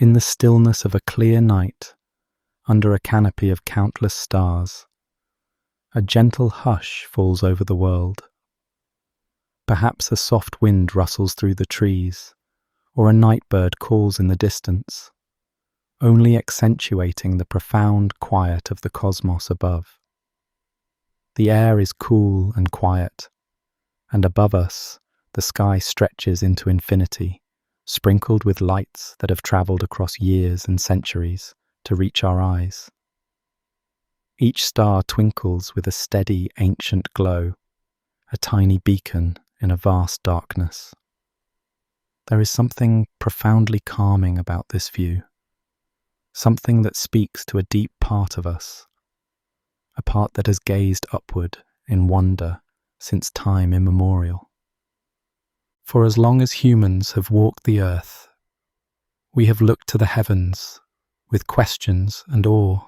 In the stillness of a clear night, under a canopy of countless stars, a gentle hush falls over the world. Perhaps a soft wind rustles through the trees, or a night bird calls in the distance, only accentuating the profound quiet of the cosmos above. The air is cool and quiet, and above us, the sky stretches into infinity, sprinkled with lights that have travelled across years and centuries to reach our eyes. Each star twinkles with a steady, ancient glow, a tiny beacon in a vast darkness. There is something profoundly calming about this view, something that speaks to a deep part of us, a part that has gazed upward in wonder since time immemorial. For as long as humans have walked the earth, we have looked to the heavens with questions and awe.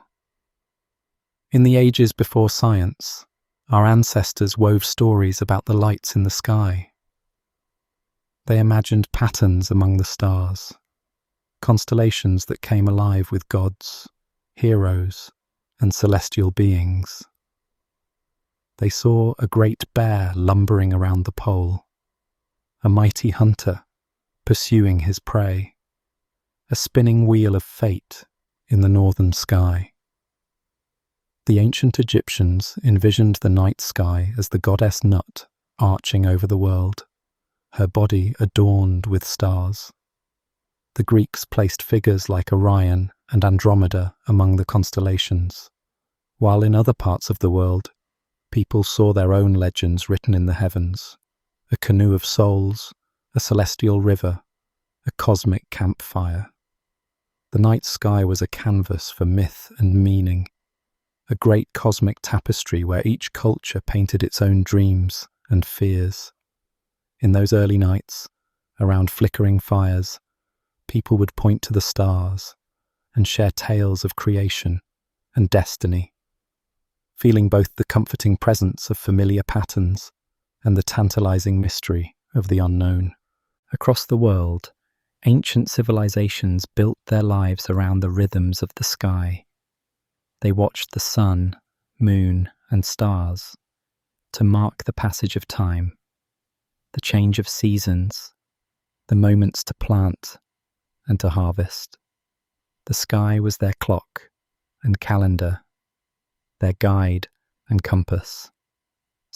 In the ages before science, our ancestors wove stories about the lights in the sky. They imagined patterns among the stars, constellations that came alive with gods, heroes, and celestial beings. They saw a great bear lumbering around the pole, a mighty hunter pursuing his prey, a spinning wheel of fate in the northern sky. The ancient Egyptians envisioned the night sky as the goddess Nut arching over the world, her body adorned with stars. The Greeks placed figures like Orion and Andromeda among the constellations, while in other parts of the world, people saw their own legends written in the heavens: a canoe of souls, a celestial river, a cosmic campfire. The night sky was a canvas for myth and meaning, a great cosmic tapestry where each culture painted its own dreams and fears. In those early nights, around flickering fires, people would point to the stars and share tales of creation and destiny, feeling both the comforting presence of familiar patterns and the tantalizing mystery of the unknown. Across the world, ancient civilizations built their lives around the rhythms of the sky. They watched the sun, moon, and stars to mark the passage of time, the change of seasons, the moments to plant and to harvest. The sky was their clock and calendar, their guide and compass.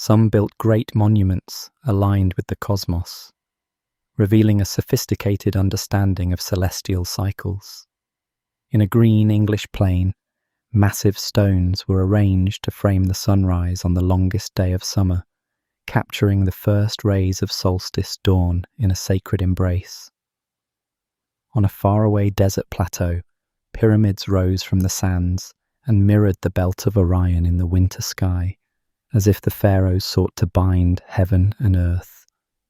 Some built great monuments aligned with the cosmos, revealing a sophisticated understanding of celestial cycles. In a green English plain, massive stones were arranged to frame the sunrise on the longest day of summer, capturing the first rays of solstice dawn in a sacred embrace. On a faraway desert plateau, pyramids rose from the sands and mirrored the belt of Orion in the winter sky, as if the pharaohs sought to bind heaven and earth.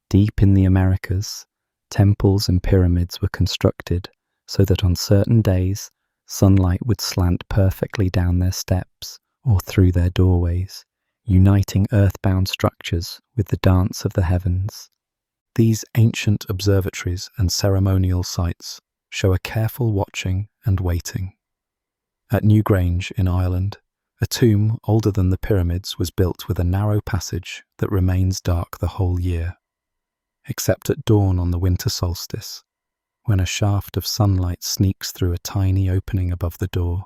Deep in the Americas, temples and pyramids were constructed so that on certain days, sunlight would slant perfectly down their steps or through their doorways, uniting earthbound structures with the dance of the heavens. These ancient observatories and ceremonial sites show a careful watching and waiting. At Newgrange in Ireland, a tomb older than the pyramids was built with a narrow passage that remains dark the whole year, except at dawn on the winter solstice, when a shaft of sunlight sneaks through a tiny opening above the door,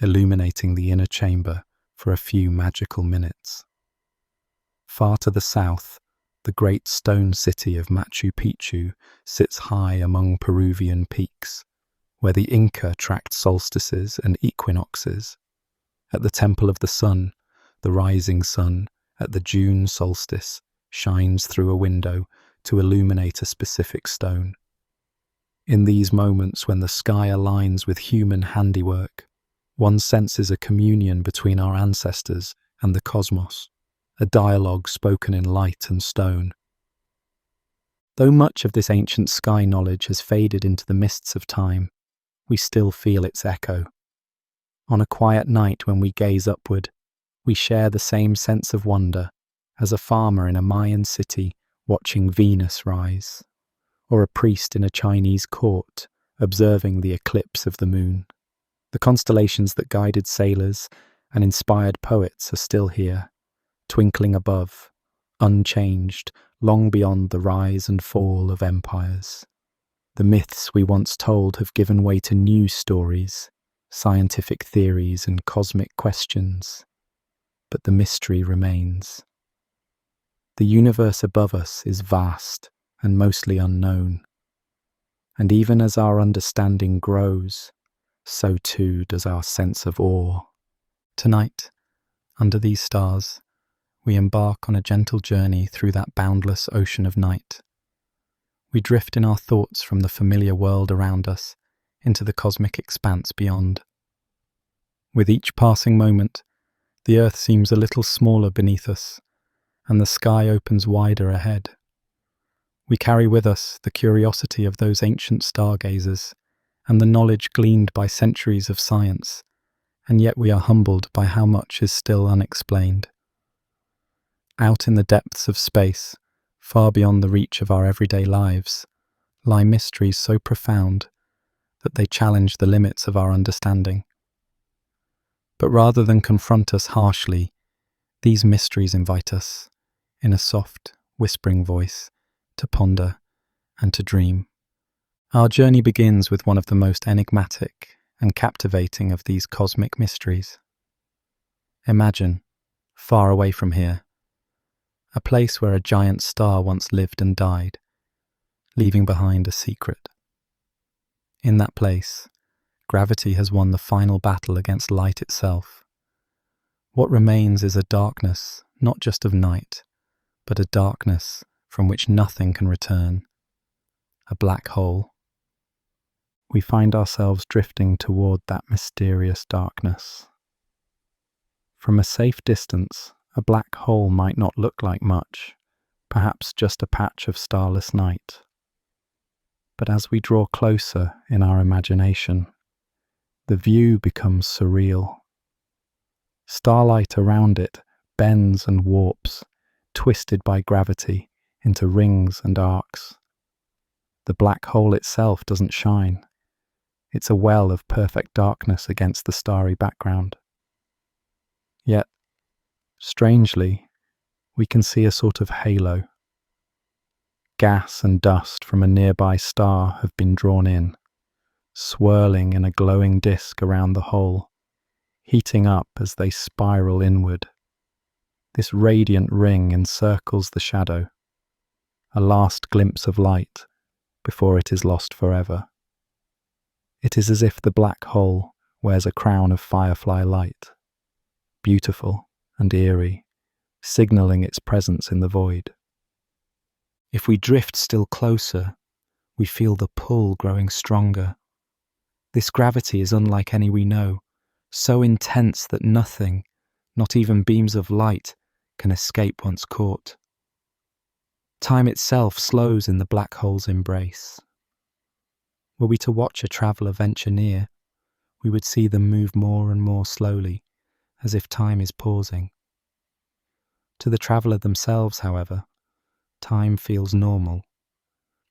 illuminating the inner chamber for a few magical minutes. Far to the south, the great stone city of Machu Picchu sits high among Peruvian peaks, where the Inca tracked solstices and equinoxes. At the Temple of the Sun, the rising sun at the June solstice shines through a window to illuminate a specific stone. In these moments when the sky aligns with human handiwork, one senses a communion between our ancestors and the cosmos, a dialogue spoken in light and stone. Though much of this ancient sky knowledge has faded into the mists of time, we still feel its echo. On a quiet night when we gaze upward, we share the same sense of wonder as a farmer in a Mayan city watching Venus rise, or a priest in a Chinese court observing the eclipse of the moon. The constellations that guided sailors and inspired poets are still here, twinkling above, unchanged, long beyond the rise and fall of empires. The myths we once told have given way to new stories, scientific theories and cosmic questions, but the mystery remains. The universe above us is vast and mostly unknown, and even as our understanding grows, so too does our sense of awe. Tonight, under these stars, we embark on a gentle journey through that boundless ocean of night. We drift in our thoughts from the familiar world around us into the cosmic expanse beyond. With each passing moment, the earth seems a little smaller beneath us, and the sky opens wider ahead. We carry with us the curiosity of those ancient stargazers and the knowledge gleaned by centuries of science, and yet we are humbled by how much is still unexplained. Out in the depths of space, far beyond the reach of our everyday lives, lie mysteries so profound that they challenge the limits of our understanding. But rather than confront us harshly, these mysteries invite us, in a soft, whispering voice, to ponder and to dream. Our journey begins with one of the most enigmatic and captivating of these cosmic mysteries. Imagine, far away from here, a place where a giant star once lived and died, leaving behind a secret. In that place, gravity has won the final battle against light itself. What remains is a darkness, not just of night, but a darkness from which nothing can return. A black hole. We find ourselves drifting toward that mysterious darkness. From a safe distance, a black hole might not look like much, perhaps just a patch of starless night. But as we draw closer in our imagination, the view becomes surreal. Starlight around it bends and warps, twisted by gravity into rings and arcs. The black hole itself doesn't shine. It's a well of perfect darkness against the starry background. Yet, strangely, we can see a sort of halo. Gas and dust from a nearby star have been drawn in, swirling in a glowing disk around the hole, heating up as they spiral inward. This radiant ring encircles the shadow, a last glimpse of light before it is lost forever. It is as if the black hole wears a crown of firefly light, beautiful and eerie, signaling its presence in the void. If we drift still closer, we feel the pull growing stronger. This gravity is unlike any we know, so intense that nothing, not even beams of light, can escape once caught. Time itself slows in the black hole's embrace. Were we to watch a traveller venture near, we would see them move more and more slowly, as if time is pausing. To the traveller themselves, however, time feels normal.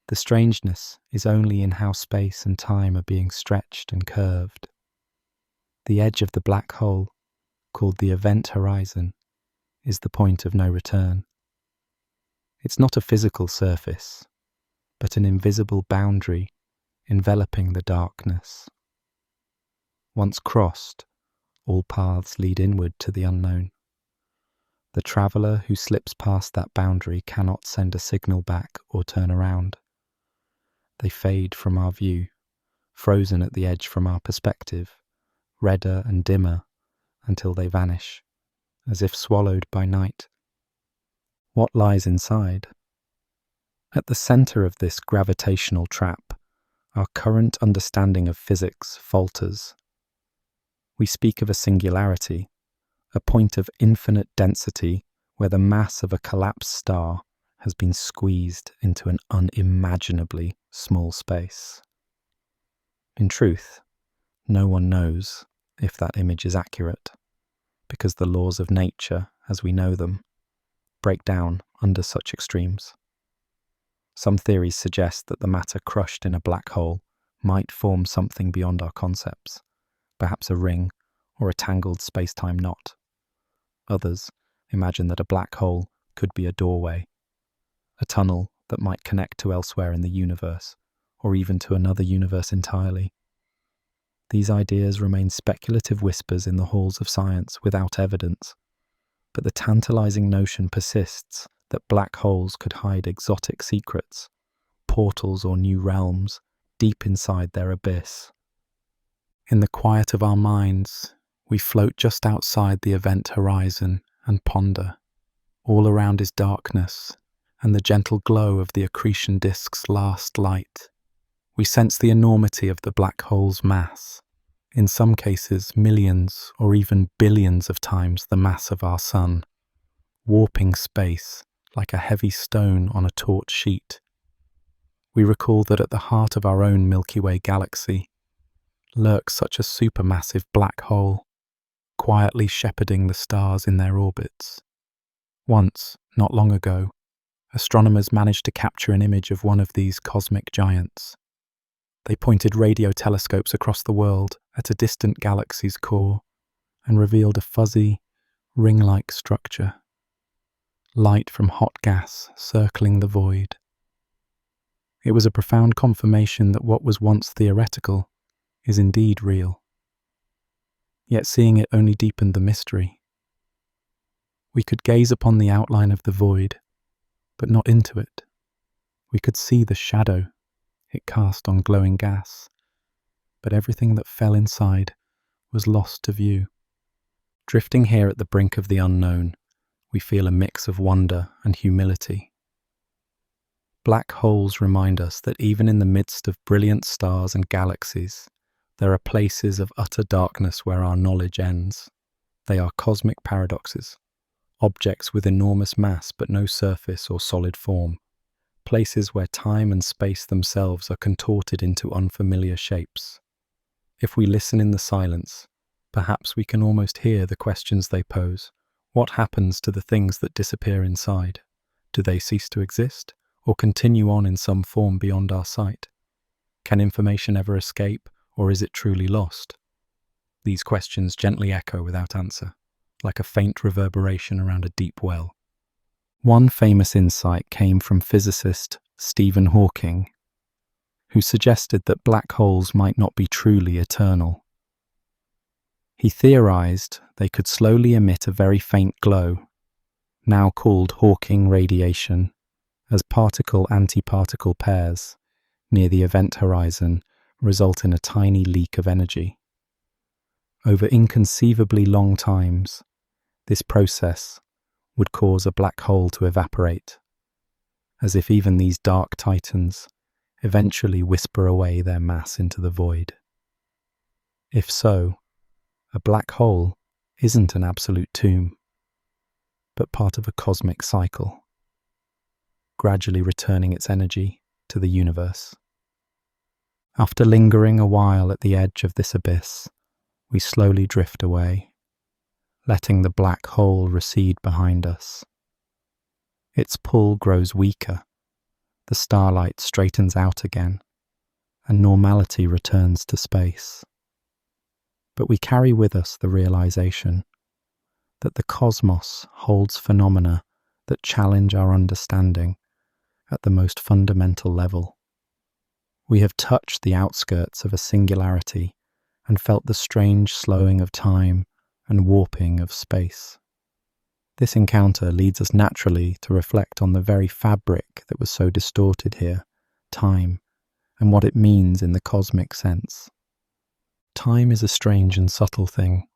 The strangeness is only in how space and time are being stretched and curved. The edge of the black hole, called the event horizon, is the point of no return. It's not a physical surface, but an invisible boundary enveloping the darkness. Once crossed, all paths lead inward to the unknown. The traveller who slips past that boundary cannot send a signal back or turn around. They fade from our view, frozen at the edge from our perspective, redder and dimmer until they vanish, as if swallowed by night. What lies inside? At the centre of this gravitational trap, our current understanding of physics falters. We speak of a singularity, a point of infinite density where the mass of a collapsed star has been squeezed into an unimaginably small space. In truth, no one knows if that image is accurate, because the laws of nature, as we know them, break down under such extremes. Some theories suggest that the matter crushed in a black hole might form something beyond our concepts, perhaps a ring or a tangled space-time knot. Others imagine that a black hole could be a doorway, a tunnel that might connect to elsewhere in the universe, or even to another universe entirely. These ideas remain speculative whispers in the halls of science without evidence, but the tantalizing notion persists that black holes could hide exotic secrets, portals or new realms deep inside their abyss. In the quiet of our minds, we float just outside the event horizon and ponder. All around is darkness and the gentle glow of the accretion disk's last light. We sense the enormity of the black hole's mass, in some cases millions or even billions of times the mass of our sun, warping space like a heavy stone on a taut sheet. We recall that at the heart of our own Milky Way galaxy lurks such a supermassive black hole, quietly shepherding the stars in their orbits. Once, not long ago, astronomers managed to capture an image of one of these cosmic giants. They pointed radio telescopes across the world at a distant galaxy's core and revealed a fuzzy, ring-like structure. Light from hot gas circling the void. It was a profound confirmation that what was once theoretical is indeed real. Yet seeing it only deepened the mystery. We could gaze upon the outline of the void, but not into it. We could see the shadow it cast on glowing gas, but everything that fell inside was lost to view. Drifting here at the brink of the unknown, we feel a mix of wonder and humility. Black holes remind us that even in the midst of brilliant stars and galaxies, there are places of utter darkness where our knowledge ends. They are cosmic paradoxes, objects with enormous mass but no surface or solid form, places where time and space themselves are contorted into unfamiliar shapes. If we listen in the silence, perhaps we can almost hear the questions they pose. What happens to the things that disappear inside? Do they cease to exist, or continue on in some form beyond our sight? Can information ever escape, or is it truly lost? These questions gently echo without answer, like a faint reverberation around a deep well. One famous insight came from physicist Stephen Hawking, who suggested that black holes might not be truly eternal. He theorized they could slowly emit a very faint glow, now called Hawking radiation, as particle-antiparticle pairs near the event horizon result in a tiny leak of energy. Over inconceivably long times, this process would cause a black hole to evaporate, as if even these dark titans eventually whisper away their mass into the void. If so, a black hole isn't an absolute tomb, but part of a cosmic cycle, gradually returning its energy to the universe. After lingering a while at the edge of this abyss, we slowly drift away, letting the black hole recede behind us. Its pull grows weaker, the starlight straightens out again, and normality returns to space. But we carry with us the realization that the cosmos holds phenomena that challenge our understanding at the most fundamental level. We have touched the outskirts of a singularity and felt the strange slowing of time and warping of space. This encounter leads us naturally to reflect on the very fabric that was so distorted here, time, and what it means in the cosmic sense. Time is a strange and subtle thing.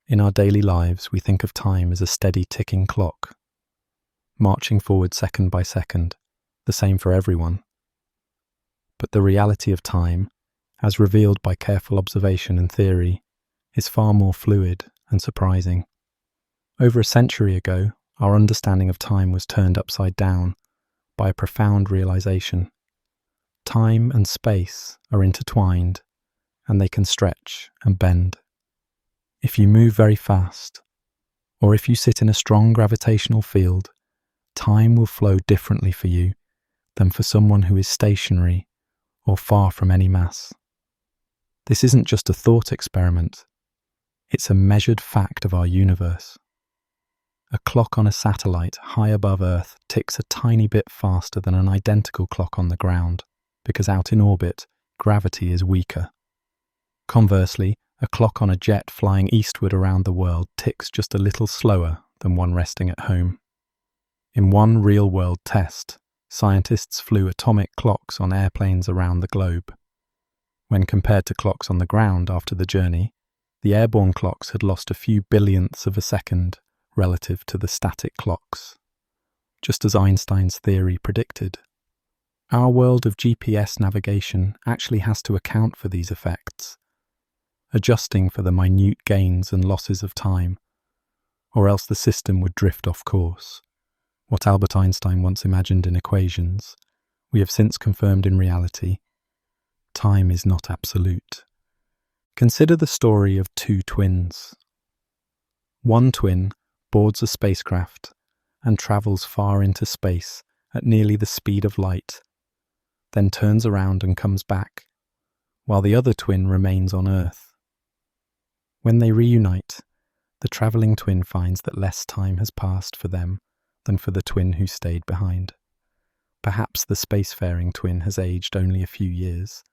In our daily lives, we think of time as a steady ticking clock, marching forward second by second, the same for everyone. But the reality of time, as revealed by careful observation and theory, is far more fluid and surprising. Over a century ago, our understanding of time was turned upside down by a profound realization. Time and space are intertwined, and they can stretch and bend. If you move very fast, or if you sit in a strong gravitational field, time will flow differently for you than for someone who is stationary or far from any mass. This isn't just a thought experiment, it's a measured fact of our universe. A clock on a satellite high above Earth ticks a tiny bit faster than an identical clock on the ground, because out in orbit, gravity is weaker. Conversely, a clock on a jet flying eastward around the world ticks just a little slower than one resting at home. In one real-world test, scientists flew atomic clocks on airplanes around the globe. When compared to clocks on the ground after the journey, the airborne clocks had lost a few billionths of a second relative to the static clocks, just as Einstein's theory predicted. Our world of GPS navigation actually has to account for these effects, adjusting for the minute gains and losses of time, or else the system would drift off course. What Albert Einstein once imagined in equations, we have since confirmed in reality. Time is not absolute. Consider the story of two twins. One twin boards a spacecraft and travels far into space at nearly the speed of light, then turns around and comes back, while the other twin remains on Earth. When they reunite, the travelling twin finds that less time has passed for them than for the twin who stayed behind. Perhaps the spacefaring twin has aged only a few years,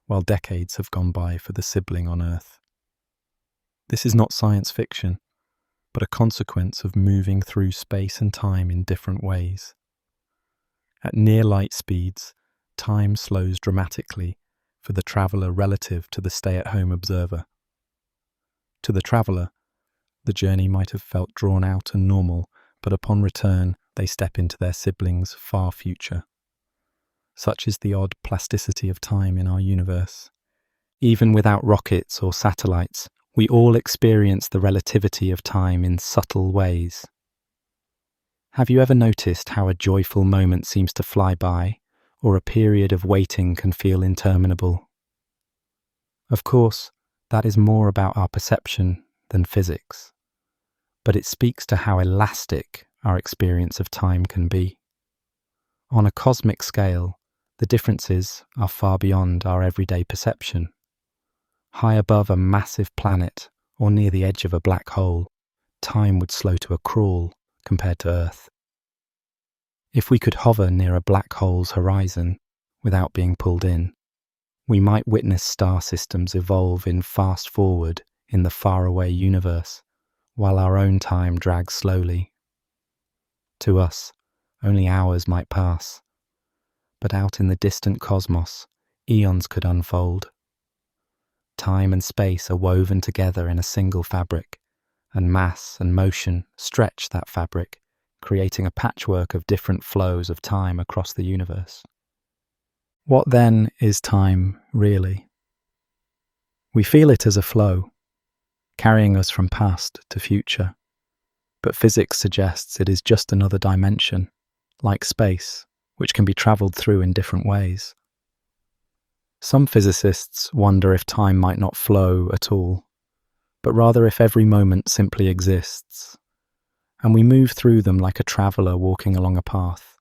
while decades have gone by for the sibling on Earth. This is not science fiction, but a consequence of moving through space and time in different ways. At near light speeds, time slows dramatically for the traveller relative to the stay-at-home observer. To the traveller, the journey might have felt drawn out and normal, but upon return they step into their siblings' far future. Such is the odd plasticity of time in our universe. Even without rockets or satellites, we all experience the relativity of time in subtle ways. Have you ever noticed how a joyful moment seems to fly by, or a period of waiting can feel interminable? Of course, that is more about our perception than physics, but it speaks to how elastic our experience of time can be. On a cosmic scale, the differences are far beyond our everyday perception. High above a massive planet or near the edge of a black hole, time would slow to a crawl compared to Earth. If we could hover near a black hole's horizon without being pulled in, we might witness star systems evolve in fast forward in the faraway universe, while our own time drags slowly. To us, only hours might pass, but out in the distant cosmos, eons could unfold. Time and space are woven together in a single fabric, and mass and motion stretch that fabric, creating a patchwork of different flows of time across the universe. What then is time, really? We feel it as a flow, carrying us from past to future, but physics suggests it is just another dimension, like space, which can be travelled through in different ways. Some physicists wonder if time might not flow at all, but rather if every moment simply exists, and we move through them like a traveller walking along a path.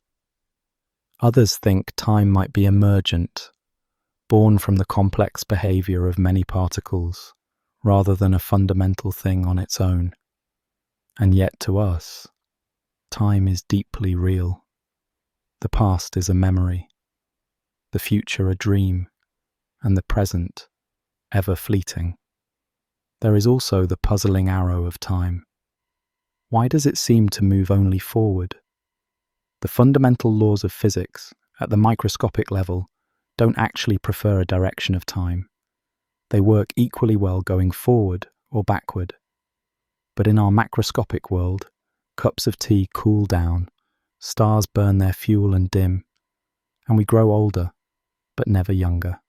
Others think time might be emergent, born from the complex behaviour of many particles, rather than a fundamental thing on its own. And yet to us, time is deeply real. The past is a memory, the future a dream, and the present ever fleeting. There is also the puzzling arrow of time. Why does it seem to move only forward? The fundamental laws of physics, at the microscopic level, don't actually prefer a direction of time. They work equally well going forward or backward. But in our macroscopic world, cups of tea cool down, stars burn their fuel and dim, and we grow older, but never younger.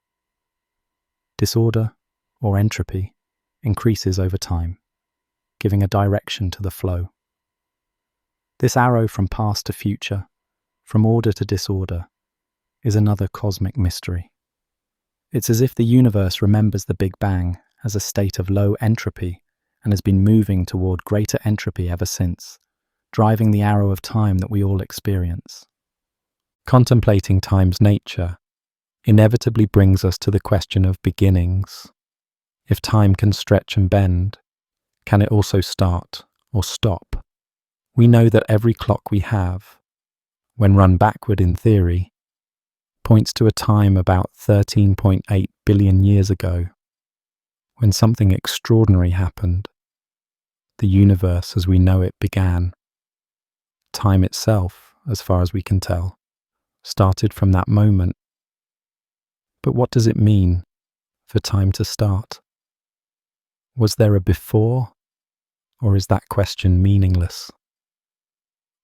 Disorder, or entropy, increases over time, giving a direction to the flow. This arrow from past to future, from order to disorder, is another cosmic mystery. It's as if the universe remembers the Big Bang as a state of low entropy and has been moving toward greater entropy ever since, driving the arrow of time that we all experience. Contemplating time's nature, inevitably brings us to the question of beginnings. If time can stretch and bend, can it also start or stop? We know that every clock we have, when run backward in theory, points to a time about 13.8 billion years ago, when something extraordinary happened. The universe as we know it began. Time itself, as far as we can tell, started from that moment. But what does it mean for time to start? Was there a before, or is that question meaningless?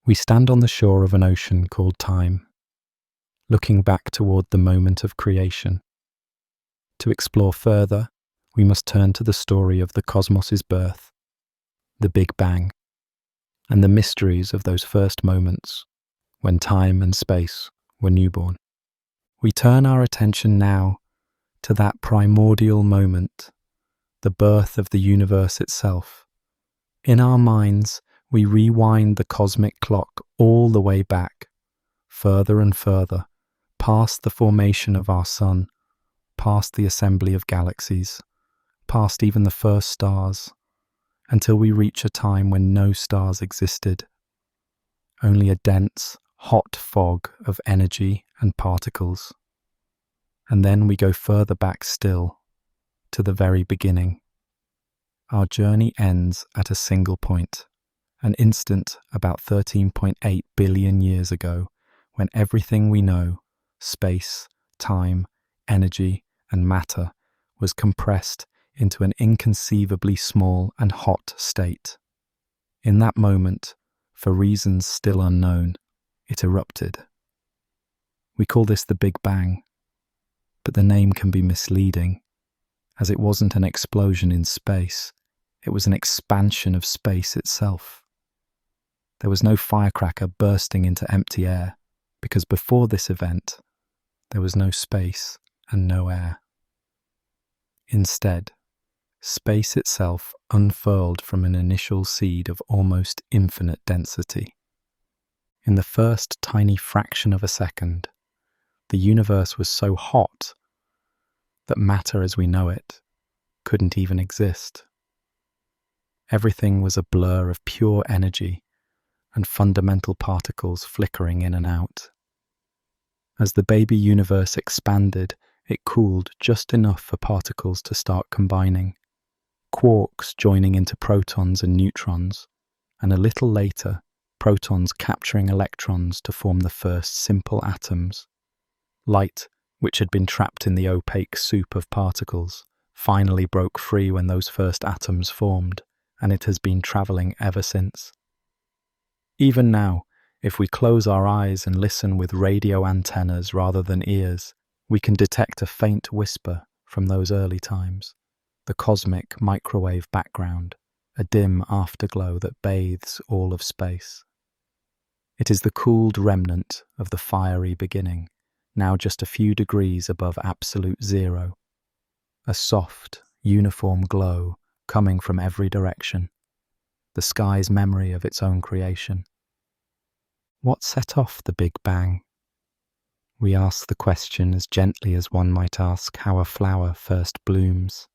We stand on the shore of an ocean called time, looking back toward the moment of creation. To explore further, we must turn to the story of the cosmos's birth, the Big Bang, and the mysteries of those first moments when time and space were newborn. We turn our attention now to that primordial moment, the birth of the universe itself. In our minds, we rewind the cosmic clock all the way back, further and further, past the formation of our sun, past the assembly of galaxies, past even the first stars, until we reach a time when no stars existed, only a dense, hot fog of energy and particles. And then we go further back still, to the very beginning. Our journey ends at a single point, an instant about 13.8 billion years ago, when everything we know, space, time, energy, and matter, was compressed into an inconceivably small and hot state. In that moment, for reasons still unknown, it erupted. We call this the Big Bang, but the name can be misleading, as it wasn't an explosion in space, it was an expansion of space itself. There was no firecracker bursting into empty air, because before this event, there was no space and no air. Instead, space itself unfurled from an initial seed of almost infinite density. In the first tiny fraction of a second, the universe was so hot that matter as we know it couldn't even exist. Everything was a blur of pure energy and fundamental particles flickering in and out. As the baby universe expanded, it cooled just enough for particles to start combining, quarks joining into protons and neutrons, and a little later, protons capturing electrons to form the first simple atoms. Light, which had been trapped in the opaque soup of particles, finally broke free when those first atoms formed, and it has been travelling ever since. Even now, if we close our eyes and listen with radio antennas rather than ears, we can detect a faint whisper from those early times, the cosmic microwave background, a dim afterglow that bathes all of space. It is the cooled remnant of the fiery beginning, now just a few degrees above absolute zero, a soft, uniform glow coming from every direction, the sky's memory of its own creation. What set off the Big Bang? We ask the question as gently as one might ask how a flower first blooms,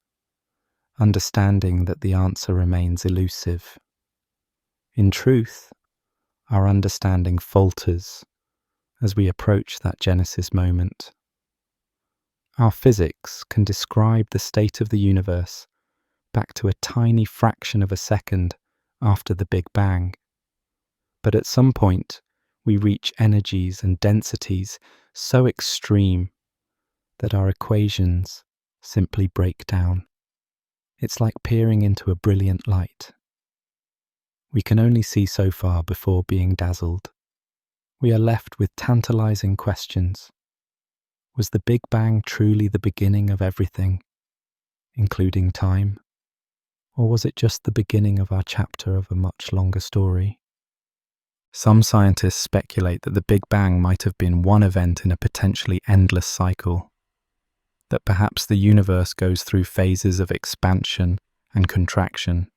understanding that the answer remains elusive. In truth, our understanding falters as we approach that Genesis moment. Our physics can describe the state of the universe back to a tiny fraction of a second after the Big Bang. But at some point, we reach energies and densities so extreme that our equations simply break down. It's like peering into a brilliant light. We can only see so far before being dazzled. We are left with tantalizing questions. Was the Big Bang truly the beginning of everything, including time? Or was it just the beginning of our chapter of a much longer story? Some scientists speculate that the Big Bang might have been one event in a potentially endless cycle, that perhaps the universe goes through phases of expansion and contraction,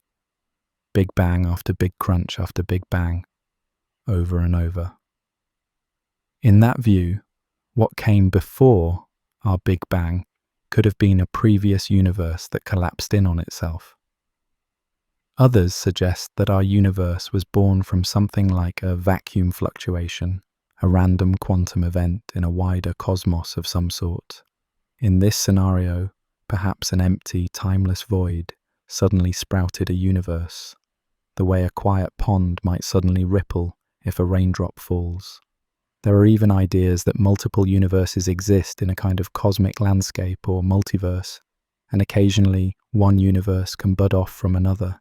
Big Bang after Big Crunch after Big Bang, over and over. In that view, what came before our Big Bang, could have been a previous universe that collapsed in on itself. Others suggest that our universe was born from something like a vacuum fluctuation, a random quantum event in a wider cosmos of some sort. In this scenario, perhaps an empty, timeless void suddenly sprouted a universe, the way a quiet pond might suddenly ripple if a raindrop falls. There are even ideas that multiple universes exist in a kind of cosmic landscape or multiverse, and occasionally one universe can bud off from another.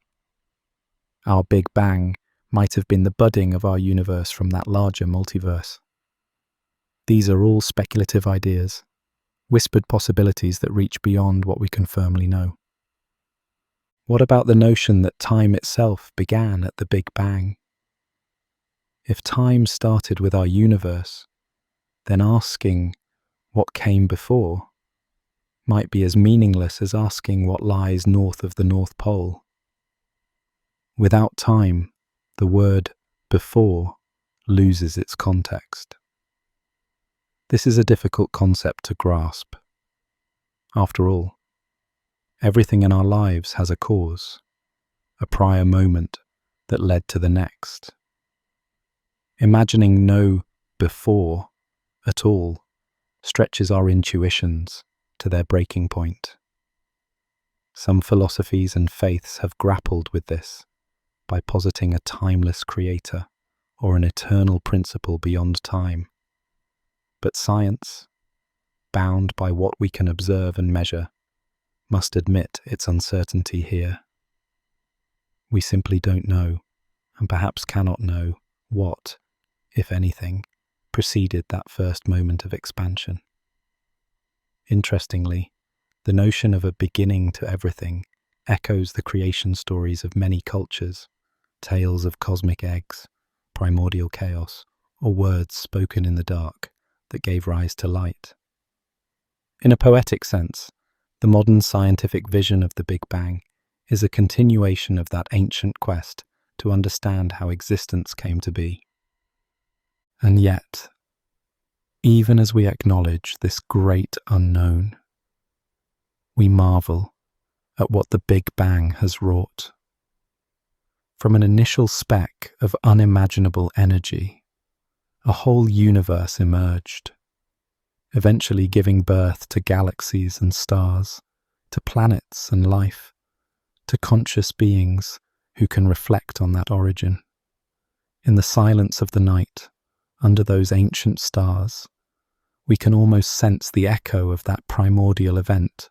Our Big Bang might have been the budding of our universe from that larger multiverse. These are all speculative ideas, whispered possibilities that reach beyond what we can firmly know. What about the notion that time itself began at the Big Bang? If time started with our universe, then asking what came before might be as meaningless as asking what lies north of the North Pole. Without time, the word before loses its context. This is a difficult concept to grasp. After all, everything in our lives has a cause, a prior moment that led to the next. Imagining no before at all stretches our intuitions to their breaking point. Some philosophies and faiths have grappled with this by positing a timeless creator or an eternal principle beyond time. But science, bound by what we can observe and measure, must admit its uncertainty here. We simply don't know, and perhaps cannot know, what, if anything, preceded that first moment of expansion. Interestingly, the notion of a beginning to everything echoes the creation stories of many cultures, tales of cosmic eggs, primordial chaos, or words spoken in the dark that gave rise to light. In a poetic sense, the modern scientific vision of the Big Bang is a continuation of that ancient quest to understand how existence came to be. And yet, even as we acknowledge this great unknown, we marvel at what the Big Bang has wrought. From an initial speck of unimaginable energy, a whole universe emerged, eventually giving birth to galaxies and stars, to planets and life, to conscious beings who can reflect on that origin. In the silence of the night, under those ancient stars, we can almost sense the echo of that primordial event,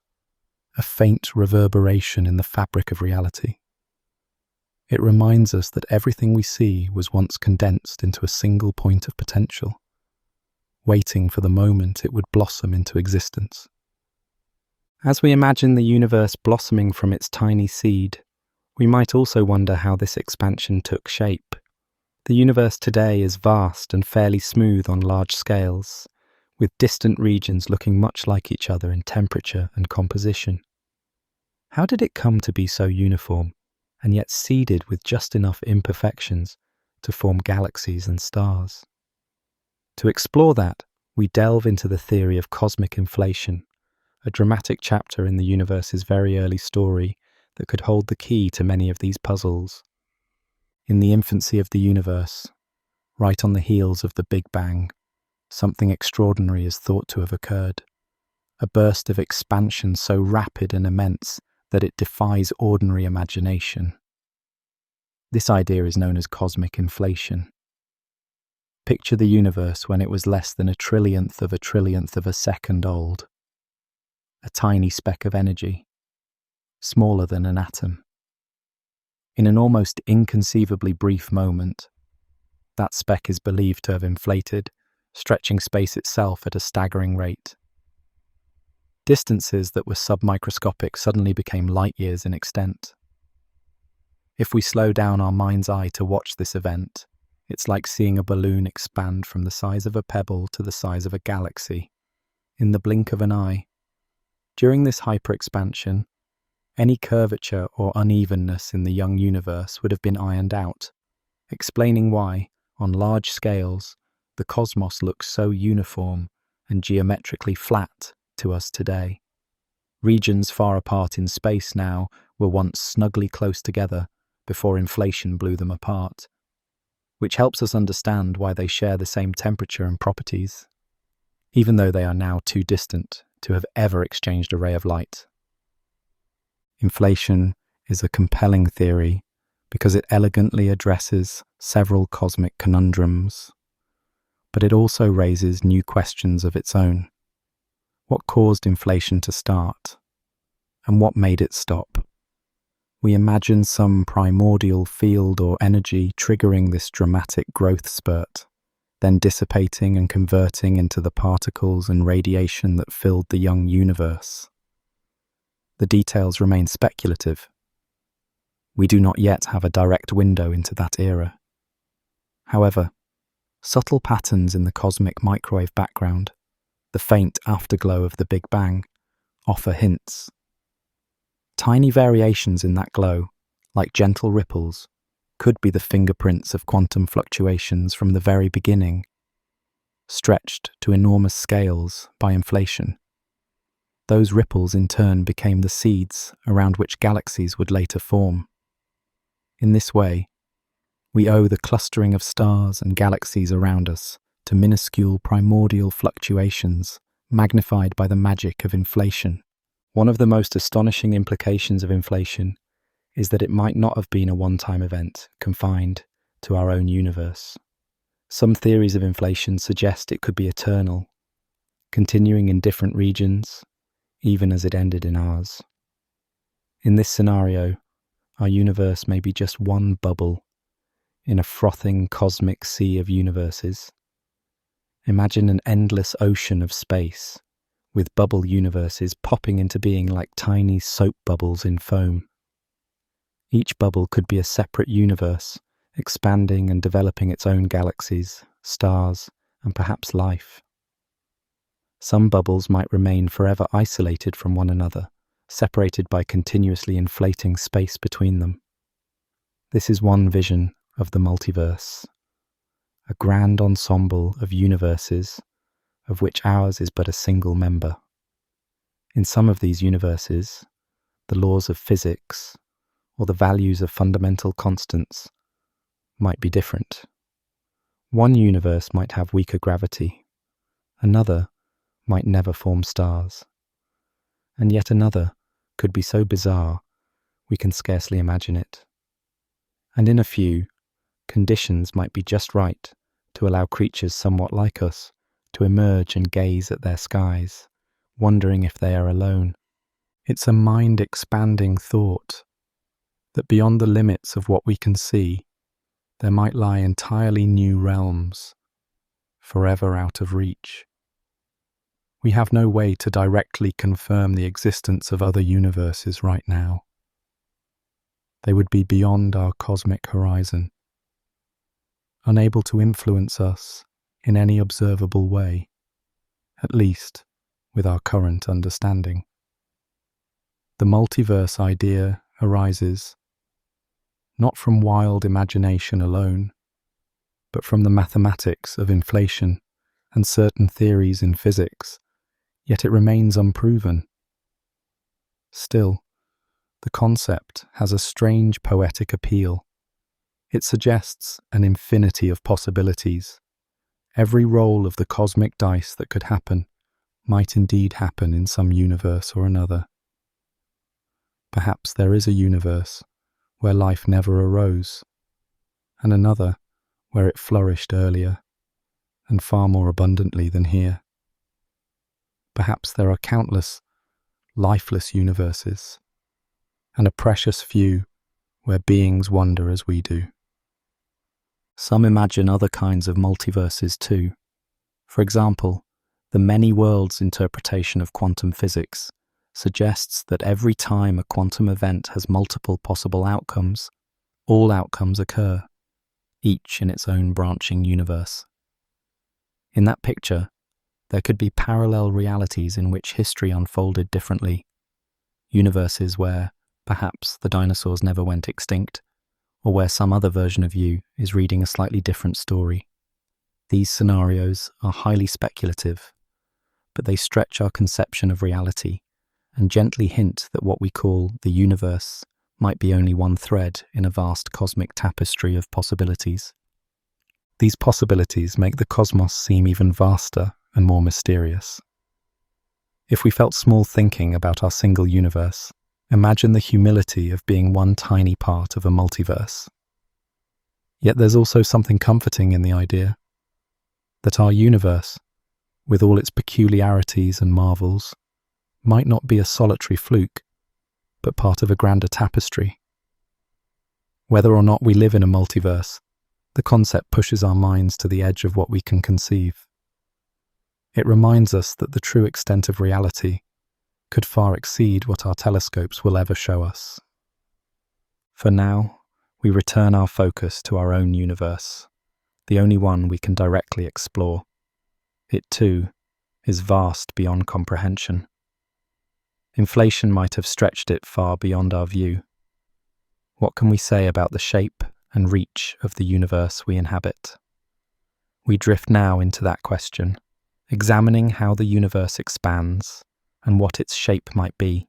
a faint reverberation in the fabric of reality. It reminds us that everything we see was once condensed into a single point of potential, waiting for the moment it would blossom into existence. As we imagine the universe blossoming from its tiny seed, we might also wonder how this expansion took shape. The universe today is vast and fairly smooth on large scales, with distant regions looking much like each other in temperature and composition. How did it come to be so uniform, and yet seeded with just enough imperfections to form galaxies and stars? To explore that, we delve into the theory of cosmic inflation, a dramatic chapter in the universe's very early story that could hold the key to many of these puzzles. In the infancy of the universe, right on the heels of the Big Bang, something extraordinary is thought to have occurred, a burst of expansion so rapid and immense that it defies ordinary imagination. This idea is known as cosmic inflation. Picture the universe when it was less than a trillionth of a second old. A tiny speck of energy, smaller than an atom. In an almost inconceivably brief moment, that speck is believed to have inflated, stretching space itself at a staggering rate. Distances that were submicroscopic suddenly became light years in extent. If we slow down our mind's eye to watch this event, it's like seeing a balloon expand from the size of a pebble to the size of a galaxy, in the blink of an eye. During this hyperexpansion, any curvature or unevenness in the young universe would have been ironed out, explaining why, on large scales, the cosmos looks so uniform and geometrically flat to us today. Regions far apart in space now were once snugly close together before inflation blew them apart, which helps us understand why they share the same temperature and properties, even though they are now too distant to have ever exchanged a ray of light. Inflation is a compelling theory because it elegantly addresses several cosmic conundrums, but it also raises new questions of its own. What caused inflation to start? And what made it stop? We imagine some primordial field or energy triggering this dramatic growth spurt, then dissipating and converting into the particles and radiation that filled the young universe. The details remain speculative. We do not yet have a direct window into that era. However, subtle patterns in the cosmic microwave background, the faint afterglow of the Big Bang, offer hints. Tiny variations in that glow, like gentle ripples, could be the fingerprints of quantum fluctuations from the very beginning, stretched to enormous scales by inflation. Those ripples in turn became the seeds around which galaxies would later form. In this way, we owe the clustering of stars and galaxies around us to minuscule primordial fluctuations magnified by the magic of inflation. One of the most astonishing implications of inflation is that it might not have been a one-time event confined to our own universe. Some theories of inflation suggest it could be eternal, continuing in different regions, even as it ended in ours. In this scenario, our universe may be just one bubble in a frothing cosmic sea of universes. Imagine an endless ocean of space, with bubble universes popping into being like tiny soap bubbles in foam. Each bubble could be a separate universe, expanding and developing its own galaxies, stars, and perhaps life. Some bubbles might remain forever isolated from one another, separated by continuously inflating space between them. This is one vision of the multiverse, a grand ensemble of universes, of which ours is but a single member. In some of these universes, the laws of physics or the values of fundamental constants might be different. One universe might have weaker gravity, another might never form stars, and yet another could be so bizarre we can scarcely imagine it. And in a few, conditions might be just right to allow creatures somewhat like us to emerge and gaze at their skies, wondering if they are alone. It's a mind-expanding thought that beyond the limits of what we can see, there might lie entirely new realms, forever out of reach. We have no way to directly confirm the existence of other universes right now. They would be beyond our cosmic horizon, unable to influence us in any observable way, at least with our current understanding. The multiverse idea arises not from wild imagination alone, but from the mathematics of inflation and certain theories in physics, yet it remains unproven. Still, the concept has a strange poetic appeal. It suggests an infinity of possibilities. Every roll of the cosmic dice that could happen might indeed happen in some universe or another. Perhaps there is a universe where life never arose, and another where it flourished earlier and far more abundantly than here. Perhaps there are countless lifeless universes, and a precious few where beings wonder as we do. Some imagine other kinds of multiverses too. For example, the many worlds interpretation of quantum physics suggests that every time a quantum event has multiple possible outcomes, all outcomes occur, each in its own branching universe. In that picture, there could be parallel realities in which history unfolded differently, universes where, perhaps, the dinosaurs never went extinct, or where some other version of you is reading a slightly different story. These scenarios are highly speculative, but they stretch our conception of reality and gently hint that what we call the universe might be only one thread in a vast cosmic tapestry of possibilities. These possibilities make the cosmos seem even vaster and more mysterious. If we felt small thinking about our single universe, imagine the humility of being one tiny part of a multiverse. Yet there's also something comforting in the idea that our universe, with all its peculiarities and marvels, might not be a solitary fluke, but part of a grander tapestry. Whether or not we live in a multiverse, the concept pushes our minds to the edge of what we can conceive. It reminds us that the true extent of reality could far exceed what our telescopes will ever show us. For now, we return our focus to our own universe, the only one we can directly explore. It, too, is vast beyond comprehension. Inflation might have stretched it far beyond our view. What can we say about the shape and reach of the universe we inhabit? We drift now into that question, examining how the universe expands and what its shape might be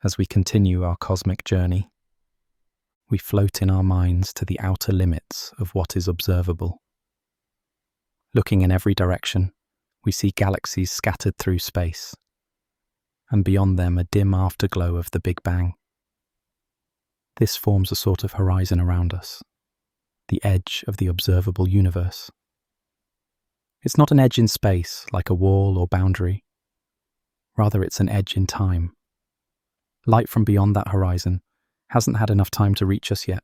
as we continue our cosmic journey. We float in our minds to the outer limits of what is observable. Looking in every direction, we see galaxies scattered through space, and beyond them a dim afterglow of the Big Bang. This forms a sort of horizon around us, the edge of the observable universe. It's not an edge in space, like a wall or boundary. Rather, it's an edge in time. Light from beyond that horizon hasn't had enough time to reach us yet,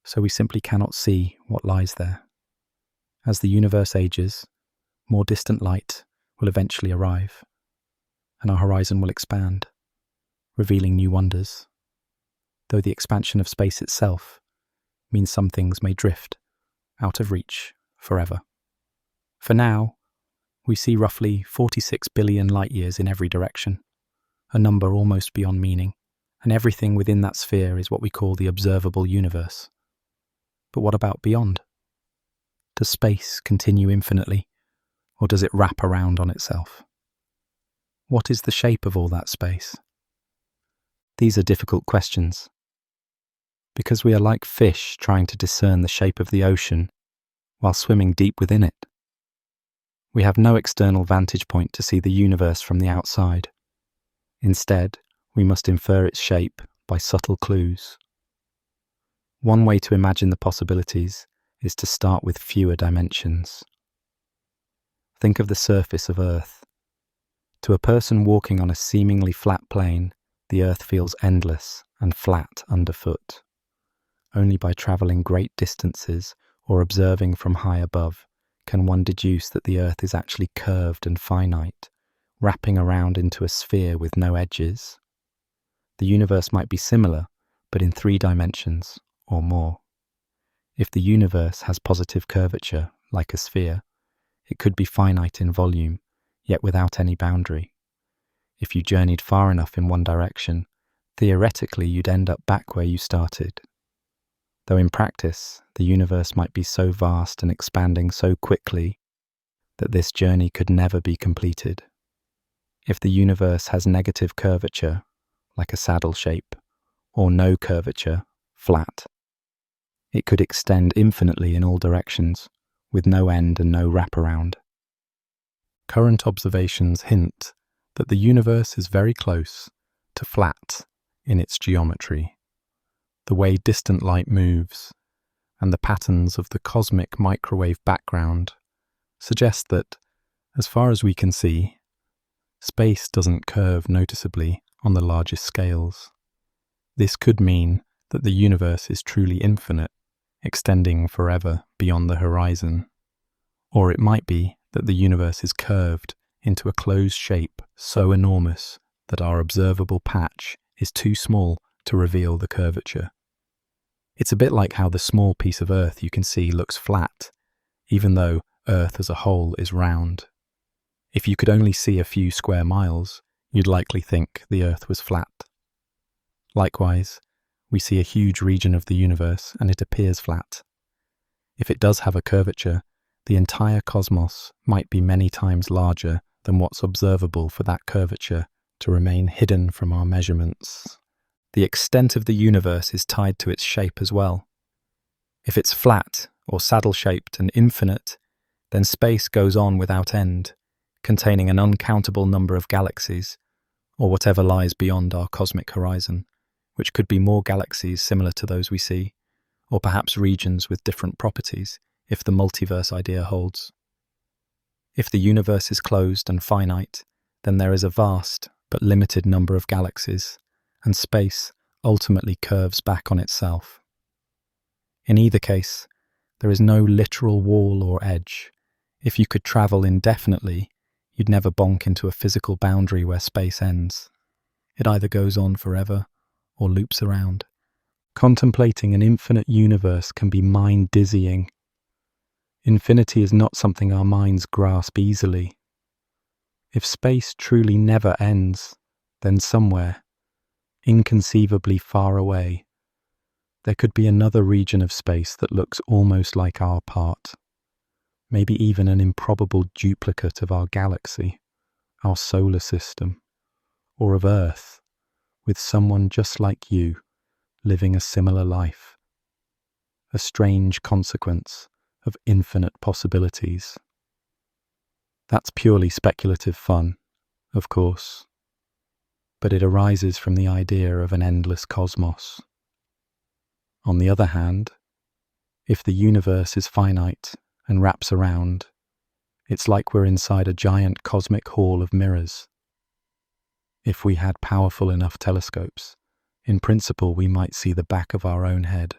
so we simply cannot see what lies there. As the universe ages, more distant light will eventually arrive, and our horizon will expand, revealing new wonders, though the expansion of space itself means some things may drift out of reach forever. For now, we see roughly 46 billion light-years in every direction, a number almost beyond meaning, and everything within that sphere is what we call the observable universe. But what about beyond? Does space continue infinitely, or does it wrap around on itself? What is the shape of all that space? These are difficult questions, because we are like fish trying to discern the shape of the ocean while swimming deep within it. We have no external vantage point to see the universe from the outside. Instead, we must infer its shape by subtle clues. One way to imagine the possibilities is to start with fewer dimensions. Think of the surface of Earth. To a person walking on a seemingly flat plane, the Earth feels endless and flat underfoot. Only by travelling great distances or observing from high above can one deduce that the Earth is actually curved and finite, wrapping around into a sphere with no edges. The universe might be similar, but in 3 dimensions or more. If the universe has positive curvature, like a sphere, it could be finite in volume, yet without any boundary. If you journeyed far enough in one direction, theoretically you'd end up back where you started. Though in practice, the universe might be so vast and expanding so quickly that this journey could never be completed. If the universe has negative curvature, like a saddle shape, or no curvature, flat, it could extend infinitely in all directions, with no end and no wraparound. Current observations hint that the universe is very close to flat in its geometry. The way distant light moves and the patterns of the cosmic microwave background suggest that, as far as we can see, space doesn't curve noticeably on the largest scales. This could mean that the universe is truly infinite, extending forever beyond the horizon. Or it might be that the universe is curved into a closed shape so enormous that our observable patch is too small to reveal the curvature. It's a bit like how the small piece of Earth you can see looks flat, even though Earth as a whole is round. If you could only see a few square miles, you'd likely think the Earth was flat. Likewise, we see a huge region of the universe and it appears flat. If it does have a curvature, the entire cosmos might be many times larger than what's observable for that curvature to remain hidden from our measurements. The extent of the universe is tied to its shape as well. If it's flat or saddle-shaped and infinite, then space goes on without end, containing an uncountable number of galaxies, or whatever lies beyond our cosmic horizon, which could be more galaxies similar to those we see, or perhaps regions with different properties, if the multiverse idea holds. If the universe is closed and finite, then there is a vast but limited number of galaxies, and space ultimately curves back on itself. In either case, there is no literal wall or edge. If you could travel indefinitely, you'd never bonk into a physical boundary where space ends. It either goes on forever or loops around. Contemplating an infinite universe can be mind-dizzying. Infinity is not something our minds grasp easily. If space truly never ends, then somewhere, inconceivably far away, there could be another region of space that looks almost like our part, maybe even an improbable duplicate of our galaxy, our solar system, or of Earth, with someone just like you living a similar life. A strange consequence of infinite possibilities. That's purely speculative fun, of course, but it arises from the idea of an endless cosmos. On the other hand, if the universe is finite and wraps around, it's like we're inside a giant cosmic hall of mirrors. If we had powerful enough telescopes, in principle we might see the back of our own head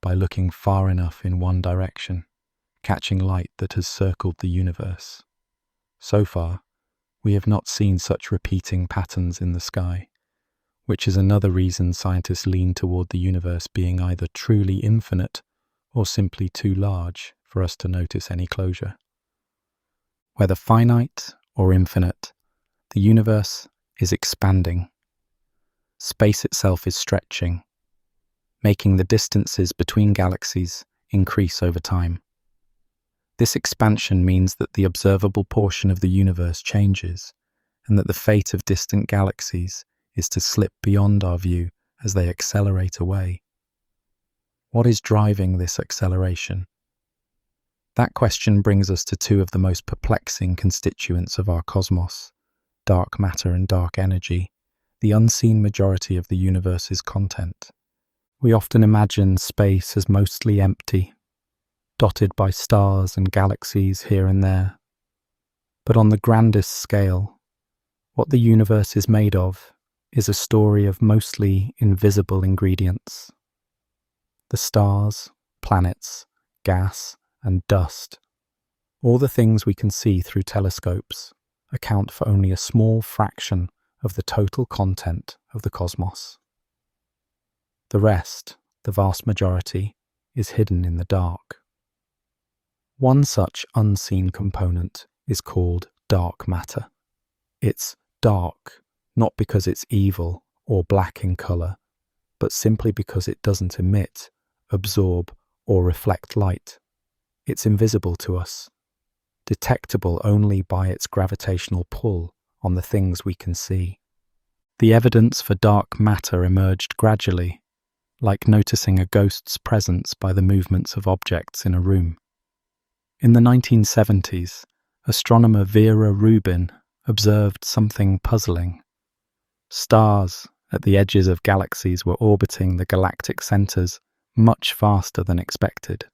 by looking far enough in one direction, catching light that has circled the universe. So far, we have not seen such repeating patterns in the sky, which is another reason scientists lean toward the universe being either truly infinite or simply too large for us to notice any closure. Whether finite or infinite, the universe is expanding. Space itself is stretching, making the distances between galaxies increase over time. This expansion means that the observable portion of the universe changes, and that the fate of distant galaxies is to slip beyond our view as they accelerate away. What is driving this acceleration? That question brings us to two of the most perplexing constituents of our cosmos, dark matter and dark energy, the unseen majority of the universe's content. We often imagine space as mostly empty, dotted by stars and galaxies here and there. But on the grandest scale, what the universe is made of is a story of mostly invisible ingredients. The stars, planets, gas, and dust, all the things we can see through telescopes, account for only a small fraction of the total content of the cosmos. The rest, the vast majority, is hidden in the dark. One such unseen component is called dark matter. It's dark, not because it's evil or black in colour, but simply because it doesn't emit, absorb, or reflect light. It's invisible to us, detectable only by its gravitational pull on the things we can see. The evidence for dark matter emerged gradually, like noticing a ghost's presence by the movements of objects in a room. In the 1970s, astronomer Vera Rubin observed something puzzling. Stars at the edges of galaxies were orbiting the galactic centers much faster than expected.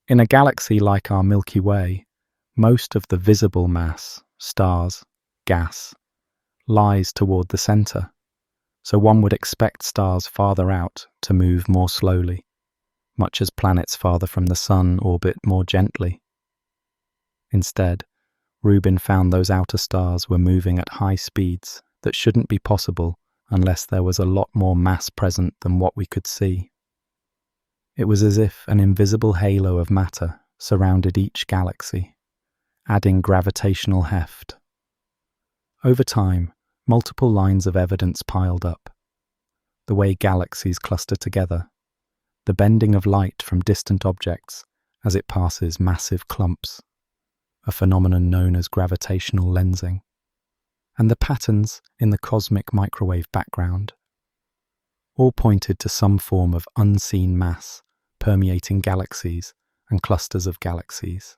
In a galaxy like our Milky Way, most of the visible mass, stars, gas, lies toward the center, so one would expect stars farther out to move more slowly, much as planets farther from the sun orbit more gently. Instead, Rubin found those outer stars were moving at high speeds that shouldn't be possible unless there was a lot more mass present than what we could see. It was as if an invisible halo of matter surrounded each galaxy, adding gravitational heft. Over time, multiple lines of evidence piled up. The way galaxies cluster together, the bending of light from distant objects as it passes massive clumps, a phenomenon known as gravitational lensing, and the patterns in the cosmic microwave background all pointed to some form of unseen mass permeating galaxies and clusters of galaxies.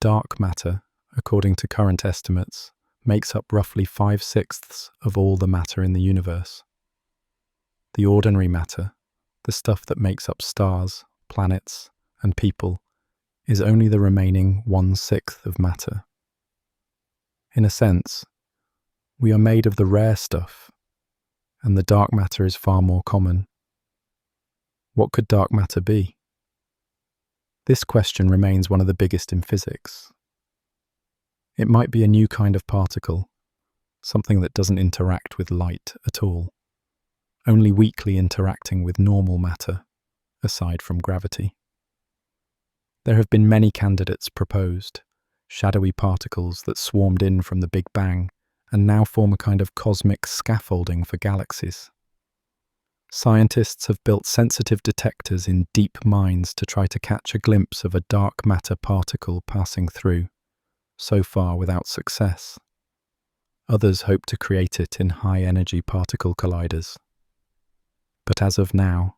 Dark matter, according to current estimates, makes up roughly 5/6 of all the matter in the universe. The ordinary matter, the stuff that makes up stars, planets, and people, is only the remaining 1/6 of matter. In a sense, we are made of the rare stuff, and the dark matter is far more common. What could dark matter be? This question remains one of the biggest in physics. It might be a new kind of particle, something that doesn't interact with light at all, only weakly interacting with normal matter, aside from gravity. There have been many candidates proposed, shadowy particles that swarmed in from the Big Bang and now form a kind of cosmic scaffolding for galaxies. Scientists have built sensitive detectors in deep mines to try to catch a glimpse of a dark matter particle passing through, so far without success. Others hope to create it in high-energy particle colliders. But as of now,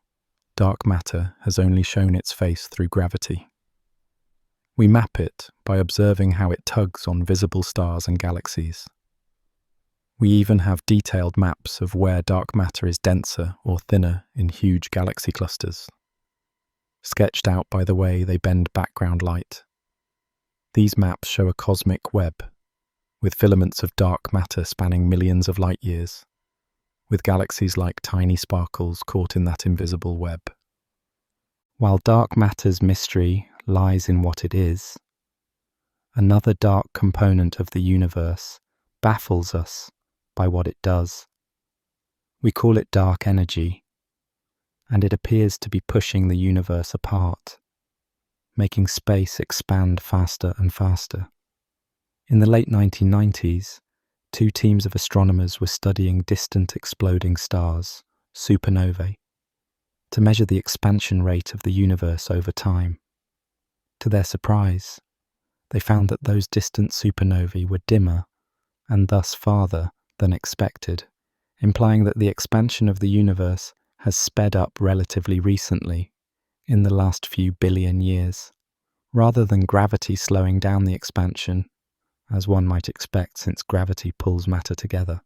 dark matter has only shown its face through gravity. We map it by observing how it tugs on visible stars and galaxies. We even have detailed maps of where dark matter is denser or thinner in huge galaxy clusters, sketched out by the way they bend background light. These maps show a cosmic web, with filaments of dark matter spanning millions of light years, with galaxies like tiny sparkles caught in that invisible web. While dark matter's mystery lies in what it is, another dark component of the universe baffles us by what it does. We call it dark energy, and it appears to be pushing the universe apart, making space expand faster and faster. In the late 1990s, two teams of astronomers were studying distant exploding stars, supernovae, to measure the expansion rate of the universe over time. To their surprise, they found that those distant supernovae were dimmer and thus farther than expected, implying that the expansion of the universe has sped up relatively recently, in the last few billion years, rather than gravity slowing down the expansion, as one might expect since gravity pulls matter together.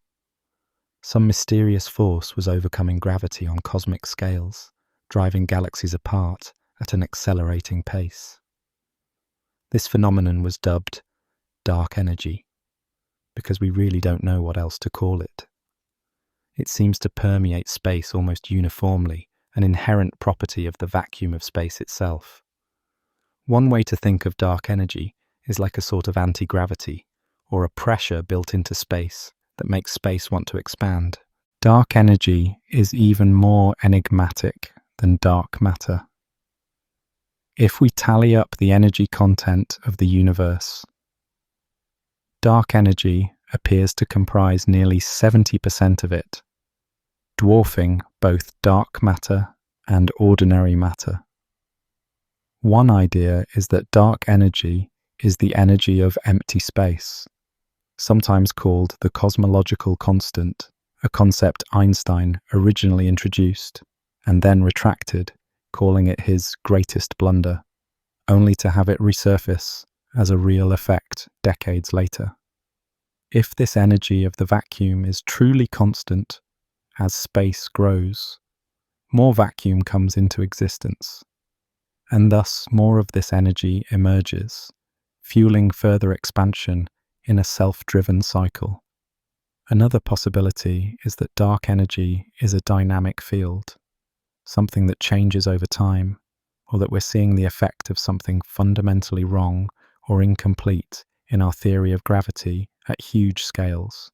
Some mysterious force was overcoming gravity on cosmic scales, driving galaxies apart at an accelerating pace. This phenomenon was dubbed dark energy, because we really don't know what else to call it. It seems to permeate space almost uniformly, an inherent property of the vacuum of space itself. One way to think of dark energy is like a sort of anti-gravity, or a pressure built into space that makes space want to expand. Dark energy is even more enigmatic than dark matter. If we tally up the energy content of the universe, dark energy appears to comprise nearly 70% of it, dwarfing both dark matter and ordinary matter. One idea is that dark energy is the energy of empty space, sometimes called the cosmological constant, a concept Einstein originally introduced and then retracted, calling it his greatest blunder, only to have it resurface as a real effect decades later. If this energy of the vacuum is truly constant as space grows, more vacuum comes into existence, and thus more of this energy emerges, fueling further expansion in a self-driven cycle. Another possibility is that dark energy is a dynamic field, something that changes over time, or that we're seeing the effect of something fundamentally wrong or incomplete in our theory of gravity at huge scales.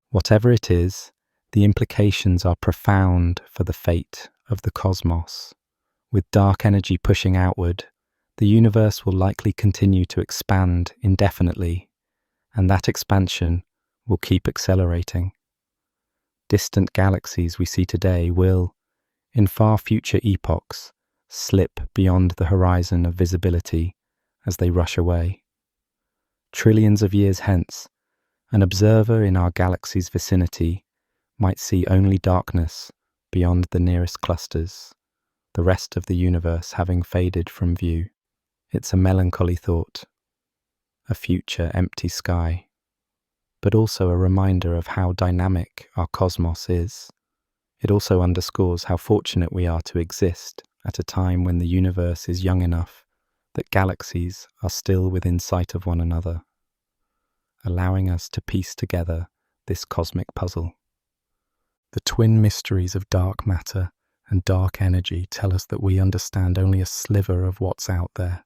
Whatever it is, the implications are profound for the fate of the cosmos. With dark energy pushing outward, the universe will likely continue to expand indefinitely, and that expansion will keep accelerating. Distant galaxies we see today will, in far future epochs, slip beyond the horizon of visibility as they rush away. Trillions of years hence, an observer in our galaxy's vicinity might see only darkness beyond the nearest clusters, the rest of the universe having faded from view. It's a melancholy thought, a future empty sky, but also a reminder of how dynamic our cosmos is. It also underscores how fortunate we are to exist at a time when the universe is young enough that galaxies are still within sight of one another, allowing us to piece together this cosmic puzzle. The twin mysteries of dark matter and dark energy tell us that we understand only a sliver of what's out there.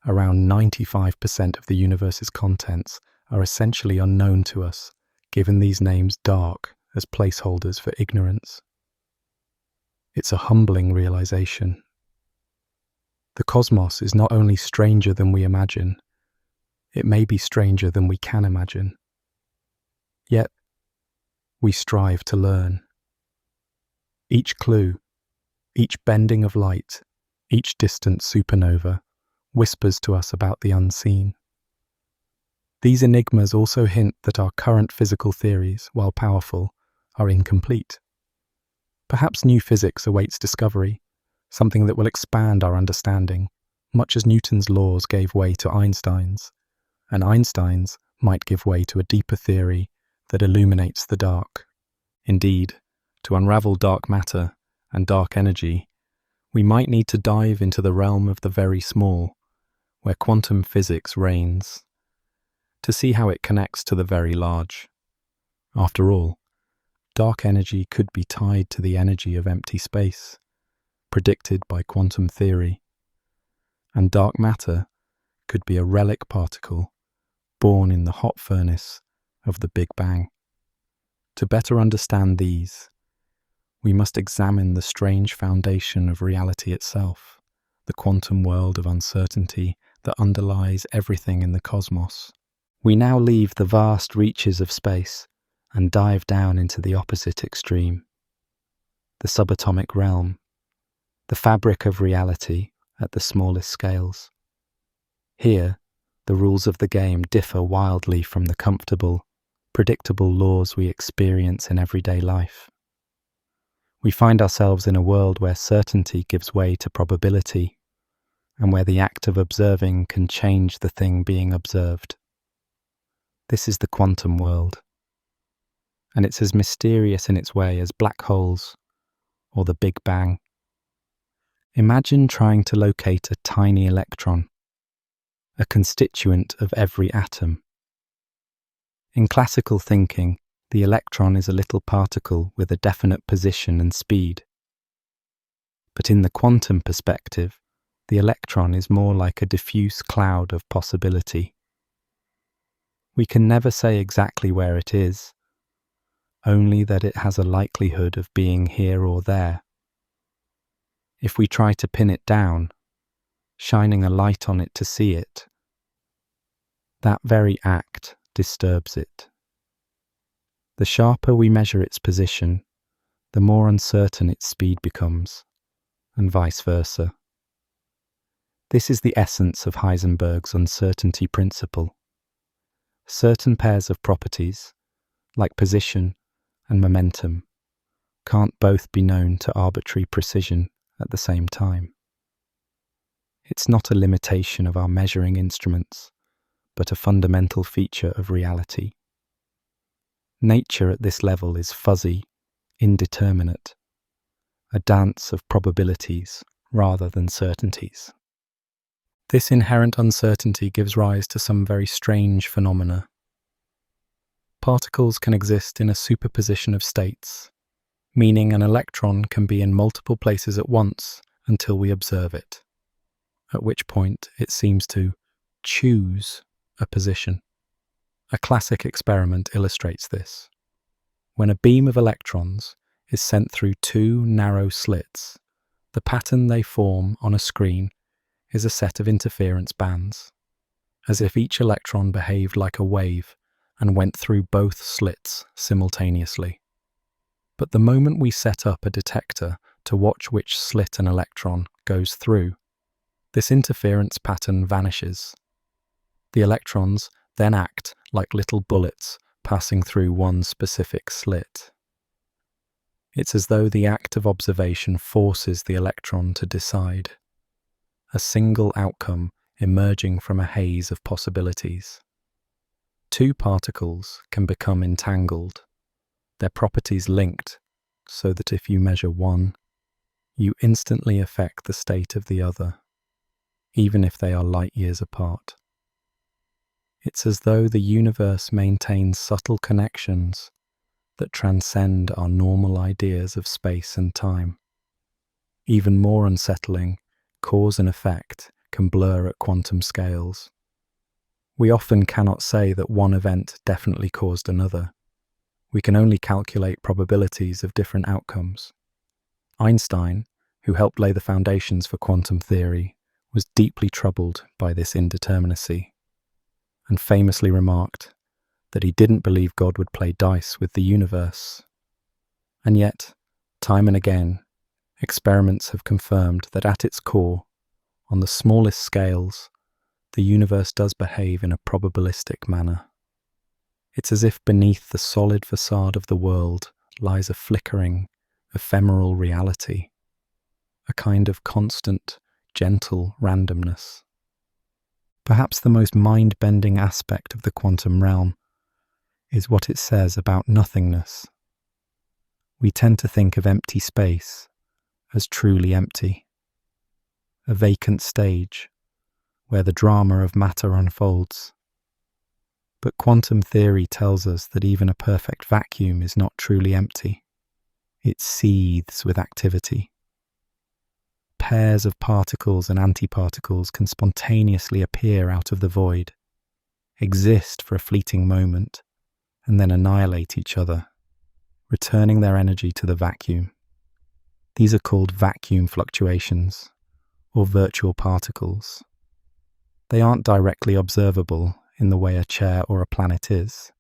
Around 95% of the universe's contents are essentially unknown to us, given these names dark as placeholders for ignorance. It's a humbling realization. The cosmos is not only stranger than we imagine, it may be stranger than we can imagine. Yet, we strive to learn. Each clue, each bending of light, each distant supernova whispers to us about the unseen. These enigmas also hint that our current physical theories, while powerful, are incomplete. Perhaps new physics awaits discovery, something that will expand our understanding, much as Newton's laws gave way to Einstein's, and Einstein's might give way to a deeper theory that illuminates the dark. Indeed, to unravel dark matter and dark energy, we might need to dive into the realm of the very small, where quantum physics reigns, to see how it connects to the very large. After all, dark energy could be tied to the energy of empty space, predicted by quantum theory, and dark matter could be a relic particle born in the hot furnace of the Big Bang. To better understand these, we must examine the strange foundation of reality itself, the quantum world of uncertainty that underlies everything in the cosmos. We now leave the vast reaches of space and dive down into the opposite extreme, the subatomic realm, the fabric of reality at the smallest scales. Here, the rules of the game differ wildly from the comfortable, predictable laws we experience in everyday life. We find ourselves in a world where certainty gives way to probability, and where the act of observing can change the thing being observed. This is the quantum world, and it's as mysterious in its way as black holes or the Big Bang. Imagine trying to locate a tiny electron, a constituent of every atom. In classical thinking, the electron is a little particle with a definite position and speed. But in the quantum perspective, the electron is more like a diffuse cloud of possibility. We can never say exactly where it is, only that it has a likelihood of being here or there. If we try to pin it down, shining a light on it to see it, that very act disturbs it. The sharper we measure its position, the more uncertain its speed becomes, and vice versa. This is the essence of Heisenberg's uncertainty principle. Certain pairs of properties, like position and momentum, can't both be known to arbitrary precision at the same time. It's not a limitation of our measuring instruments, but a fundamental feature of reality. Nature at this level is fuzzy, indeterminate, a dance of probabilities rather than certainties. This inherent uncertainty gives rise to some very strange phenomena. Particles can exist in a superposition of states, meaning an electron can be in multiple places at once until we observe it, at which point it seems to choose a position. A classic experiment illustrates this. When a beam of electrons is sent through two narrow slits, the pattern they form on a screen is a set of interference bands, as if each electron behaved like a wave and went through both slits simultaneously. But the moment we set up a detector to watch which slit an electron goes through, this interference pattern vanishes. The electrons then act like little bullets passing through one specific slit. It's as though the act of observation forces the electron to decide, a single outcome emerging from a haze of possibilities. Two particles can become entangled, their properties linked, so that if you measure one, you instantly affect the state of the other, even if they are light years apart. It's as though the universe maintains subtle connections that transcend our normal ideas of space and time. Even more unsettling, cause and effect can blur at quantum scales. We often cannot say that one event definitely caused another. We can only calculate probabilities of different outcomes. Einstein, who helped lay the foundations for quantum theory, was deeply troubled by this indeterminacy, and famously remarked that he didn't believe God would play dice with the universe. And yet, time and again, experiments have confirmed that at its core, on the smallest scales, the universe does behave in a probabilistic manner. It's as if beneath the solid facade of the world lies a flickering, ephemeral reality, a kind of constant, gentle randomness. Perhaps the most mind-bending aspect of the quantum realm is what it says about nothingness. We tend to think of empty space as truly empty, a vacant stage where the drama of matter unfolds. But quantum theory tells us that even a perfect vacuum is not truly empty. It seethes with activity. Pairs of particles and antiparticles can spontaneously appear out of the void, exist for a fleeting moment, and then annihilate each other, returning their energy to the vacuum. These are called vacuum fluctuations, or virtual particles. They aren't directly observable in the way a chair or a planet is,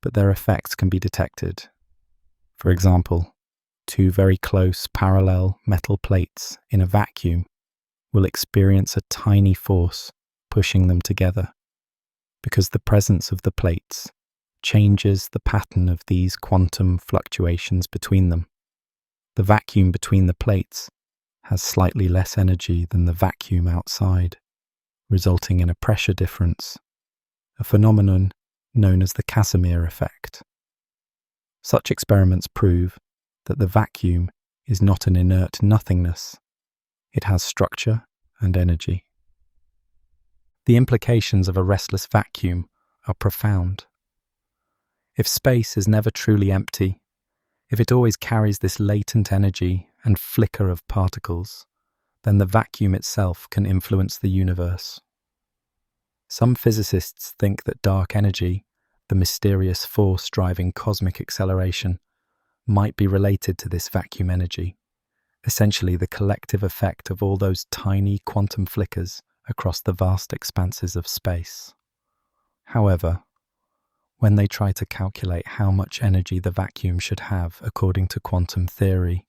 but their effects can be detected. For example, two very close parallel metal plates in a vacuum will experience a tiny force pushing them together, because the presence of the plates changes the pattern of these quantum fluctuations between them. The vacuum between the plates has slightly less energy than the vacuum outside, resulting in a pressure difference, a phenomenon known as the Casimir effect. Such experiments prove that the vacuum is not an inert nothingness. It has structure and energy. The implications of a restless vacuum are profound. If space is never truly empty, if it always carries this latent energy and flicker of particles, then the vacuum itself can influence the universe. Some physicists think that dark energy, the mysterious force driving cosmic acceleration, might be related to this vacuum energy, essentially the collective effect of all those tiny quantum flickers across the vast expanses of space. However, when they try to calculate how much energy the vacuum should have according to quantum theory,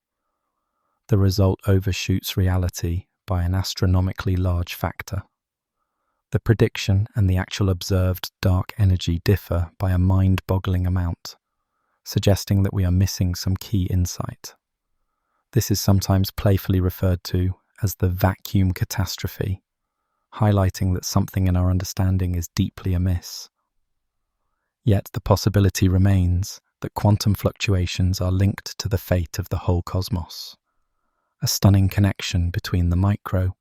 the result overshoots reality by an astronomically large factor. The prediction and the actual observed dark energy differ by a mind-boggling amount, suggesting that we are missing some key insight. This is sometimes playfully referred to as the vacuum catastrophe, highlighting that something in our understanding is deeply amiss. Yet the possibility remains that quantum fluctuations are linked to the fate of the whole cosmos, a stunning connection between the micro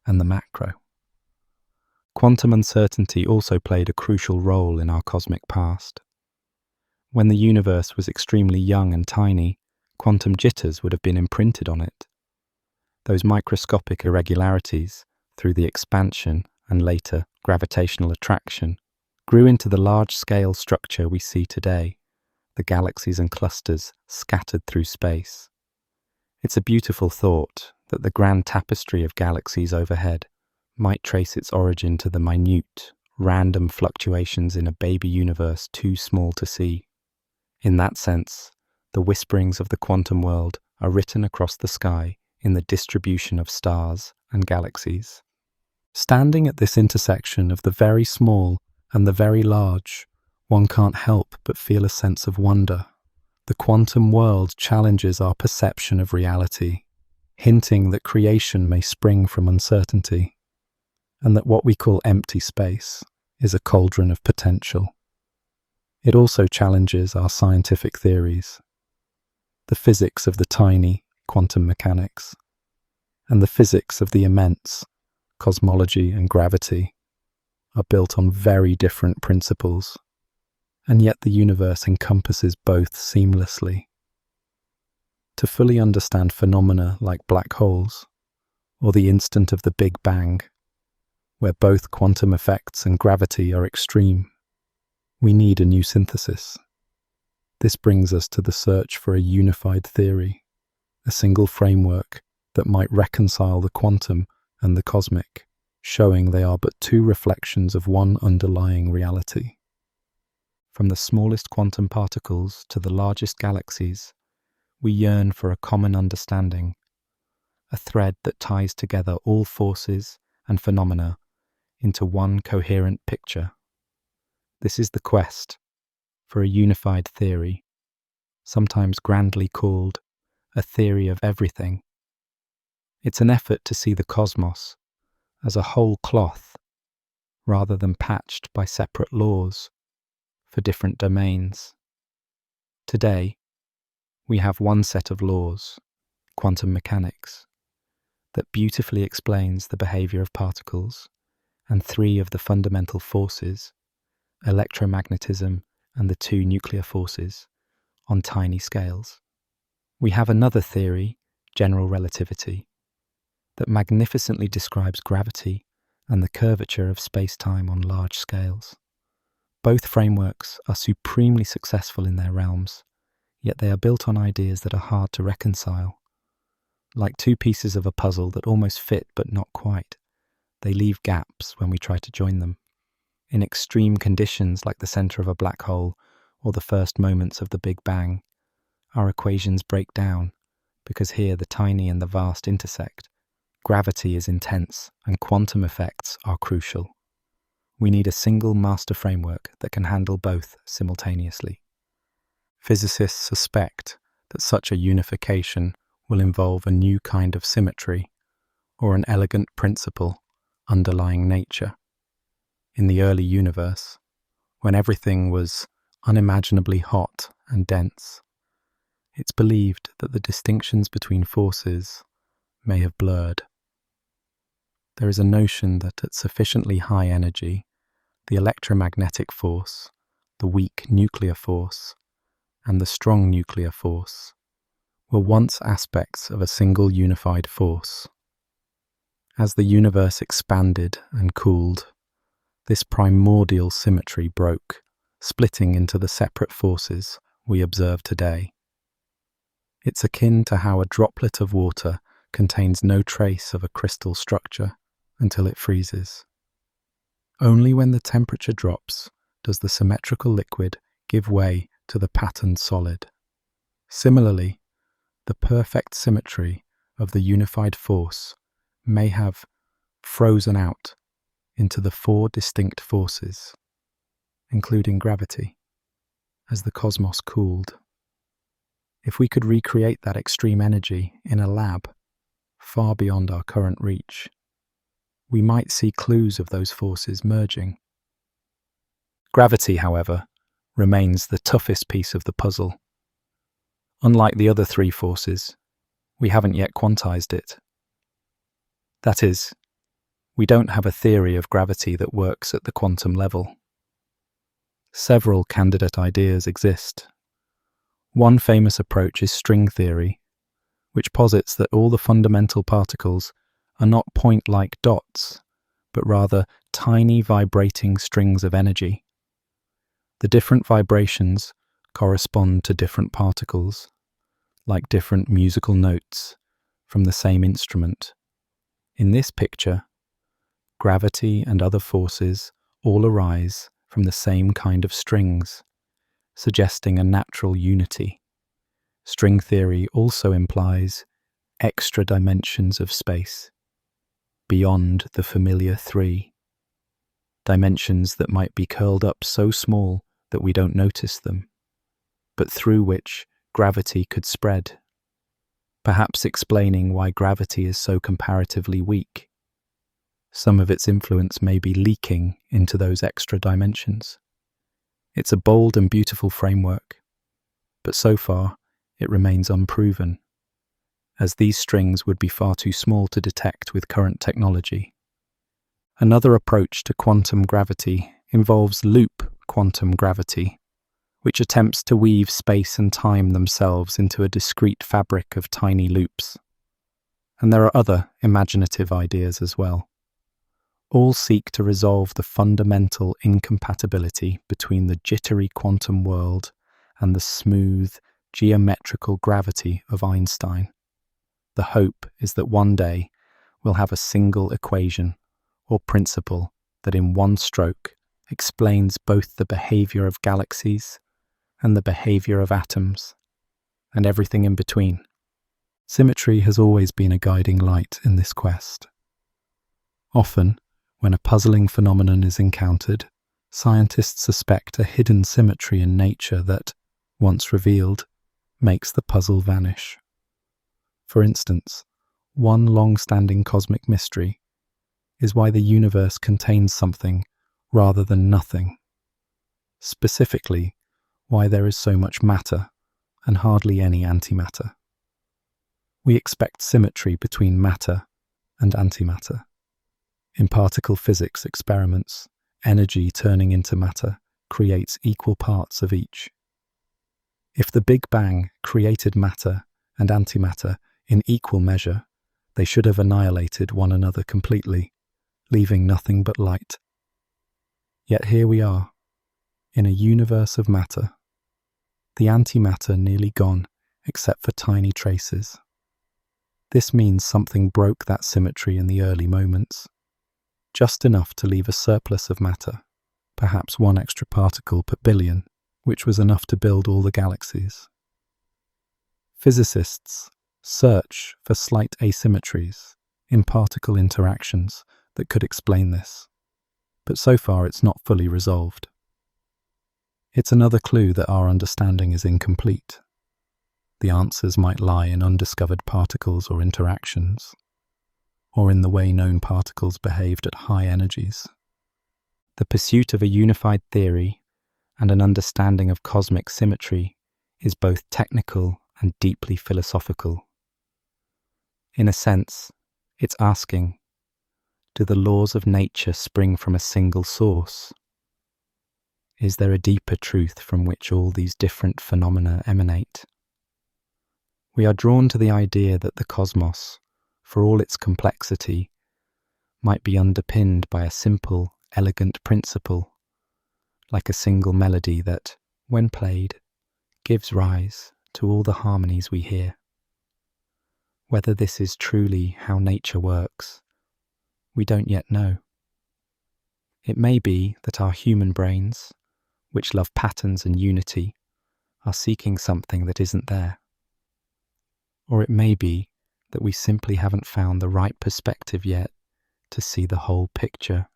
and the macro. Quantum uncertainty also played a crucial role in our cosmic past. When the universe was extremely young and tiny, quantum jitters would have been imprinted on it. Those microscopic irregularities, through the expansion and later gravitational attraction, grew into the large-scale structure we see today, the galaxies and clusters scattered through space. It's a beautiful thought that the grand tapestry of galaxies overhead might trace its origin to the minute, random fluctuations in a baby universe too small to see. In that sense, the whisperings of the quantum world are written across the sky in the distribution of stars and galaxies. Standing at this intersection of the very small and the very large, one can't help but feel a sense of wonder. The quantum world challenges our perception of reality, hinting that creation may spring from uncertainty, and that what we call empty space is a cauldron of potential. It also challenges our scientific theories. The physics of the tiny, quantum mechanics, and the physics of the immense, cosmology and gravity, are built on very different principles, and yet the universe encompasses both seamlessly. To fully understand phenomena like black holes, or the instant of the Big Bang, where both quantum effects and gravity are extreme, we need a new synthesis. This brings us to the search for a unified theory, a single framework that might reconcile the quantum and the cosmic, showing they are but two reflections of one underlying reality. From the smallest quantum particles to the largest galaxies, we yearn for a common understanding, a thread that ties together all forces and phenomena into one coherent picture. This is the quest for a unified theory, sometimes grandly called a theory of everything. It's an effort to see the cosmos as a whole cloth, rather than patched by separate laws for different domains. Today, we have one set of laws, quantum mechanics, that beautifully explains the behavior of particles, and three of the fundamental forces, electromagnetism and the two nuclear forces, on tiny scales. We have another theory, general relativity, that magnificently describes gravity and the curvature of space-time on large scales. Both frameworks are supremely successful in their realms, yet they are built on ideas that are hard to reconcile. Like two pieces of a puzzle that almost fit but not quite, they leave gaps when we try to join them. In extreme conditions like the center of a black hole or the first moments of the Big Bang, our equations break down because here the tiny and the vast intersect. Gravity is intense and quantum effects are crucial. We need a single master framework that can handle both simultaneously. Physicists suspect that such a unification will involve a new kind of symmetry or an elegant principle underlying nature. In the early universe, when everything was unimaginably hot and dense, it's believed that the distinctions between forces may have blurred. There is a notion that at sufficiently high energy, the electromagnetic force, the weak nuclear force, and the strong nuclear force were once aspects of a single unified force. As the universe expanded and cooled, this primordial symmetry broke, splitting into the separate forces we observe today. It's akin to how a droplet of water contains no trace of a crystal structure until it freezes. Only when the temperature drops does the symmetrical liquid give way to the patterned solid. Similarly, the perfect symmetry of the unified force may have frozen out into the four distinct forces, including gravity, as the cosmos cooled. If we could recreate that extreme energy in a lab far beyond our current reach, we might see clues of those forces merging. Gravity, however, remains the toughest piece of the puzzle. Unlike the other three forces, we haven't yet quantized it. That is, we don't have a theory of gravity that works at the quantum level. Several candidate ideas exist. One famous approach is string theory, which posits that all the fundamental particles are not point-like dots, but rather tiny vibrating strings of energy. The different vibrations correspond to different particles, like different musical notes from the same instrument. In this picture, gravity and other forces all arise from the same kind of strings, suggesting a natural unity. String theory also implies extra dimensions of space, beyond the familiar three. dimensions that might be curled up so small that we don't notice them, but through which gravity could spread, perhaps explaining why gravity is so comparatively weak. Some of its influence may be leaking into those extra dimensions. It's a bold and beautiful framework, but so far it remains unproven, as these strings would be far too small to detect with current technology. Another approach to quantum gravity involves loop quantum gravity, which attempts to weave space and time themselves into a discrete fabric of tiny loops. And there are other imaginative ideas as well. All seek to resolve the fundamental incompatibility between the jittery quantum world and the smooth, geometrical gravity of Einstein. The hope is that one day we'll have a single equation or principle that in one stroke explains both the behavior of galaxies and the behavior of atoms, and everything in between. Symmetry has always been a guiding light in this quest. Often, when a puzzling phenomenon is encountered, scientists suspect a hidden symmetry in nature that, once revealed, makes the puzzle vanish. For instance, one long-standing cosmic mystery is why the universe contains something rather than nothing. Specifically, why there is so much matter and hardly any antimatter. We expect symmetry between matter and antimatter. In particle physics experiments, energy turning into matter creates equal parts of each. If the Big Bang created matter and antimatter in equal measure, they should have annihilated one another completely, leaving nothing but light. Yet here we are, in a universe of matter, the antimatter nearly gone except for tiny traces. This means something broke that symmetry in the early moments, just enough to leave a surplus of matter, perhaps one extra particle per billion, which was enough to build all the galaxies. Physicists search for slight asymmetries in particle interactions that could explain this, but so far it's not fully resolved. It's another clue that our understanding is incomplete. The answers might lie in undiscovered particles or interactions, or in the way known particles behaved at high energies. The pursuit of a unified theory and an understanding of cosmic symmetry is both technical and deeply philosophical. In a sense, it's asking, do the laws of nature spring from a single source? Is there a deeper truth from which all these different phenomena emanate? We are drawn to the idea that the cosmos, for all its complexity, might be underpinned by a simple, elegant principle, like a single melody that, when played, gives rise to all the harmonies we hear. Whether this is truly how nature works, we don't yet know. It may be that our human brains, which love patterns and unity, are seeking something that isn't there. Or it may be that we simply haven't found the right perspective yet to see the whole picture.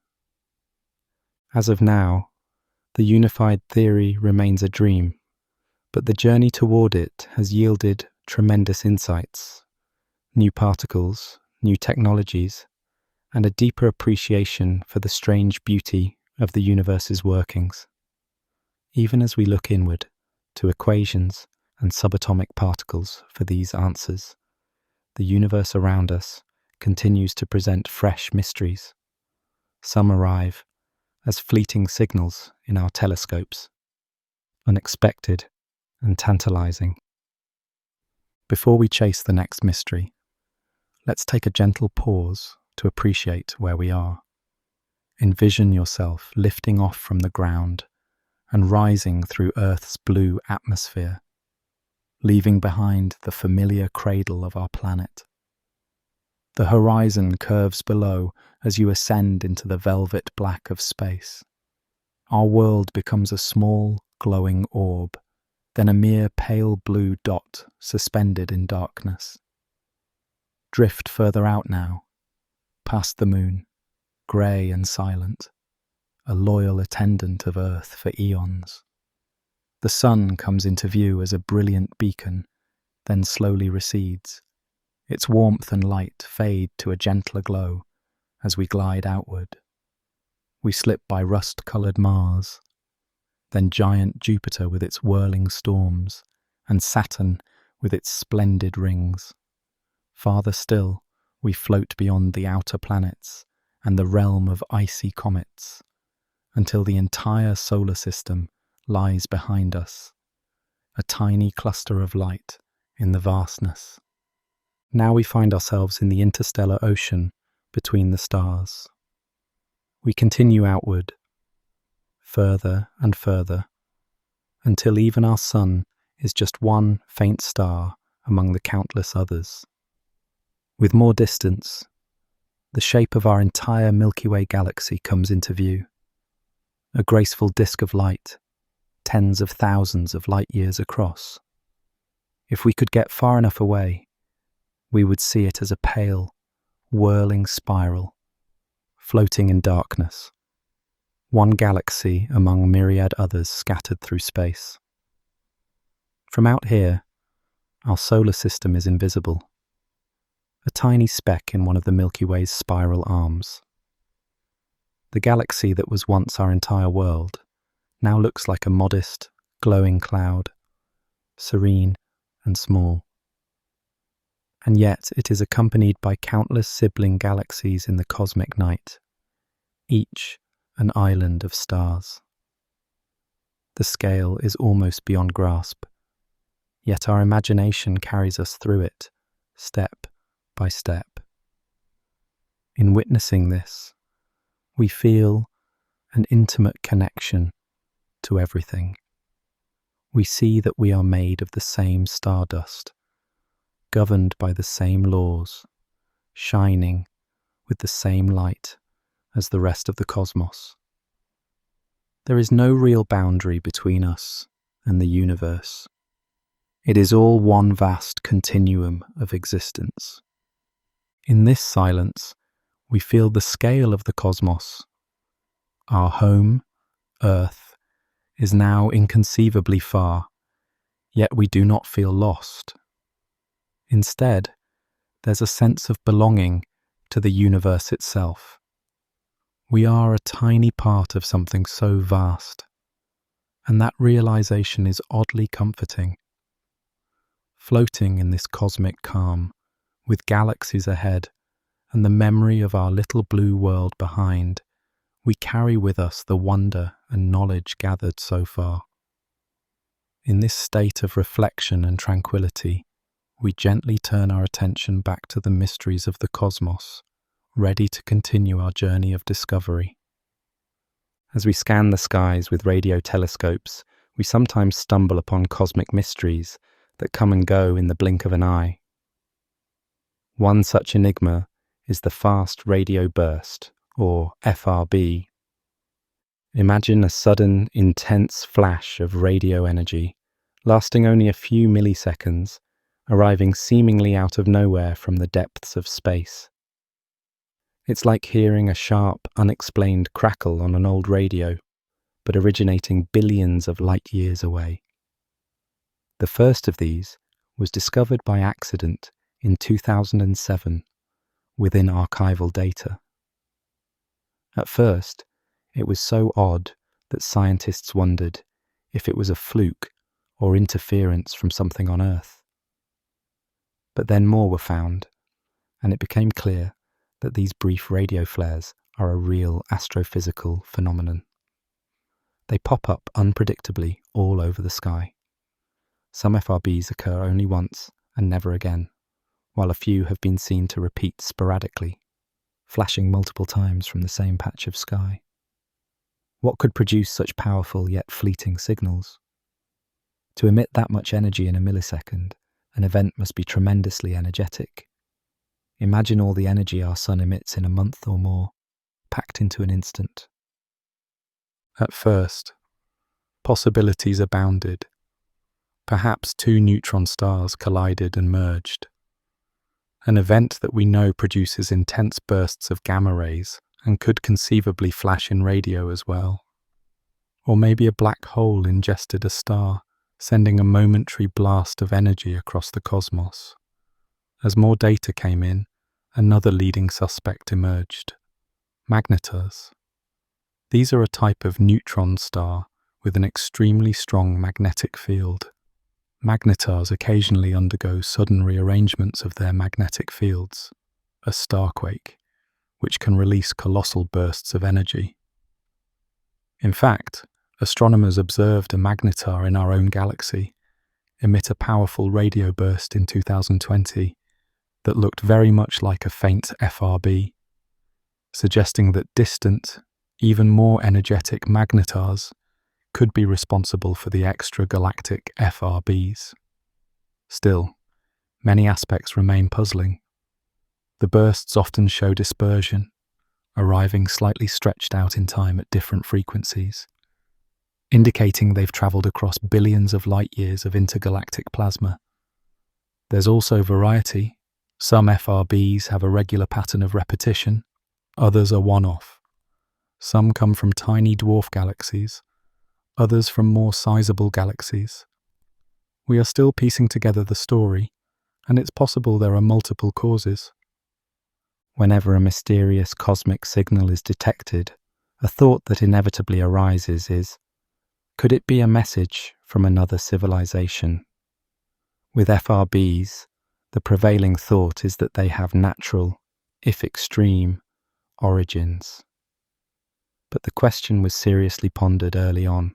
As of now, the unified theory remains a dream, but the journey toward it has yielded tremendous insights, new particles, new technologies, and a deeper appreciation for the strange beauty of the universe's workings. Even as we look inward to equations and subatomic particles for these answers, the universe around us continues to present fresh mysteries. Some arrive as fleeting signals in our telescopes, unexpected and tantalizing. Before we chase the next mystery, let's take a gentle pause to appreciate where we are. Envision yourself lifting off from the ground and rising through Earth's blue atmosphere, leaving behind the familiar cradle of our planet. The horizon curves below as you ascend into the velvet black of space. Our world becomes a small, glowing orb, then a mere pale blue dot suspended in darkness. Drift further out now, past the moon, grey and silent, a loyal attendant of Earth for eons. The sun comes into view as a brilliant beacon, then slowly recedes. Its warmth and light fade to a gentler glow as we glide outward. We slip by rust-coloured Mars, then giant Jupiter with its whirling storms, and Saturn with its splendid rings. Farther still, we float beyond the outer planets and the realm of icy comets, until the entire solar system lies behind us, a tiny cluster of light in the vastness. Now we find ourselves in the interstellar ocean between the stars. We continue outward, further and further, until even our sun is just one faint star among the countless others. With more distance, the shape of our entire Milky Way galaxy comes into view, a graceful disk of light, tens of thousands of light years across. If we could get far enough away, we would see it as a pale, whirling spiral, floating in darkness, one galaxy among myriad others scattered through space. From out here, our solar system is invisible, a tiny speck in one of the Milky Way's spiral arms. The galaxy that was once our entire world now looks like a modest, glowing cloud, serene and small. And yet it is accompanied by countless sibling galaxies in the cosmic night, each an island of stars. The scale is almost beyond grasp, yet our imagination carries us through it, step by step. In witnessing this, we feel an intimate connection to everything. We see that we are made of the same stardust, governed by the same laws, shining with the same light as the rest of the cosmos. There is no real boundary between us and the universe. It is all one vast continuum of existence. In this silence, we feel the scale of the cosmos. Our home, Earth, is now inconceivably far, yet we do not feel lost. Instead, there's a sense of belonging to the universe itself. We are a tiny part of something so vast, and that realization is oddly comforting. Floating in this cosmic calm, with galaxies ahead and the memory of our little blue world behind, we carry with us the wonder and knowledge gathered so far. In this state of reflection and tranquility, we gently turn our attention back to the mysteries of the cosmos, ready to continue our journey of discovery. As we scan the skies with radio telescopes, we sometimes stumble upon cosmic mysteries that come and go in the blink of an eye. One such enigma is the fast radio burst, or FRB. Imagine a sudden, intense flash of radio energy, lasting only a few milliseconds, arriving seemingly out of nowhere from the depths of space. It's like hearing a sharp, unexplained crackle on an old radio, but originating billions of light years away. The first of these was discovered by accident in 2007 within archival data. At first, it was so odd that scientists wondered if it was a fluke or interference from something on Earth. But then more were found, and it became clear that these brief radio flares are a real astrophysical phenomenon. They pop up unpredictably all over the sky. Some FRBs occur only once and never again, while a few have been seen to repeat sporadically, flashing multiple times from the same patch of sky. What could produce such powerful yet fleeting signals? To emit that much energy in a millisecond, an event must be tremendously energetic. Imagine all the energy our sun emits in a month or more, packed into an instant. At first, possibilities abounded. Perhaps two neutron stars collided and merged. An event that we know produces intense bursts of gamma rays and could conceivably flash in radio as well. Or maybe a black hole ingested a star, sending a momentary blast of energy across the cosmos. As more data came in, another leading suspect emerged: magnetars. These are a type of neutron star with an extremely strong magnetic field. Magnetars occasionally undergo sudden rearrangements of their magnetic fields, a starquake, which can release colossal bursts of energy. In fact, astronomers observed a magnetar in our own galaxy emit a powerful radio burst in 2020 that looked very much like a faint FRB, suggesting that distant, even more energetic magnetars could be responsible for the extragalactic FRBs. Still, many aspects remain puzzling. The bursts often show dispersion, arriving slightly stretched out in time at different frequencies, indicating they've travelled across billions of light-years of intergalactic plasma. There's also variety. Some FRBs have a regular pattern of repetition, others are one-off. Some come from tiny dwarf galaxies, others from more sizable galaxies. We are still piecing together the story, and it's possible there are multiple causes. Whenever a mysterious cosmic signal is detected, a thought that inevitably arises is, could it be a message from another civilization? With FRBs, the prevailing thought is that they have natural, if extreme, origins. But the question was seriously pondered early on.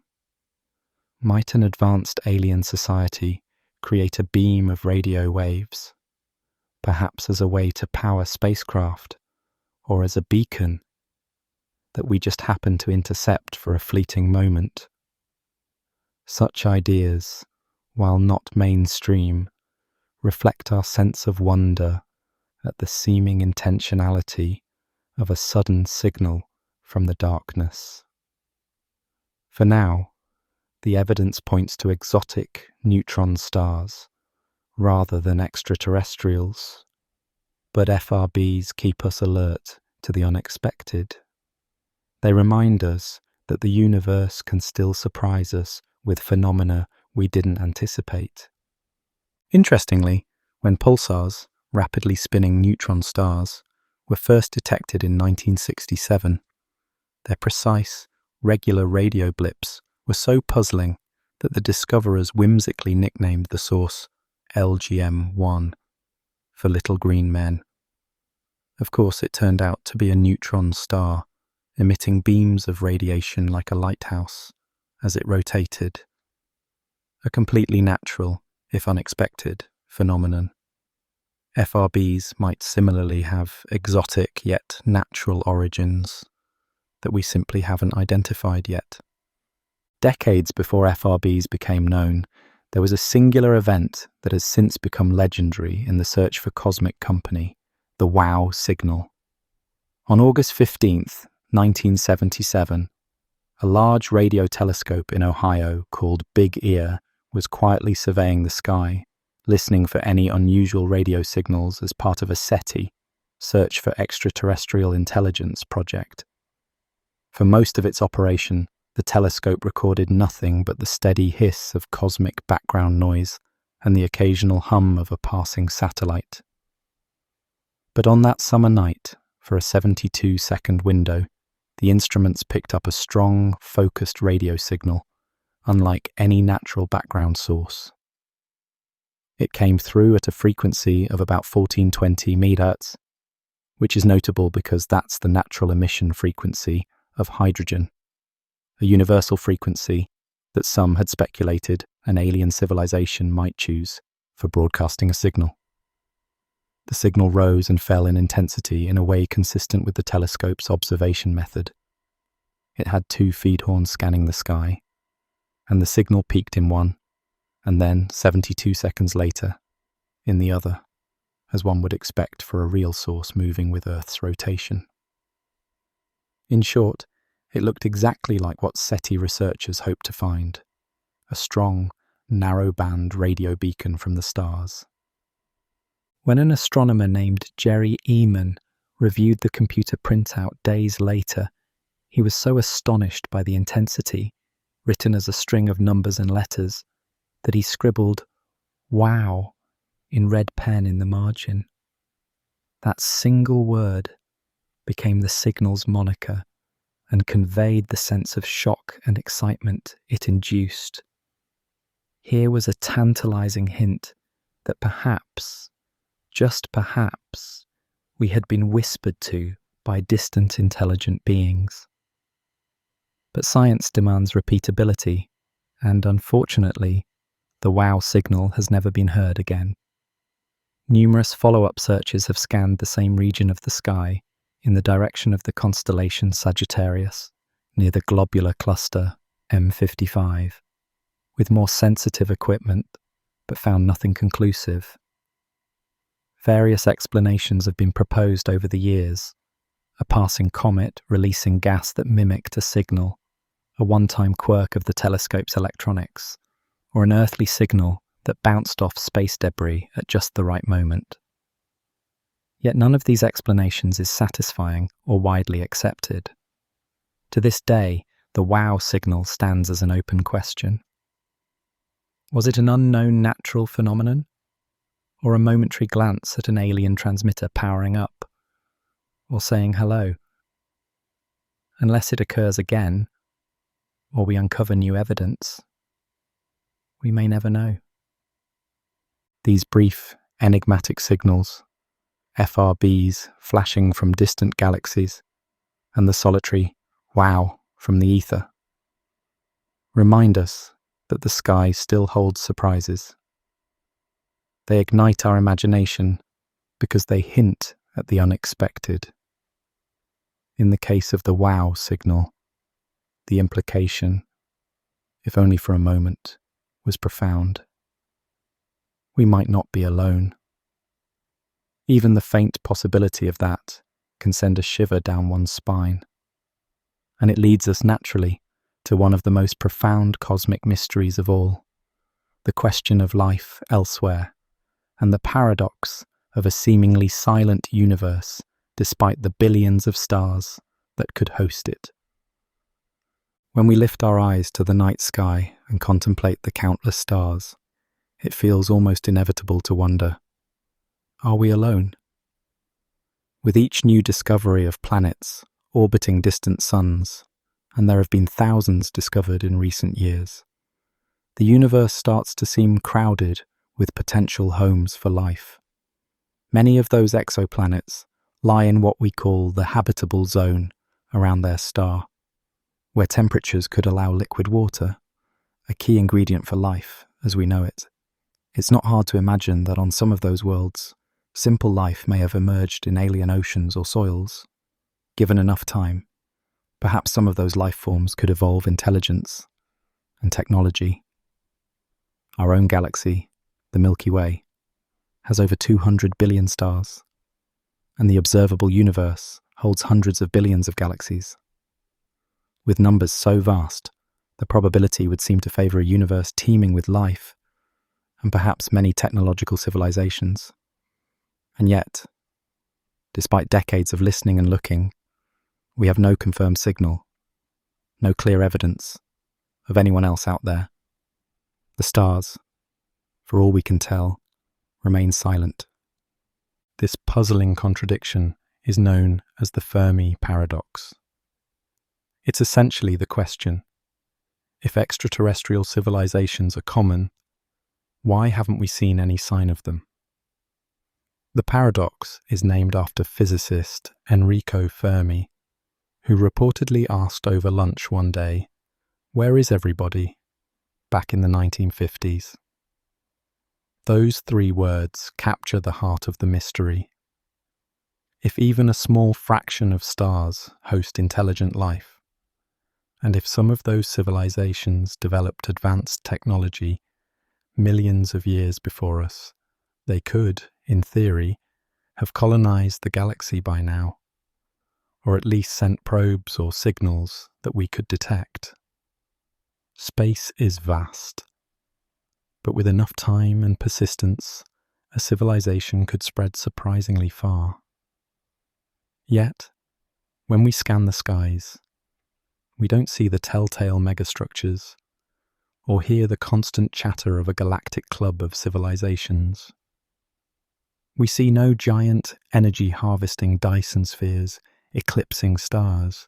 Might an advanced alien society create a beam of radio waves, perhaps as a way to power spacecraft, or as a beacon that we just happen to intercept for a fleeting moment? Such ideas, while not mainstream, reflect our sense of wonder at the seeming intentionality of a sudden signal from the darkness. For now, the evidence points to exotic neutron stars rather than extraterrestrials, but FRBs keep us alert to the unexpected. They remind us that the universe can still surprise us with phenomena we didn't anticipate. Interestingly, when pulsars, rapidly spinning neutron stars, were first detected in 1967, their precise, regular radio blips were so puzzling that the discoverers whimsically nicknamed the source LGM-1 for Little Green Men. Of course, it turned out to be a neutron star, emitting beams of radiation like a lighthouse as it rotated. A completely natural, if unexpected, phenomenon. FRBs might similarly have exotic yet natural origins that we simply haven't identified yet. Decades before FRBs became known, there was a singular event that has since become legendary in the search for cosmic company, the WOW signal. On August 15th, 1977, a large radio telescope in Ohio called Big Ear was quietly surveying the sky, listening for any unusual radio signals as part of a SETI, Search for Extraterrestrial Intelligence project. For most of its operation, the telescope recorded nothing but the steady hiss of cosmic background noise and the occasional hum of a passing satellite. But on that summer night, for a 72-second window, the instruments picked up a strong, focused radio signal, unlike any natural background source. It came through at a frequency of about 1420 MHz, which is notable because that's the natural emission frequency of hydrogen, a universal frequency that some had speculated an alien civilization might choose for broadcasting a signal. The signal rose and fell in intensity in a way consistent with the telescope's observation method. It had 2 feed horns scanning the sky, and the signal peaked in one, and then 72 seconds later, in the other, as one would expect for a real source moving with Earth's rotation. In short, it looked exactly like what SETI researchers hoped to find, a strong, narrow-band radio beacon from the stars. When an astronomer named Jerry Eman reviewed the computer printout days later, he was so astonished by the intensity, written as a string of numbers and letters, that he scribbled "Wow" in red pen in the margin. That single word became the signal's moniker and conveyed the sense of shock and excitement it induced. Here was a tantalizing hint that perhaps, just perhaps, we had been whispered to by distant intelligent beings. But science demands repeatability, and unfortunately, the wow signal has never been heard again. Numerous follow-up searches have scanned the same region of the sky in the direction of the constellation Sagittarius, near the globular cluster M55, with more sensitive equipment, but found nothing conclusive. Various explanations have been proposed over the years: a passing comet releasing gas that mimicked a signal, a one-time quirk of the telescope's electronics, or an earthly signal that bounced off space debris at just the right moment. Yet none of these explanations is satisfying or widely accepted. To this day, the wow signal stands as an open question. Was it an unknown natural phenomenon? Or a momentary glance at an alien transmitter powering up? Or saying hello? Unless it occurs again, or we uncover new evidence, we may never know. These brief, enigmatic signals, FRBs flashing from distant galaxies, and the solitary wow from the ether, remind us that the sky still holds surprises. They ignite our imagination because they hint at the unexpected. In the case of the wow signal, the implication, if only for a moment, was profound. We might not be alone. Even the faint possibility of that can send a shiver down one's spine. And it leads us naturally to one of the most profound cosmic mysteries of all, the question of life elsewhere, and the paradox of a seemingly silent universe despite the billions of stars that could host it. When we lift our eyes to the night sky and contemplate the countless stars, it feels almost inevitable to wonder, are we alone? With each new discovery of planets orbiting distant suns, and there have been thousands discovered in recent years, the universe starts to seem crowded with potential homes for life. Many of those exoplanets lie in what we call the habitable zone around their star, where temperatures could allow liquid water, a key ingredient for life as we know it. It's not hard to imagine that on some of those worlds, simple life may have emerged in alien oceans or soils. Given enough time, perhaps some of those life forms could evolve intelligence and technology. Our own galaxy, the Milky Way, has over 200 billion stars, and the observable universe holds hundreds of billions of galaxies. With numbers so vast, the probability would seem to favor a universe teeming with life, and perhaps many technological civilizations. And yet, despite decades of listening and looking, we have no confirmed signal, no clear evidence of anyone else out there. The stars, for all we can tell, remain silent. This puzzling contradiction is known as the Fermi paradox. It's essentially the question: if extraterrestrial civilizations are common, why haven't we seen any sign of them? The paradox is named after physicist Enrico Fermi, who reportedly asked over lunch one day, "Where is everybody?" back in the 1950s. Those three words capture the heart of the mystery. If even a small fraction of stars host intelligent life, and if some of those civilizations developed advanced technology millions of years before us, they could, in theory, have colonized the galaxy by now, or at least sent probes or signals that we could detect. Space is vast, but with enough time and persistence, a civilization could spread surprisingly far. Yet, when we scan the skies, we don't see the telltale megastructures or hear the constant chatter of a galactic club of civilizations. We see no giant energy-harvesting Dyson spheres eclipsing stars,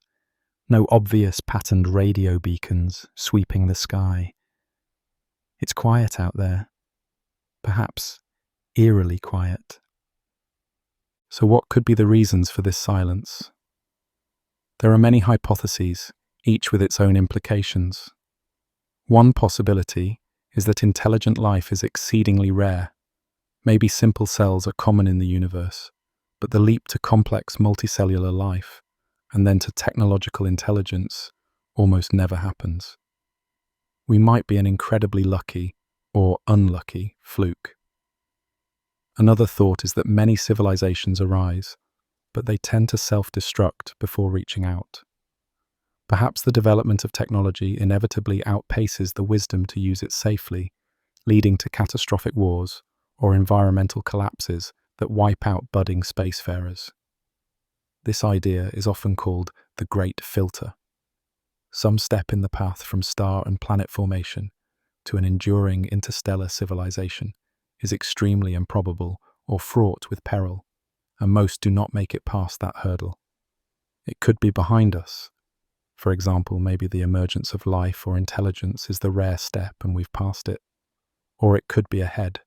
no obvious patterned radio beacons sweeping the sky. It's quiet out there, perhaps eerily quiet. So what could be the reasons for this silence? There are many hypotheses, each with its own implications. One possibility is that intelligent life is exceedingly rare. Maybe simple cells are common in the universe, but the leap to complex multicellular life, and then to technological intelligence, almost never happens. We might be an incredibly lucky or unlucky fluke. Another thought is that many civilizations arise, but they tend to self-destruct before reaching out. Perhaps the development of technology inevitably outpaces the wisdom to use it safely, leading to catastrophic wars or environmental collapses that wipe out budding spacefarers. This idea is often called the Great Filter. Some step in the path from star and planet formation to an enduring interstellar civilization is extremely improbable or fraught with peril, and most do not make it past that hurdle. It could be behind us. For example, maybe the emergence of life or intelligence is the rare step and we've passed it. Or it could be ahead.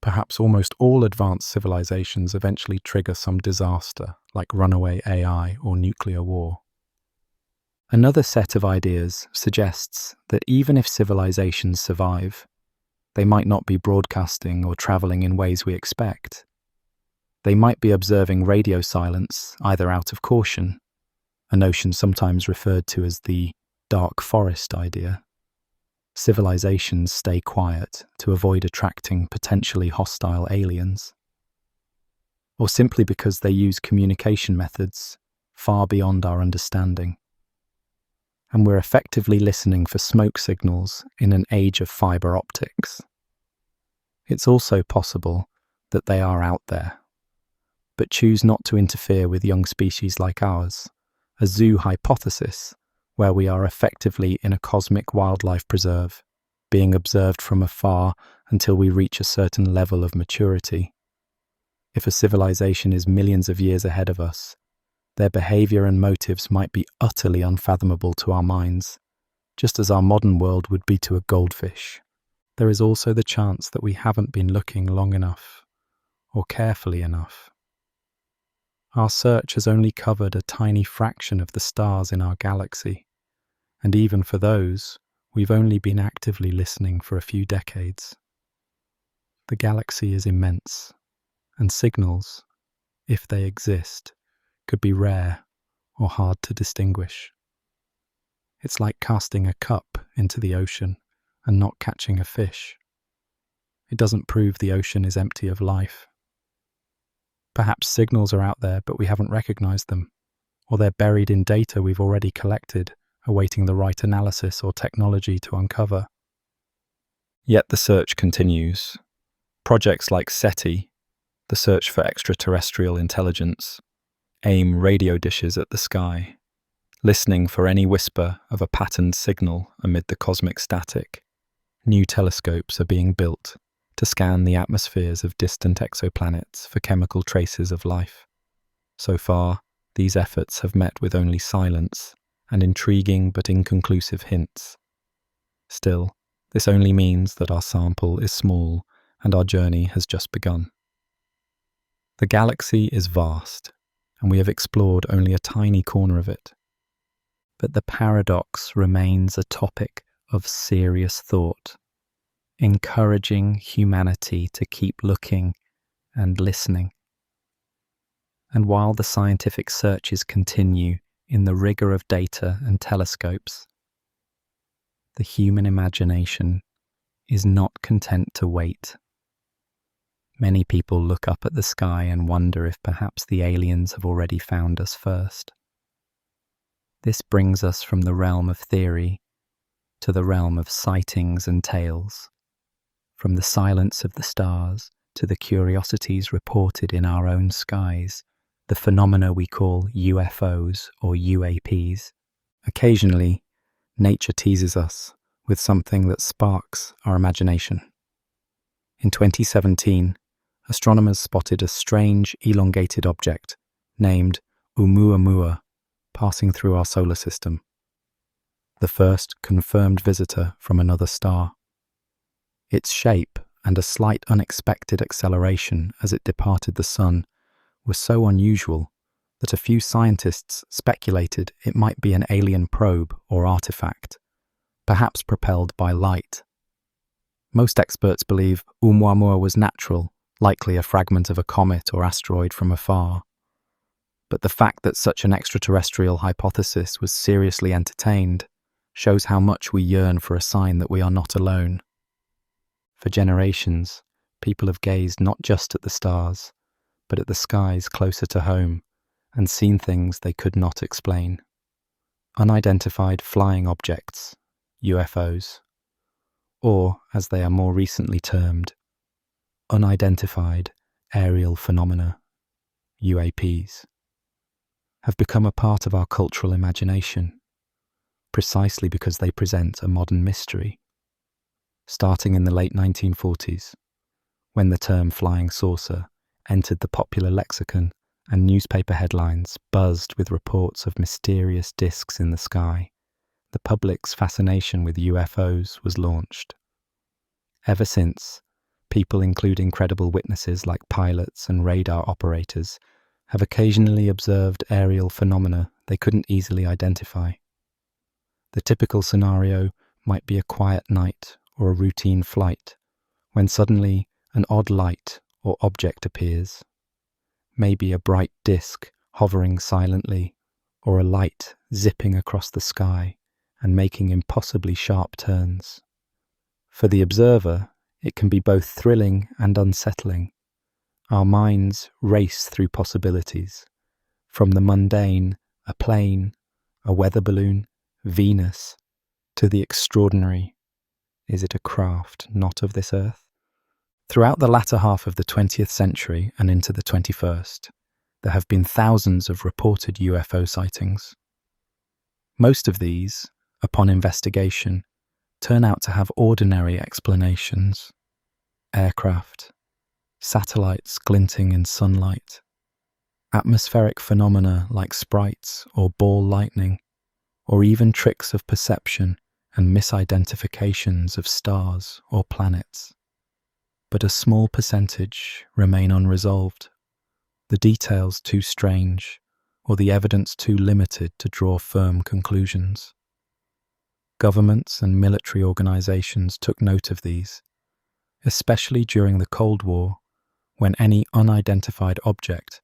Perhaps almost all advanced civilizations eventually trigger some disaster, like runaway AI or nuclear war. Another set of ideas suggests that even if civilizations survive, they might not be broadcasting or traveling in ways we expect. They might be observing radio silence, either out of caution, a notion sometimes referred to as the dark forest idea. Civilizations stay quiet to avoid attracting potentially hostile aliens, or simply because they use communication methods far beyond our understanding. And we're effectively listening for smoke signals in an age of fiber optics. It's also possible that they are out there, but choose not to interfere with young species like ours, a zoo hypothesis where we are effectively in a cosmic wildlife preserve, being observed from afar until we reach a certain level of maturity. If a civilization is millions of years ahead of us, their behavior and motives might be utterly unfathomable to our minds, just as our modern world would be to a goldfish. There is also the chance that we haven't been looking long enough or carefully enough. Our search has only covered a tiny fraction of the stars in our galaxy, and even for those, we've only been actively listening for a few decades. The galaxy is immense, and signals, if they exist, could be rare or hard to distinguish. It's like casting a cup into the ocean and not catching a fish. It doesn't prove the ocean is empty of life. Perhaps signals are out there, but we haven't recognized them, or they're buried in data we've already collected, awaiting the right analysis or technology to uncover. Yet the search continues. Projects like SETI, the search for extraterrestrial intelligence, aim radio dishes at the sky, listening for any whisper of a patterned signal amid the cosmic static. New telescopes are being built to scan the atmospheres of distant exoplanets for chemical traces of life. So far, these efforts have met with only silence and intriguing but inconclusive hints. Still, this only means that our sample is small and our journey has just begun. The galaxy is vast, and we have explored only a tiny corner of it. But the paradox remains a topic of serious thought, encouraging humanity to keep looking and listening. And while the scientific searches continue in the rigor of data and telescopes, the human imagination is not content to wait. Many people look up at the sky and wonder if perhaps the aliens have already found us first. This brings us from the realm of theory to the realm of sightings and tales, from the silence of the stars to the curiosities reported in our own skies, the phenomena we call UFOs or UAPs. Occasionally, nature teases us with something that sparks our imagination. In 2017, astronomers spotted a strange, elongated object named Oumuamua passing through our solar system, the first confirmed visitor from another star. Its shape and a slight unexpected acceleration as it departed the Sun were so unusual that a few scientists speculated it might be an alien probe or artifact, perhaps propelled by light. Most experts believe Oumuamua was natural, likely a fragment of a comet or asteroid from afar. But the fact that such an extraterrestrial hypothesis was seriously entertained shows how much we yearn for a sign that we are not alone. For generations, people have gazed not just at the stars, but at the skies closer to home and seen things they could not explain. Unidentified flying objects, UFOs, or, as they are more recently termed, unidentified aerial phenomena, UAPs, have become a part of our cultural imagination, precisely because they present a modern mystery. Starting in the late 1940s, when the term flying saucer entered the popular lexicon and newspaper headlines buzzed with reports of mysterious discs in the sky, the public's fascination with UFOs was launched. Ever since, people including credible witnesses like pilots and radar operators have occasionally observed aerial phenomena they couldn't easily identify. The typical scenario might be a quiet night or a routine flight, when suddenly an odd light or object appears. Maybe a bright disk hovering silently, or a light zipping across the sky and making impossibly sharp turns. For the observer, it can be both thrilling and unsettling. Our minds race through possibilities, from the mundane, a plane, a weather balloon, Venus, to the extraordinary, is it a craft not of this earth? Throughout the latter half of the 20th century and into the 21st, there have been thousands of reported UFO sightings. Most of these, upon investigation, turn out to have ordinary explanations. Aircraft, satellites glinting in sunlight, atmospheric phenomena like sprites or ball lightning, or even tricks of perception and misidentifications of stars or planets. But a small percentage remain unresolved, the details too strange, or the evidence too limited to draw firm conclusions. Governments and military organizations took note of these, especially during the Cold War, when any unidentified object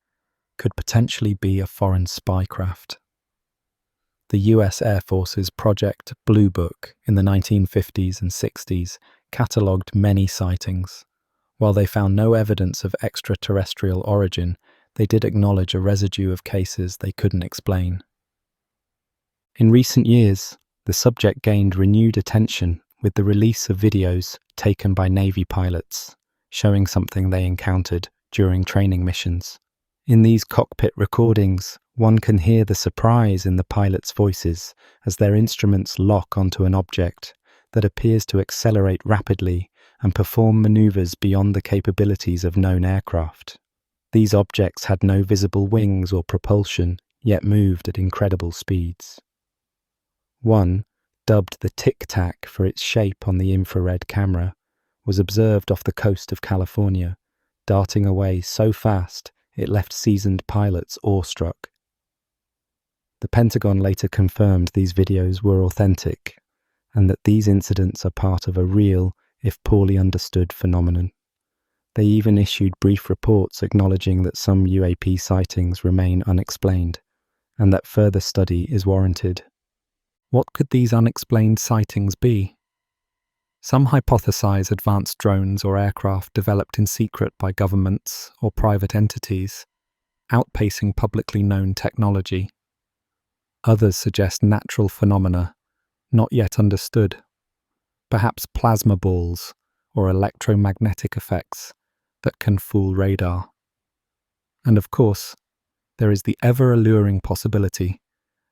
could potentially be a foreign spy craft. The US Air Force's Project Blue Book in the 1950s and 60s catalogued many sightings. While they found no evidence of extraterrestrial origin, they did acknowledge a residue of cases they couldn't explain. In recent years, the subject gained renewed attention with the release of videos taken by Navy pilots, showing something they encountered during training missions. In these cockpit recordings, one can hear the surprise in the pilots' voices as their instruments lock onto an object that appears to accelerate rapidly and perform maneuvers beyond the capabilities of known aircraft. These objects had no visible wings or propulsion, yet moved at incredible speeds. One, dubbed the Tic Tac for its shape on the infrared camera, was observed off the coast of California, darting away so fast it left seasoned pilots awestruck. The Pentagon later confirmed these videos were authentic, and that these incidents are part of a real, if poorly understood, phenomenon. They even issued brief reports acknowledging that some UAP sightings remain unexplained, and that further study is warranted. What could these unexplained sightings be? Some hypothesize advanced drones or aircraft developed in secret by governments or private entities, outpacing publicly known technology. Others suggest natural phenomena, not yet understood, perhaps plasma balls or electromagnetic effects that can fool radar. And of course, there is the ever-alluring possibility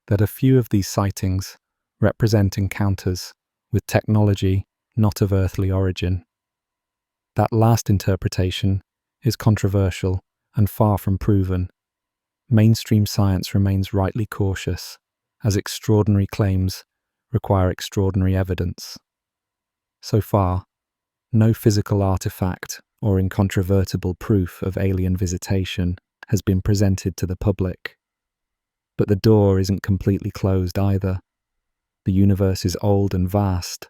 that a few of these sightings represent encounters with technology not of earthly origin. That last interpretation is controversial and far from proven. Mainstream science remains rightly cautious, as extraordinary claims require extraordinary evidence. So far, no physical artifact or incontrovertible proof of alien visitation has been presented to the public. But the door isn't completely closed either. The universe is old and vast,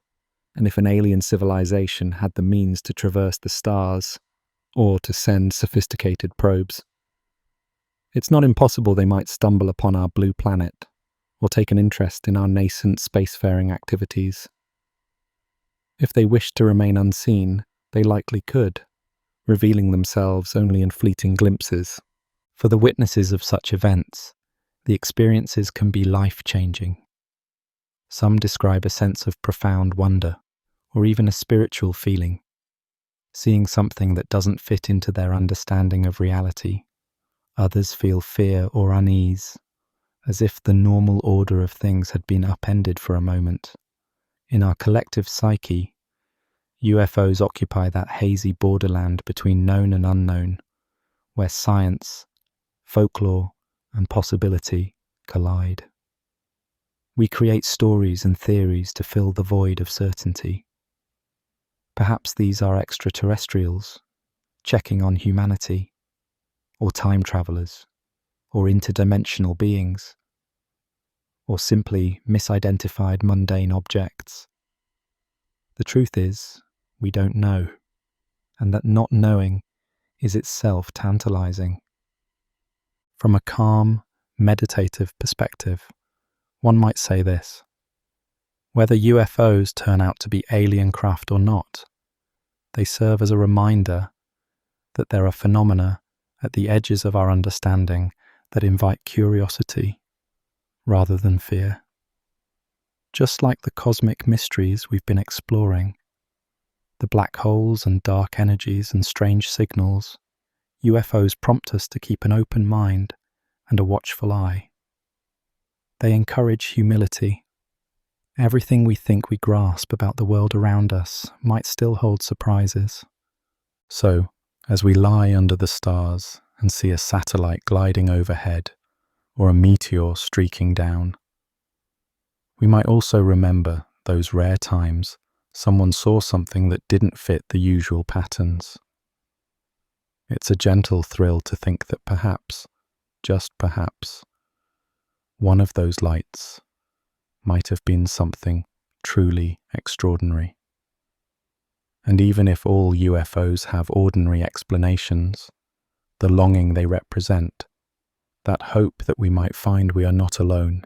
and if an alien civilization had the means to traverse the stars, or to send sophisticated probes, it's not impossible they might stumble upon our blue planet, or take an interest in our nascent spacefaring activities. If they wished to remain unseen, they likely could, revealing themselves only in fleeting glimpses. For the witnesses of such events, the experiences can be life-changing. Some describe a sense of profound wonder, or even a spiritual feeling, seeing something that doesn't fit into their understanding of reality. Others feel fear or unease, as if the normal order of things had been upended for a moment. In our collective psyche, UFOs occupy that hazy borderland between known and unknown, where science, folklore, and possibility collide. We create stories and theories to fill the void of certainty. Perhaps these are extraterrestrials, checking on humanity, or time travelers, or interdimensional beings, or simply misidentified mundane objects. The truth is, we don't know, and that not knowing is itself tantalizing. From a calm, meditative perspective, one might say this: whether UFOs turn out to be alien craft or not, they serve as a reminder that there are phenomena at the edges of our understanding that invite curiosity rather than fear. Just like the cosmic mysteries we've been exploring, the black holes and dark energies and strange signals, UFOs prompt us to keep an open mind and a watchful eye. They encourage humility. Everything we think we grasp about the world around us might still hold surprises. So, as we lie under the stars and see a satellite gliding overhead or a meteor streaking down, we might also remember those rare times someone saw something that didn't fit the usual patterns. It's a gentle thrill to think that perhaps, just perhaps, one of those lights might have been something truly extraordinary. And even if all UFOs have ordinary explanations, the longing they represent, that hope that we might find we are not alone,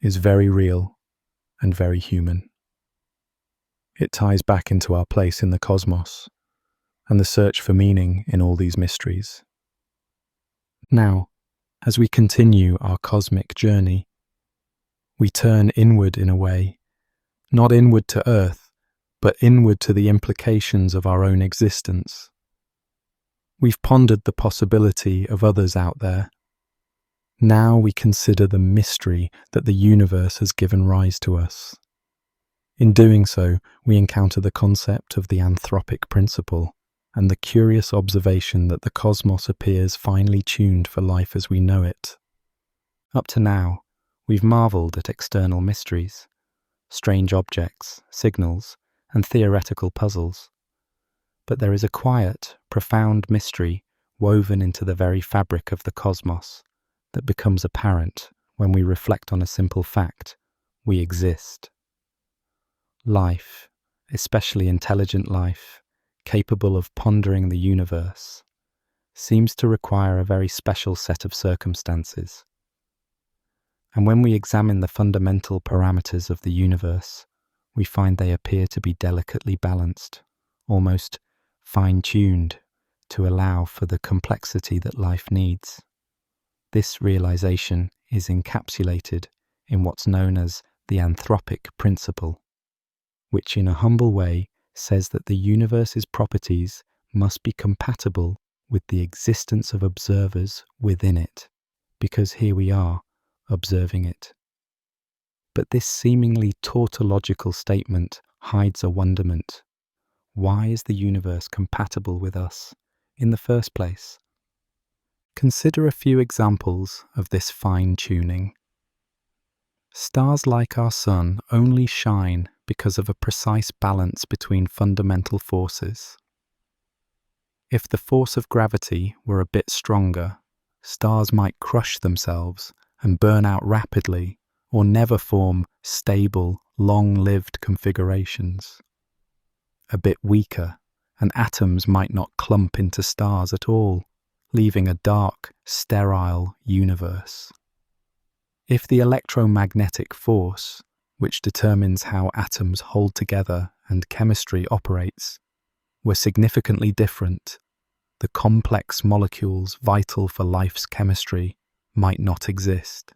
is very real and very human. It ties back into our place in the cosmos and the search for meaning in all these mysteries. Now, as we continue our cosmic journey, we turn inward in a way, not inward to Earth, but inward to the implications of our own existence. We've pondered the possibility of others out there. Now we consider the mystery that the universe has given rise to us. In doing so, we encounter the concept of the anthropic principle and the curious observation that the cosmos appears finely tuned for life as we know it. Up to now, we've marveled at external mysteries, strange objects, signals, and theoretical puzzles. But there is a quiet, profound mystery woven into the very fabric of the cosmos that becomes apparent when we reflect on a simple fact: we exist. Life, especially intelligent life, capable of pondering the universe, seems to require a very special set of circumstances. And when we examine the fundamental parameters of the universe, we find they appear to be delicately balanced, almost fine-tuned to allow for the complexity that life needs. This realization is encapsulated in what's known as the anthropic principle, which in a humble way says that the universe's properties must be compatible with the existence of observers within it. because here we are, observing it. But this seemingly tautological statement hides a wonderment. Why is the universe compatible with us in the first place? Consider a few examples of this fine-tuning. Stars like our sun only shine because of a precise balance between fundamental forces. If the force of gravity were a bit stronger, stars might crush themselves and burn out rapidly or never form stable, long-lived configurations. A bit weaker, and atoms might not clump into stars at all, leaving a dark, sterile universe. If the electromagnetic force, which determines how atoms hold together and chemistry operates, were significantly different, the complex molecules vital for life's chemistry might not exist.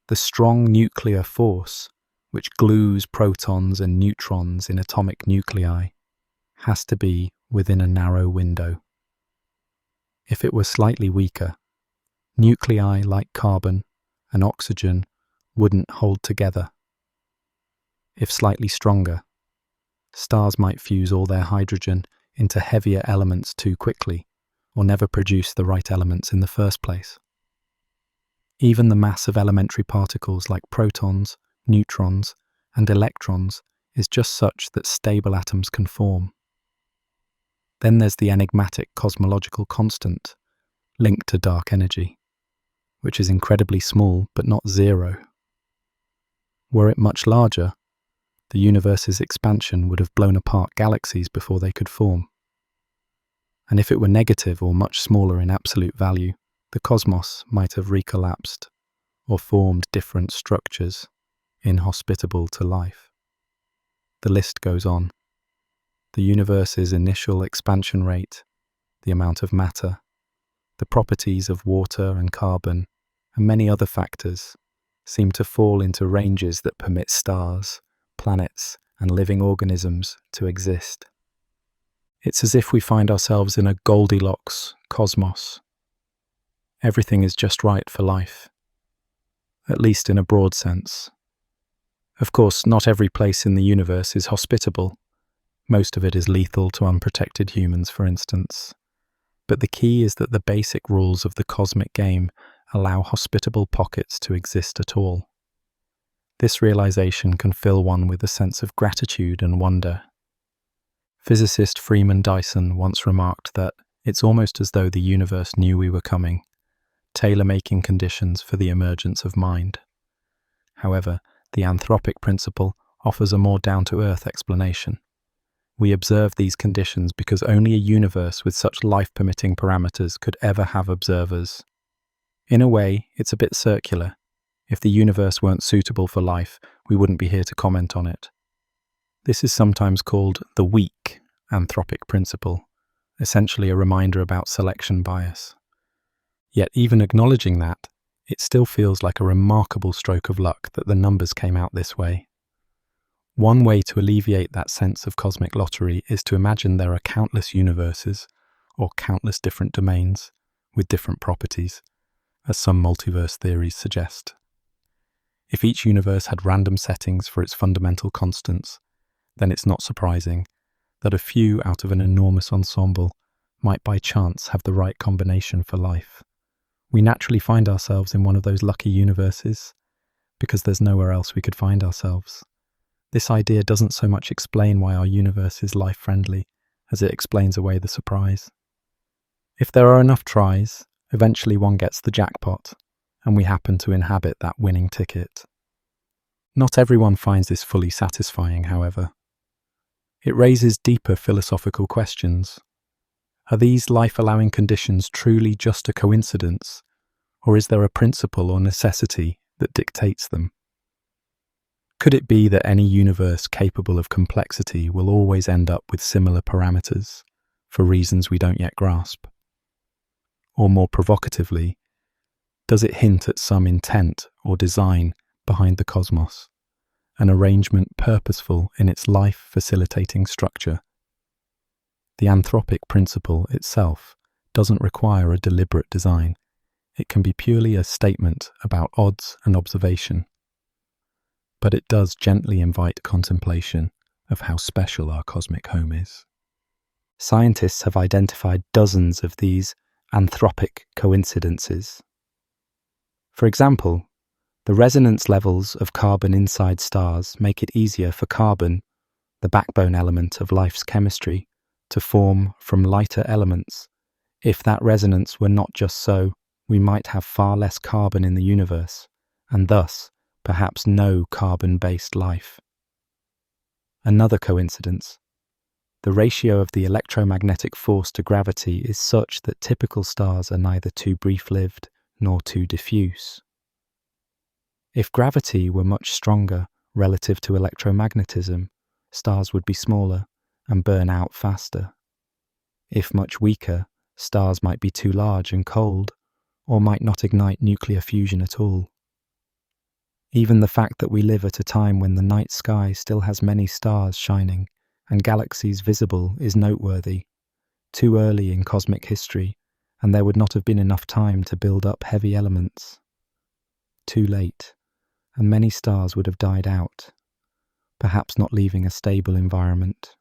The strong nuclear force, which glues protons and neutrons in atomic nuclei, has to be within a narrow window. If it were slightly weaker, nuclei like carbon and oxygen wouldn't hold together. If slightly stronger, stars might fuse all their hydrogen into heavier elements too quickly, or never produce the right elements in the first place. Even the mass of elementary particles like protons, neutrons, and electrons is just such that stable atoms can form. Then there's the enigmatic cosmological constant, linked to dark energy, which is incredibly small but not zero. Were it much larger, the universe's expansion would have blown apart galaxies before they could form. And if it were negative or much smaller in absolute value, the cosmos might have recollapsed or formed different structures inhospitable to life. The list goes on. The universe's initial expansion rate, the amount of matter, the properties of water and carbon, and many other factors seem to fall into ranges that permit stars, planets, and living organisms to exist. It's as if we find ourselves in a Goldilocks cosmos. Everything is just right for life, at least in a broad sense. Of course, not every place in the universe is hospitable. Most of it is lethal to unprotected humans, for instance. But the key is that the basic rules of the cosmic game allow hospitable pockets to exist at all. This realization can fill one with a sense of gratitude and wonder. Physicist Freeman Dyson once remarked that it's almost as though the universe knew we were coming, tailor-making conditions for the emergence of mind. However, the anthropic principle offers a more down-to-earth explanation. We observe these conditions because only a universe with such life-permitting parameters could ever have observers. In a way, it's a bit circular. If the universe weren't suitable for life, we wouldn't be here to comment on it. This is sometimes called the weak anthropic principle, essentially a reminder about selection bias. Yet even acknowledging that, it still feels like a remarkable stroke of luck that the numbers came out this way. One way to alleviate that sense of cosmic lottery is to imagine there are countless universes, or countless different domains, with different properties, as some multiverse theories suggest. If each universe had random settings for its fundamental constants, then it's not surprising that a few out of an enormous ensemble might by chance have the right combination for life. We naturally find ourselves in one of those lucky universes because there's nowhere else we could find ourselves. This idea doesn't so much explain why our universe is life-friendly as it explains away the surprise. If there are enough tries, eventually one gets the jackpot, and we happen to inhabit that winning ticket. Not everyone finds this fully satisfying, however. It raises deeper philosophical questions. Are these life-allowing conditions truly just a coincidence, or is there a principle or necessity that dictates them? Could it be that any universe capable of complexity will always end up with similar parameters, for reasons we don't yet grasp? Or more provocatively, does it hint at some intent or design behind the cosmos, an arrangement purposeful in its life-facilitating structure? The anthropic principle itself doesn't require a deliberate design. It can be purely a statement about odds and observation, but it does gently invite contemplation of how special our cosmic home is. Scientists have identified dozens of these anthropic coincidences. For example, the resonance levels of carbon inside stars make it easier for carbon, the backbone element of life's chemistry, to form from lighter elements. If that resonance were not just so, we might have far less carbon in the universe, and thus, perhaps no carbon-based life. Another coincidence. The ratio of the electromagnetic force to gravity is such that typical stars are neither too brief-lived nor too diffuse. If gravity were much stronger relative to electromagnetism, stars would be smaller and burn out faster. If much weaker, stars might be too large and cold, or might not ignite nuclear fusion at all. Even the fact that we live at a time when the night sky still has many stars shining and galaxies visible is noteworthy. Too early in cosmic history, and there would not have been enough time to build up heavy elements. Too late, and many stars would have died out, perhaps not leaving a stable environment.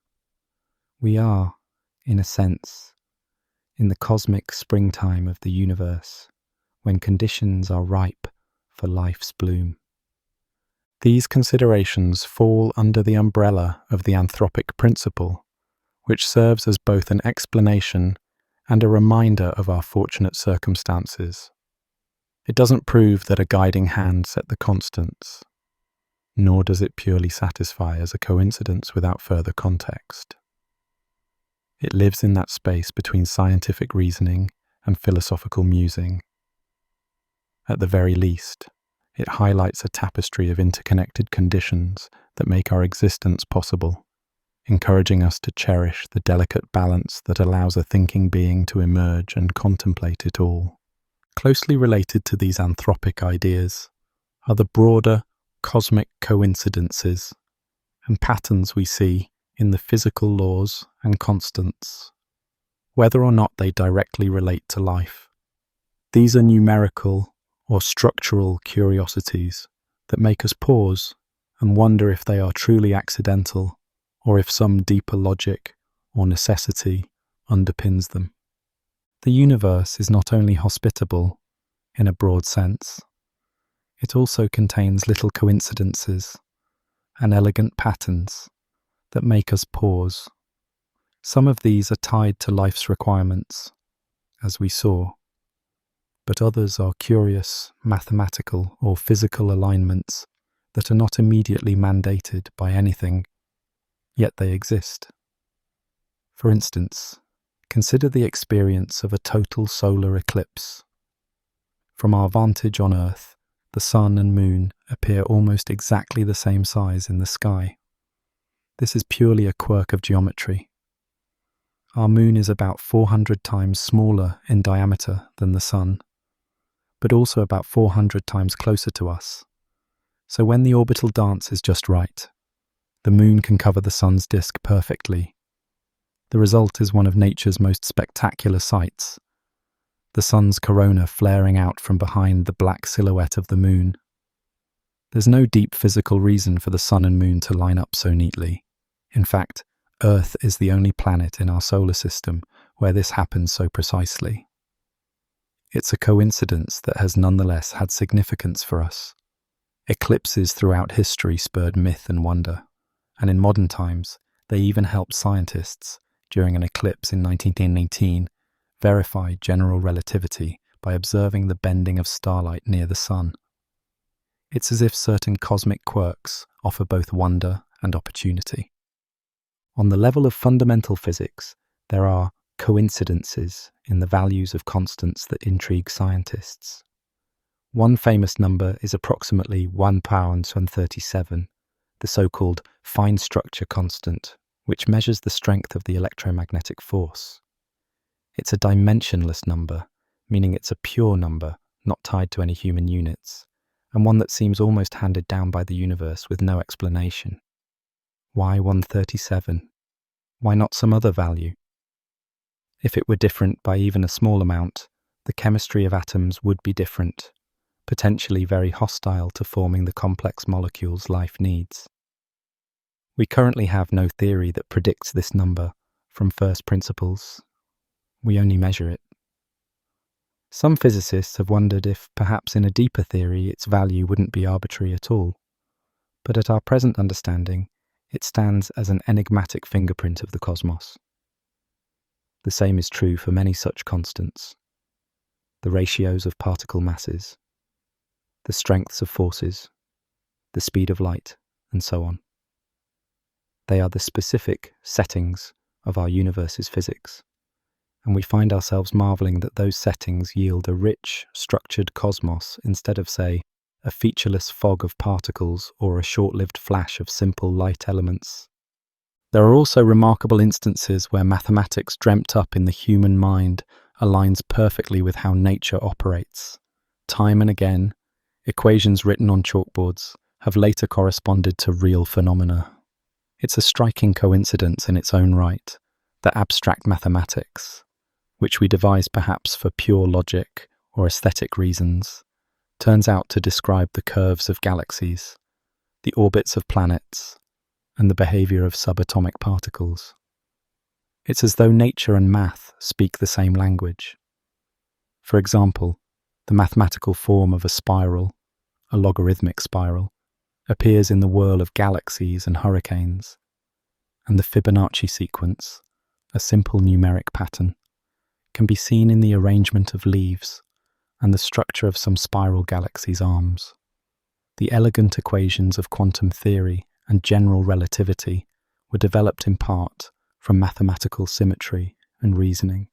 We are, in a sense, in the cosmic springtime of the universe, when conditions are ripe for life's bloom. These considerations fall under the umbrella of the anthropic principle, which serves as both an explanation and a reminder of our fortunate circumstances. It doesn't prove that a guiding hand set the constants, nor does it purely satisfy as a coincidence without further context. It lives in that space between scientific reasoning and philosophical musing. At the very least, it highlights a tapestry of interconnected conditions that make our existence possible, encouraging us to cherish the delicate balance that allows a thinking being to emerge and contemplate it all. Closely related to these anthropic ideas are the broader cosmic coincidences and patterns we see in the physical laws and constants, whether or not they directly relate to life. These are numerical or structural curiosities that make us pause and wonder if they are truly accidental or if some deeper logic or necessity underpins them. The universe is not only hospitable in a broad sense, it also contains little coincidences and elegant patterns that make us pause. Some of these are tied to life's requirements, as we saw, but others are curious mathematical or physical alignments that are not immediately mandated by anything, yet they exist. For instance, consider the experience of a total solar eclipse. From our vantage on Earth, the sun and moon appear almost exactly the same size in the sky. This is purely a quirk of geometry. Our moon is about 400 times smaller in diameter than the sun, but also about 400 times closer to us. So when the orbital dance is just right, the moon can cover the sun's disk perfectly. The result is one of nature's most spectacular sights, the sun's corona flaring out from behind the black silhouette of the moon. There's no deep physical reason for the sun and moon to line up so neatly. In fact, Earth is the only planet in our solar system where this happens so precisely. It's a coincidence that has nonetheless had significance for us. Eclipses throughout history spurred myth and wonder, and in modern times, they even helped scientists, during an eclipse in 1918, verify general relativity by observing the bending of starlight near the sun. It's as if certain cosmic quirks offer both wonder and opportunity. On the level of fundamental physics, there are coincidences in the values of constants that intrigue scientists. One famous number is approximately 137, the so-called fine structure constant, which measures the strength of the electromagnetic force. It's a dimensionless number, meaning it's a pure number, not tied to any human units, and one that seems almost handed down by the universe with no explanation. Why 137? Why not some other value? If it were different by even a small amount, the chemistry of atoms would be different, potentially very hostile to forming the complex molecules life needs. We currently have no theory that predicts this number from first principles. We only measure it. Some physicists have wondered if, perhaps in a deeper theory, its value wouldn't be arbitrary at all. But at our present understanding, it stands as an enigmatic fingerprint of the cosmos. The same is true for many such constants: the ratios of particle masses, the strengths of forces, the speed of light, and so on. They are the specific settings of our universe's physics, and we find ourselves marveling that those settings yield a rich, structured cosmos instead of, say, a featureless fog of particles or a short-lived flash of simple light elements. There are also remarkable instances where mathematics dreamt up in the human mind aligns perfectly with how nature operates. Time and again, equations written on chalkboards have later corresponded to real phenomena. It's a striking coincidence in its own right that abstract mathematics, which we devise perhaps for pure logic or aesthetic reasons, turns out to describe the curves of galaxies, the orbits of planets, and the behavior of subatomic particles. It's as though nature and math speak the same language. For example, the mathematical form of a spiral, a logarithmic spiral, appears in the whirl of galaxies and hurricanes, and the Fibonacci sequence, a simple numeric pattern, can be seen in the arrangement of leaves and the structure of some spiral galaxy's arms. The elegant equations of quantum theory and general relativity were developed in part from mathematical symmetry and reasoning,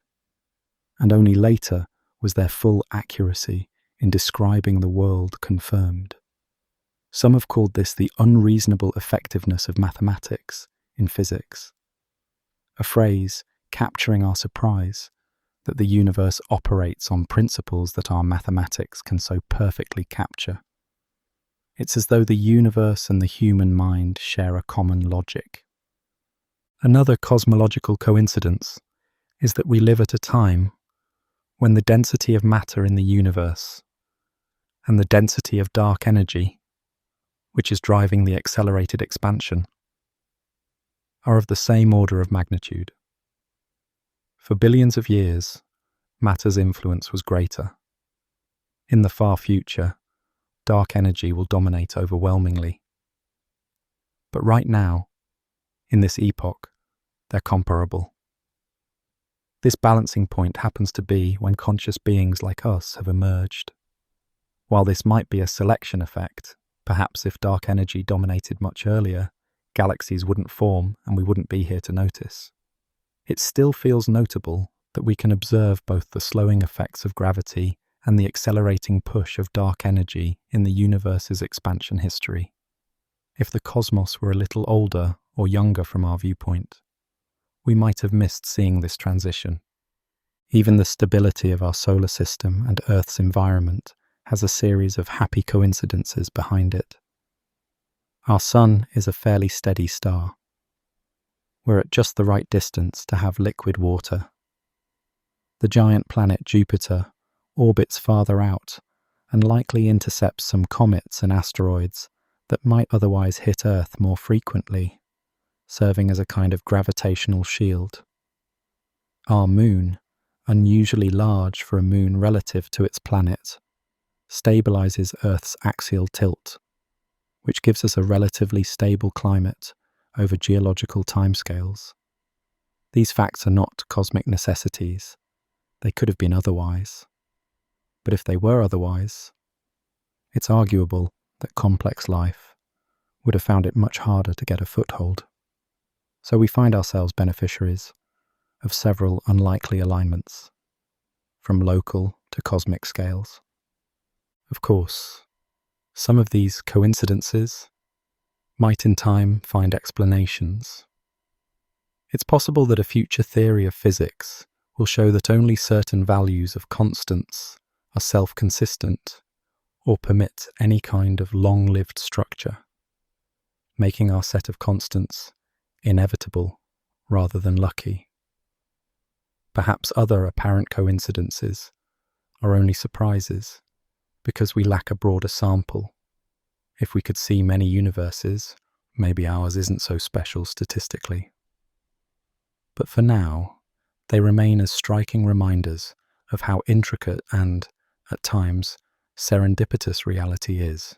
and only later was their full accuracy in describing the world confirmed. Some have called this the unreasonable effectiveness of mathematics in physics, a phrase capturing our surprise that the universe operates on principles that our mathematics can so perfectly capture. It's as though the universe and the human mind share a common logic. Another cosmological coincidence is that we live at a time when the density of matter in the universe and the density of dark energy, which is driving the accelerated expansion, are of the same order of magnitude. For billions of years, matter's influence was greater. In the far future, dark energy will dominate overwhelmingly. But right now, in this epoch, they're comparable. This balancing point happens to be when conscious beings like us have emerged. While this might be a selection effect, perhaps if dark energy dominated much earlier, galaxies wouldn't form and we wouldn't be here to notice. It still feels notable that we can observe both the slowing effects of gravity and the accelerating push of dark energy in the universe's expansion history. If the cosmos were a little older or younger from our viewpoint, we might have missed seeing this transition. Even the stability of our solar system and Earth's environment has a series of happy coincidences behind it. Our sun is a fairly steady star. We're at just the right distance to have liquid water. The giant planet Jupiter orbits farther out and likely intercepts some comets and asteroids that might otherwise hit Earth more frequently, serving as a kind of gravitational shield. Our moon, unusually large for a moon relative to its planet, stabilizes Earth's axial tilt, which gives us a relatively stable climate over geological timescales. These facts are not cosmic necessities. They could have been otherwise. But if they were otherwise, it's arguable that complex life would have found it much harder to get a foothold. So we find ourselves beneficiaries of several unlikely alignments, from local to cosmic scales. Of course, some of these coincidences might in time find explanations. It's possible that a future theory of physics will show that only certain values of constants are self-consistent or permit any kind of long-lived structure, making our set of constants inevitable rather than lucky. Perhaps other apparent coincidences are only surprises, because we lack a broader sample. If we could see many universes, maybe ours isn't so special statistically. But for now, they remain as striking reminders of how intricate and, at times, serendipitous reality is.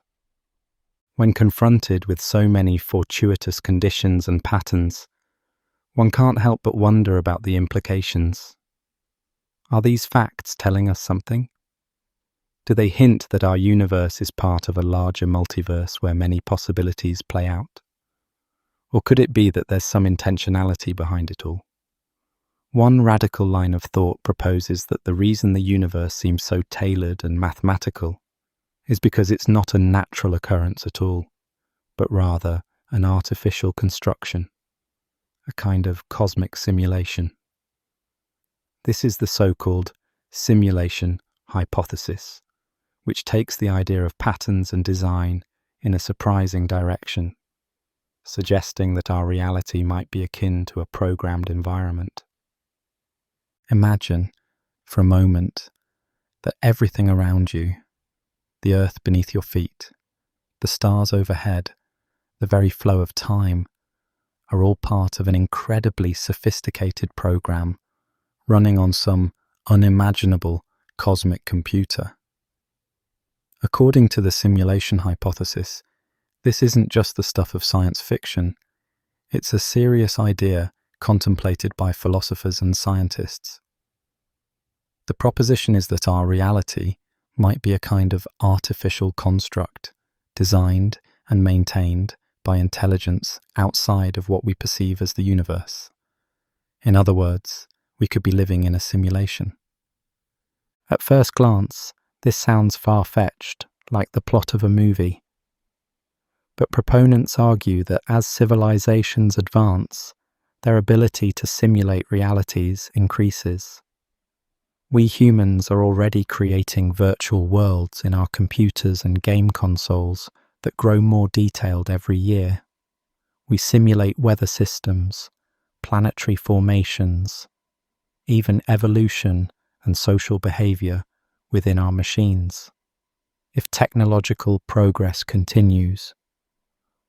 When confronted with so many fortuitous conditions and patterns, one can't help but wonder about the implications. Are these facts telling us something? Do they hint that our universe is part of a larger multiverse where many possibilities play out? Or could it be that there's some intentionality behind it all? One radical line of thought proposes that the reason the universe seems so tailored and mathematical is because it's not a natural occurrence at all, but rather an artificial construction, a kind of cosmic simulation. This is the so-called simulation hypothesis, which takes the idea of patterns and design in a surprising direction, suggesting that our reality might be akin to a programmed environment. Imagine, for a moment, that everything around you, the earth beneath your feet, the stars overhead, the very flow of time, are all part of an incredibly sophisticated program running on some unimaginable cosmic computer. According to the simulation hypothesis, this isn't just the stuff of science fiction. It's a serious idea contemplated by philosophers and scientists. The proposition is that our reality might be a kind of artificial construct, designed and maintained by intelligence outside of what we perceive as the universe. In other words, we could be living in a simulation. At first glance, this sounds far-fetched, like the plot of a movie. But proponents argue that as civilizations advance, their ability to simulate realities increases. We humans are already creating virtual worlds in our computers and game consoles that grow more detailed every year. We simulate weather systems, planetary formations, even evolution and social behavior within our machines. If technological progress continues,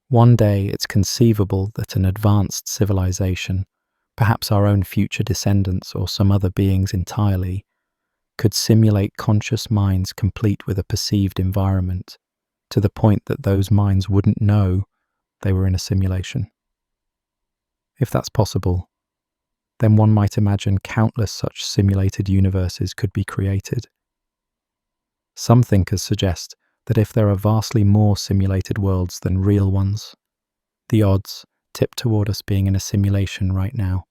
one day it's conceivable that an advanced civilization, perhaps our own future descendants or some other beings entirely, could simulate conscious minds complete with a perceived environment, to the point that those minds wouldn't know they were in a simulation. If that's possible, then one might imagine countless such simulated universes could be created. Some thinkers suggest that if there are vastly more simulated worlds than real ones, the odds tip toward us being in a simulation right now.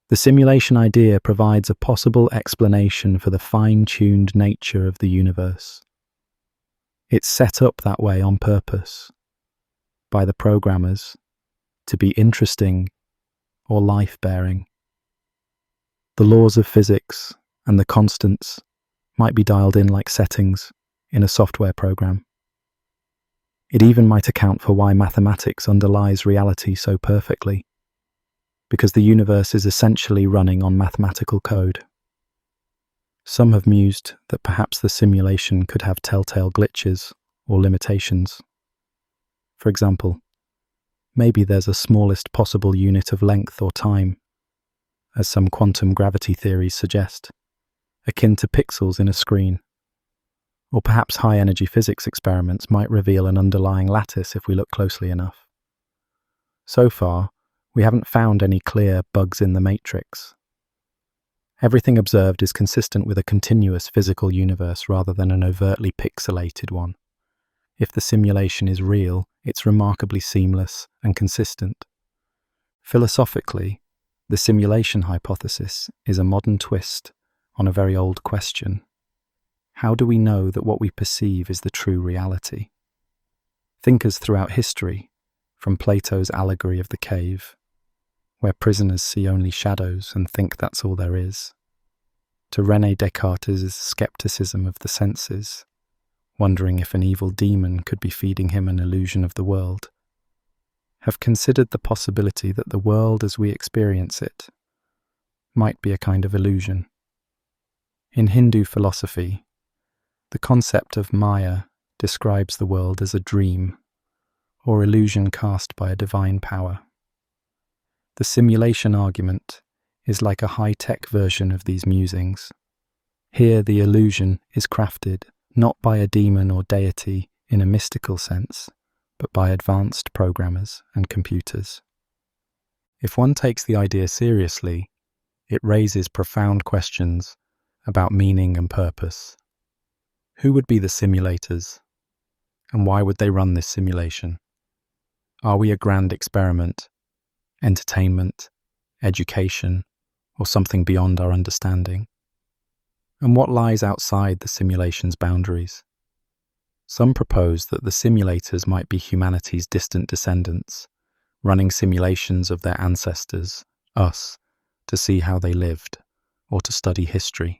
The simulation idea provides a possible explanation for the fine-tuned nature of the universe. It's set up that way on purpose, by the programmers, to be interesting or life-bearing. The laws of physics and the constants might be dialed in like settings in a software program. It even might account for why mathematics underlies reality so perfectly, because the universe is essentially running on mathematical code. Some have mused that perhaps the simulation could have telltale glitches or limitations. For example, maybe there's a smallest possible unit of length or time, as some quantum gravity theories suggest, akin to pixels in a screen. Or perhaps high-energy physics experiments might reveal an underlying lattice if we look closely enough. So far, we haven't found any clear bugs in the matrix. Everything observed is consistent with a continuous physical universe rather than an overtly pixelated one. If the simulation is real, it's remarkably seamless and consistent. Philosophically, the simulation hypothesis is a modern twist on a very old question. How do we know that what we perceive is the true reality? Thinkers throughout history, from Plato's allegory of the cave, where prisoners see only shadows and think that's all there is, to René Descartes' skepticism of the senses, wondering if an evil demon could be feeding him an illusion of the world, have considered the possibility that the world as we experience it might be a kind of illusion. In Hindu philosophy, the concept of Maya describes the world as a dream or illusion cast by a divine power. The simulation argument is like a high-tech version of these musings. Here the illusion is crafted not by a demon or deity in a mystical sense, but by advanced programmers and computers. If one takes the idea seriously, it raises profound questions about meaning and purpose. Who would be the simulators? And why would they run this simulation? Are we a grand experiment, entertainment, education, or something beyond our understanding? And what lies outside the simulation's boundaries? Some propose that the simulators might be humanity's distant descendants, running simulations of their ancestors, us, to see how they lived, or to study history.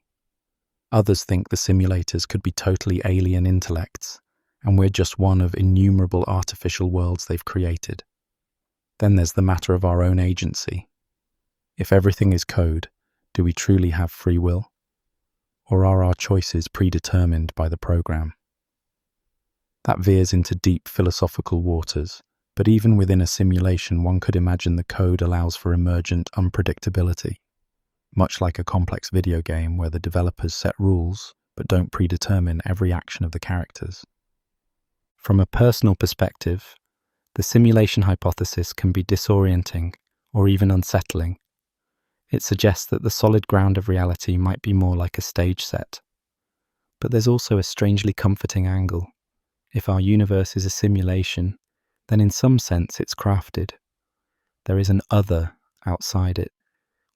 Others think the simulators could be totally alien intellects, and we're just one of innumerable artificial worlds they've created. Then there's the matter of our own agency. If everything is code, do we truly have free will? Or are our choices predetermined by the program? That veers into deep philosophical waters, but even within a simulation, one could imagine the code allows for emergent unpredictability, much like a complex video game where the developers set rules but don't predetermine every action of the characters. From a personal perspective, the simulation hypothesis can be disorienting or even unsettling. It suggests that the solid ground of reality might be more like a stage set. But there's also a strangely comforting angle. If our universe is a simulation, then in some sense it's crafted. There is an other outside it,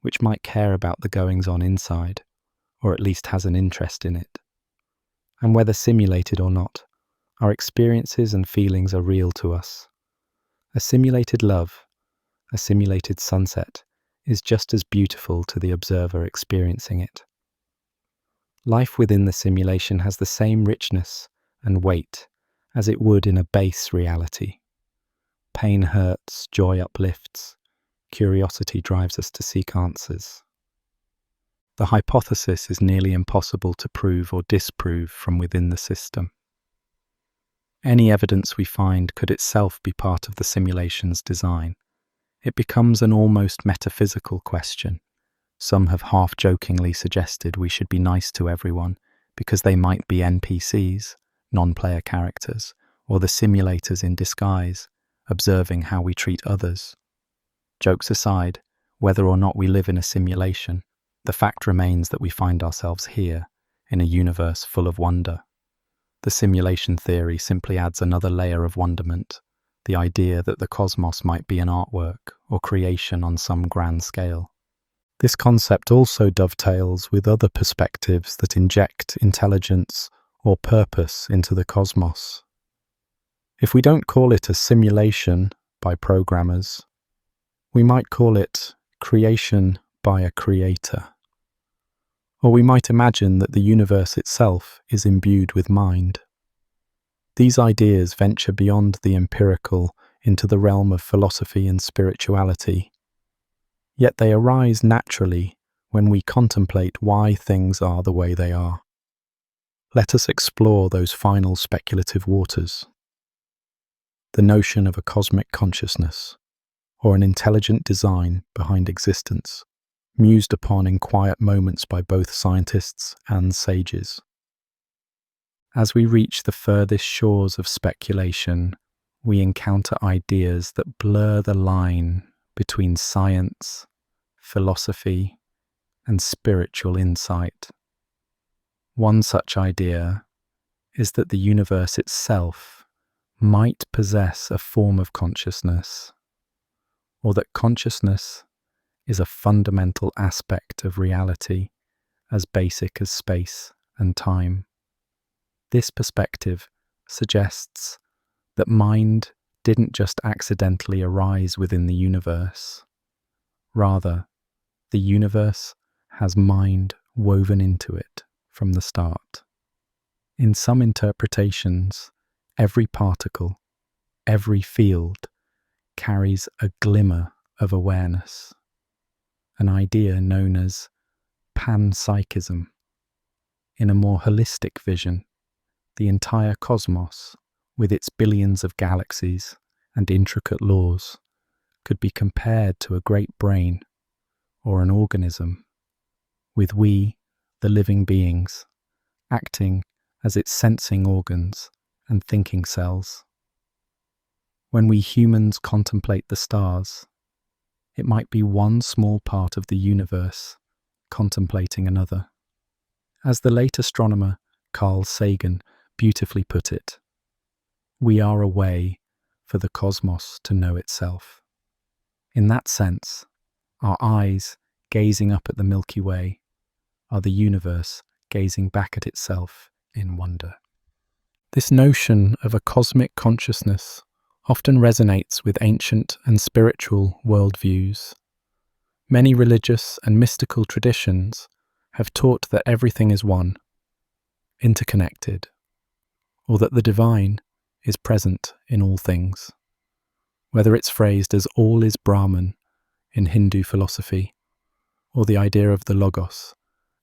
which might care about the goings-on inside, or at least has an interest in it. And whether simulated or not, our experiences and feelings are real to us. A simulated love, a simulated sunset, is just as beautiful to the observer experiencing it. Life within the simulation has the same richness and weight as it would in a base reality. Pain hurts, joy uplifts, curiosity drives us to seek answers. The hypothesis is nearly impossible to prove or disprove from within the system. Any evidence we find could itself be part of the simulation's design. It becomes an almost metaphysical question. Some have half-jokingly suggested we should be nice to everyone because they might be NPCs, non-player characters, or the simulators in disguise, observing how we treat others. Jokes aside, whether or not we live in a simulation, the fact remains that we find ourselves here, in a universe full of wonder. The simulation theory simply adds another layer of wonderment, the idea that the cosmos might be an artwork or creation on some grand scale. This concept also dovetails with other perspectives that inject intelligence or purpose into the cosmos. If we don't call it a simulation by programmers, we might call it creation by a creator. Or we might imagine that the universe itself is imbued with mind. These ideas venture beyond the empirical into the realm of philosophy and spirituality. Yet they arise naturally when we contemplate why things are the way they are. Let us explore those final speculative waters. The notion of a cosmic consciousness, or an intelligent design behind existence, mused upon in quiet moments by both scientists and sages. As we reach the furthest shores of speculation, we encounter ideas that blur the line between science, philosophy, and spiritual insight. One such idea is that the universe itself might possess a form of consciousness, or that consciousness is a fundamental aspect of reality as basic as space and time. This perspective suggests that mind didn't just accidentally arise within the universe. Rather, the universe has mind woven into it from the start. In some interpretations, every particle, every field, carries a glimmer of awareness, an idea known as panpsychism. In a more holistic vision, the entire cosmos, with its billions of galaxies and intricate laws, could be compared to a great brain or an organism, with we, the living beings, acting as its sensing organs and thinking cells. When we humans contemplate the stars, it might be one small part of the universe contemplating another. As the late astronomer Carl Sagan beautifully put it, we are a way for the cosmos to know itself. In that sense, our eyes gazing up at the Milky Way are the universe gazing back at itself in wonder. This notion of a cosmic consciousness often resonates with ancient and spiritual worldviews. Many religious and mystical traditions have taught that everything is one, interconnected, or that the divine is present in all things. Whether it's phrased as all is Brahman in Hindu philosophy, or the idea of the Logos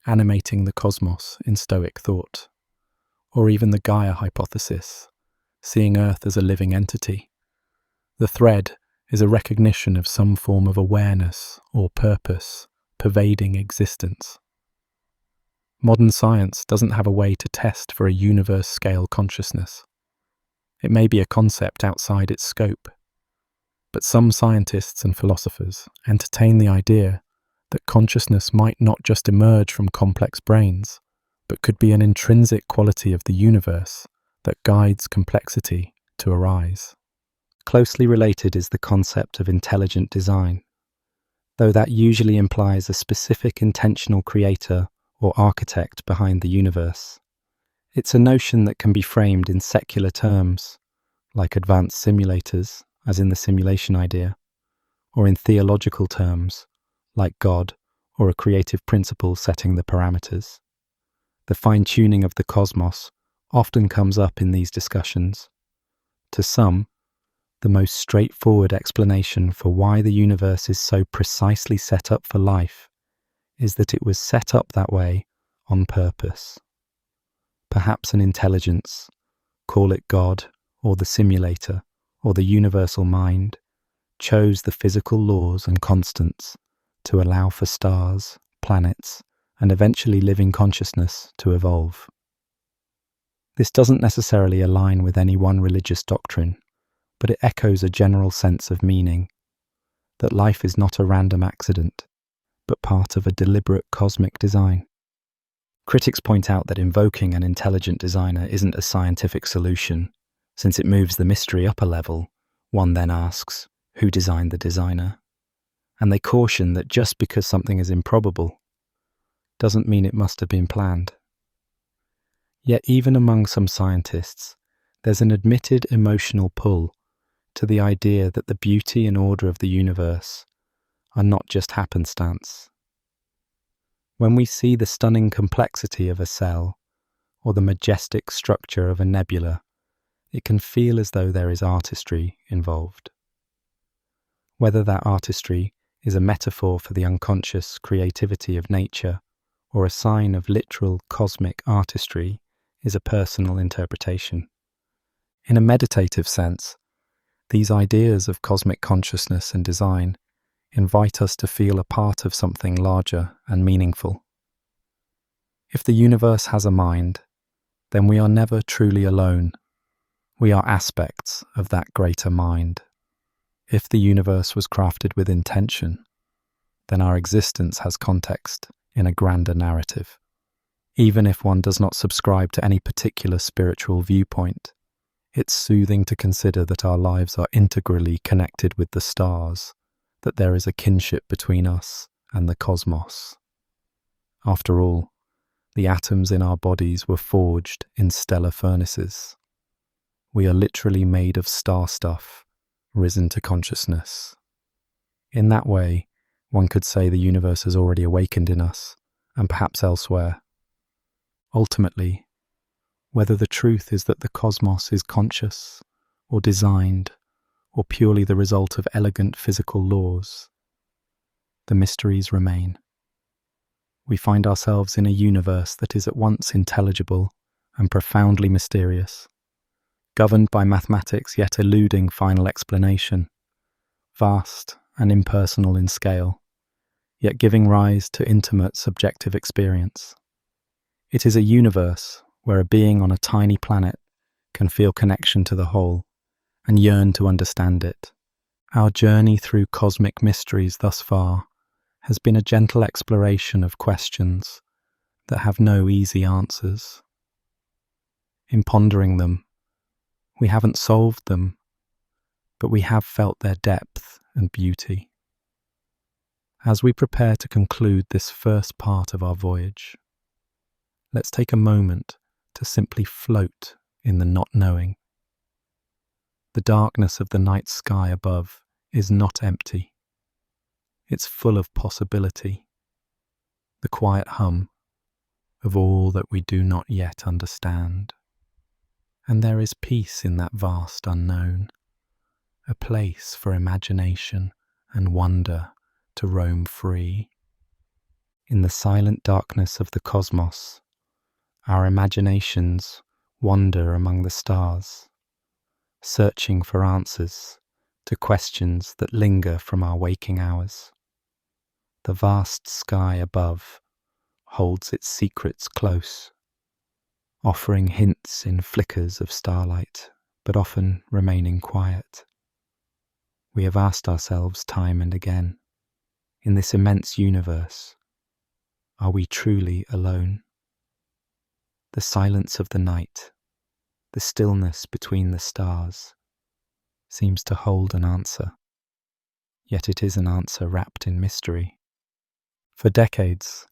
animating the cosmos in Stoic thought, or even the Gaia hypothesis, seeing Earth as a living entity, the thread is a recognition of some form of awareness or purpose pervading existence. Modern science doesn't have a way to test for a universe-scale consciousness. It may be a concept outside its scope, but some scientists and philosophers entertain the idea that consciousness might not just emerge from complex brains, but could be an intrinsic quality of the universe that guides complexity to arise. Closely related is the concept of intelligent design, though that usually implies a specific intentional creator or architect behind the universe. It's a notion that can be framed in secular terms, like advanced simulators, as in the simulation idea, or in theological terms, like God or a creative principle setting the parameters. The fine-tuning of the cosmos often comes up in these discussions. To some, the most straightforward explanation for why the universe is so precisely set up for life is that it was set up that way on purpose. Perhaps an intelligence, call it God or the simulator or the universal mind, chose the physical laws and constants to allow for stars, planets, and eventually living consciousness to evolve. This doesn't necessarily align with any one religious doctrine, but it echoes a general sense of meaning, that life is not a random accident, but part of a deliberate cosmic design. Critics point out that invoking an intelligent designer isn't a scientific solution. Since it moves the mystery up a level, one then asks, who designed the designer? And they caution that just because something is improbable doesn't mean it must have been planned. Yet even among some scientists, there's an admitted emotional pull to the idea that the beauty and order of the universe are not just happenstance. When we see the stunning complexity of a cell or the majestic structure of a nebula, it can feel as though there is artistry involved. Whether that artistry is a metaphor for the unconscious creativity of nature or a sign of literal cosmic artistry is a personal interpretation. In a meditative sense, these ideas of cosmic consciousness and design invite us to feel a part of something larger and meaningful. If the universe has a mind, then we are never truly alone. We are aspects of that greater mind. If the universe was crafted with intention, then our existence has context in a grander narrative. Even if one does not subscribe to any particular spiritual viewpoint, it's soothing to consider that our lives are integrally connected with the stars, that there is a kinship between us and the cosmos. After all, the atoms in our bodies were forged in stellar furnaces. We are literally made of star stuff, risen to consciousness. In that way, one could say the universe has already awakened in us, and perhaps elsewhere. Ultimately, whether the truth is that the cosmos is conscious, or designed, or purely the result of elegant physical laws, the mysteries remain. we find ourselves in a universe that is at once intelligible and profoundly mysterious, governed by mathematics yet eluding final explanation, vast and impersonal in scale, yet giving rise to intimate subjective experience. It is a universe where a being on a tiny planet can feel connection to the whole and yearn to understand it. Our journey through cosmic mysteries thus far has been a gentle exploration of questions that have no easy answers. In pondering them, we haven't solved them, but we have felt their depth and beauty. As we prepare to conclude this first part of our voyage, let's take a moment to simply float in the not knowing. The darkness of the night sky above is not empty. It's full of possibility, the quiet hum of all that we do not yet understand. And there is peace in that vast unknown, a place for imagination and wonder to roam free. In the silent darkness of the cosmos, our imaginations wander among the stars, searching for answers to questions that linger from our waking hours. The vast sky above holds its secrets close, offering hints in flickers of starlight, but often remaining quiet. We have asked ourselves time and again, in this immense universe, are we truly alone? The silence of the night, the stillness between the stars, seems to hold an answer, yet it is an answer wrapped in mystery. For decades,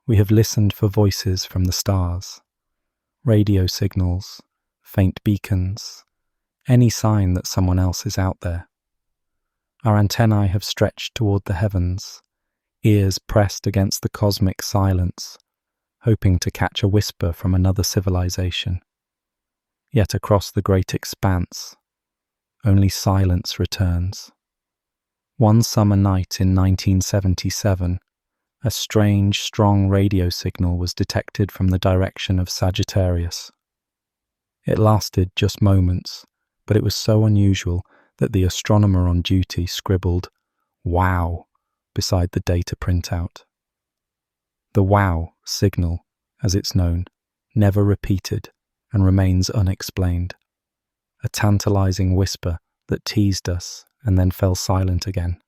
we have listened for voices from the stars, radio signals, faint beacons, any sign that someone else is out there. Our antennae have stretched toward the heavens, ears pressed against the cosmic silence, hoping to catch a whisper from another civilization. Yet across the great expanse, only silence returns. One summer night in 1977, a strange, strong radio signal was detected from the direction of Sagittarius. It lasted just moments, but it was so unusual that the astronomer on duty scribbled "Wow" beside the data printout. The "Wow" signal, as it's known, never repeated and remains unexplained. A tantalizing whisper that teased us and then fell silent again.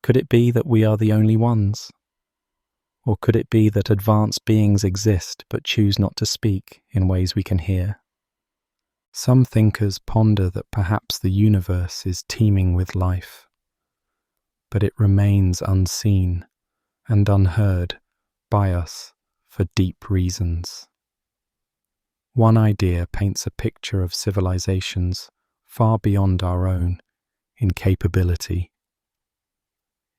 Could it be that we are the only ones? Or could it be that advanced beings exist but choose not to speak in ways we can hear? Some thinkers ponder that perhaps the universe is teeming with life, but it remains unseen and unheard by us for deep reasons. One idea paints a picture of civilizations far beyond our own in capability.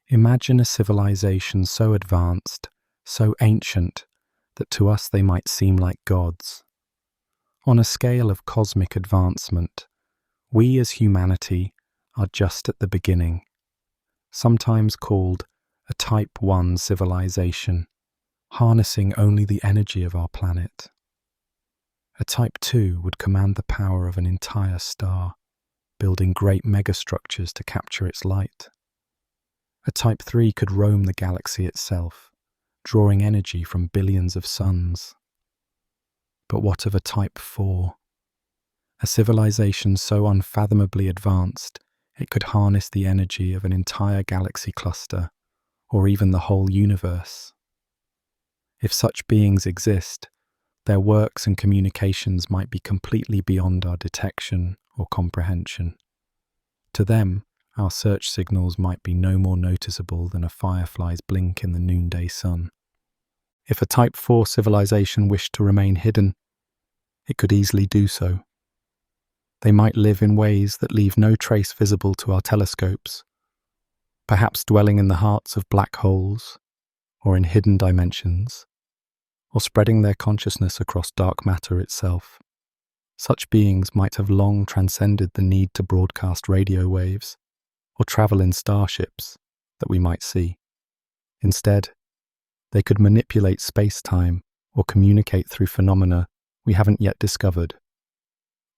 Imagine a civilization so advanced, so ancient, that to us they might seem like gods. On a scale of cosmic advancement, we as humanity are just at the beginning, sometimes called a Type 1 civilization, harnessing only the energy of our planet. A Type 2 would command the power of an entire star, building great megastructures to capture its light. A Type 3 could roam the galaxy itself, drawing energy from billions of suns. But what of a Type 4? A civilization so unfathomably advanced it could harness the energy of an entire galaxy cluster, or even the whole universe. If such beings exist, their works and communications might be completely beyond our detection or comprehension. To them, our search signals might be no more noticeable than a firefly's blink in the noonday sun. If a Type 4 civilization wished to remain hidden, it could easily do so. They might live in ways that leave no trace visible to our telescopes, perhaps dwelling in the hearts of black holes, or in hidden dimensions, or spreading their consciousness across dark matter itself. Such beings might have long transcended the need to broadcast radio waves, or travel in starships that we might see. Instead, They could manipulate space-time or communicate through phenomena we haven't yet discovered,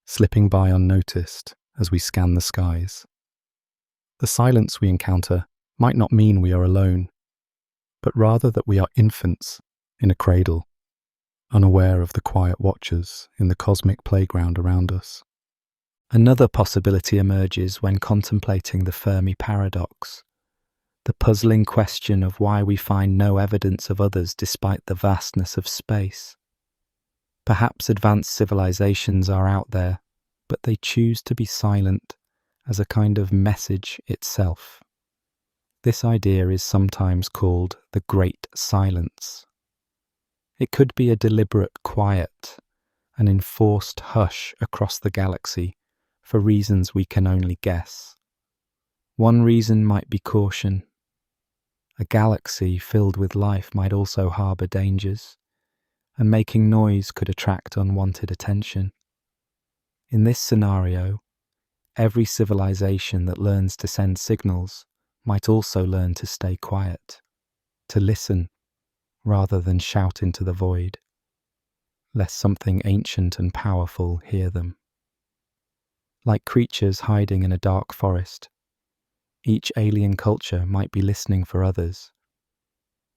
slipping by unnoticed as we scan the skies. The silence we encounter might not mean we are alone, but rather that we are infants in a cradle, unaware of the quiet watchers in the cosmic playground around us. Another possibility emerges when contemplating the Fermi paradox, the puzzling question of why we find no evidence of others despite the vastness of space. Perhaps advanced civilizations are out there, but they choose to be silent as a kind of message itself. This idea is sometimes called the Great Silence. It could be a deliberate quiet, an enforced hush across the galaxy for reasons we can only guess. One reason might be caution. A galaxy filled with life might also harbour dangers, and making noise could attract unwanted attention. In this scenario, every civilization that learns to send signals might also learn to stay quiet, to listen rather than shout into the void, lest something ancient and powerful hear them. Like creatures hiding in a dark forest, each alien culture might be listening for others,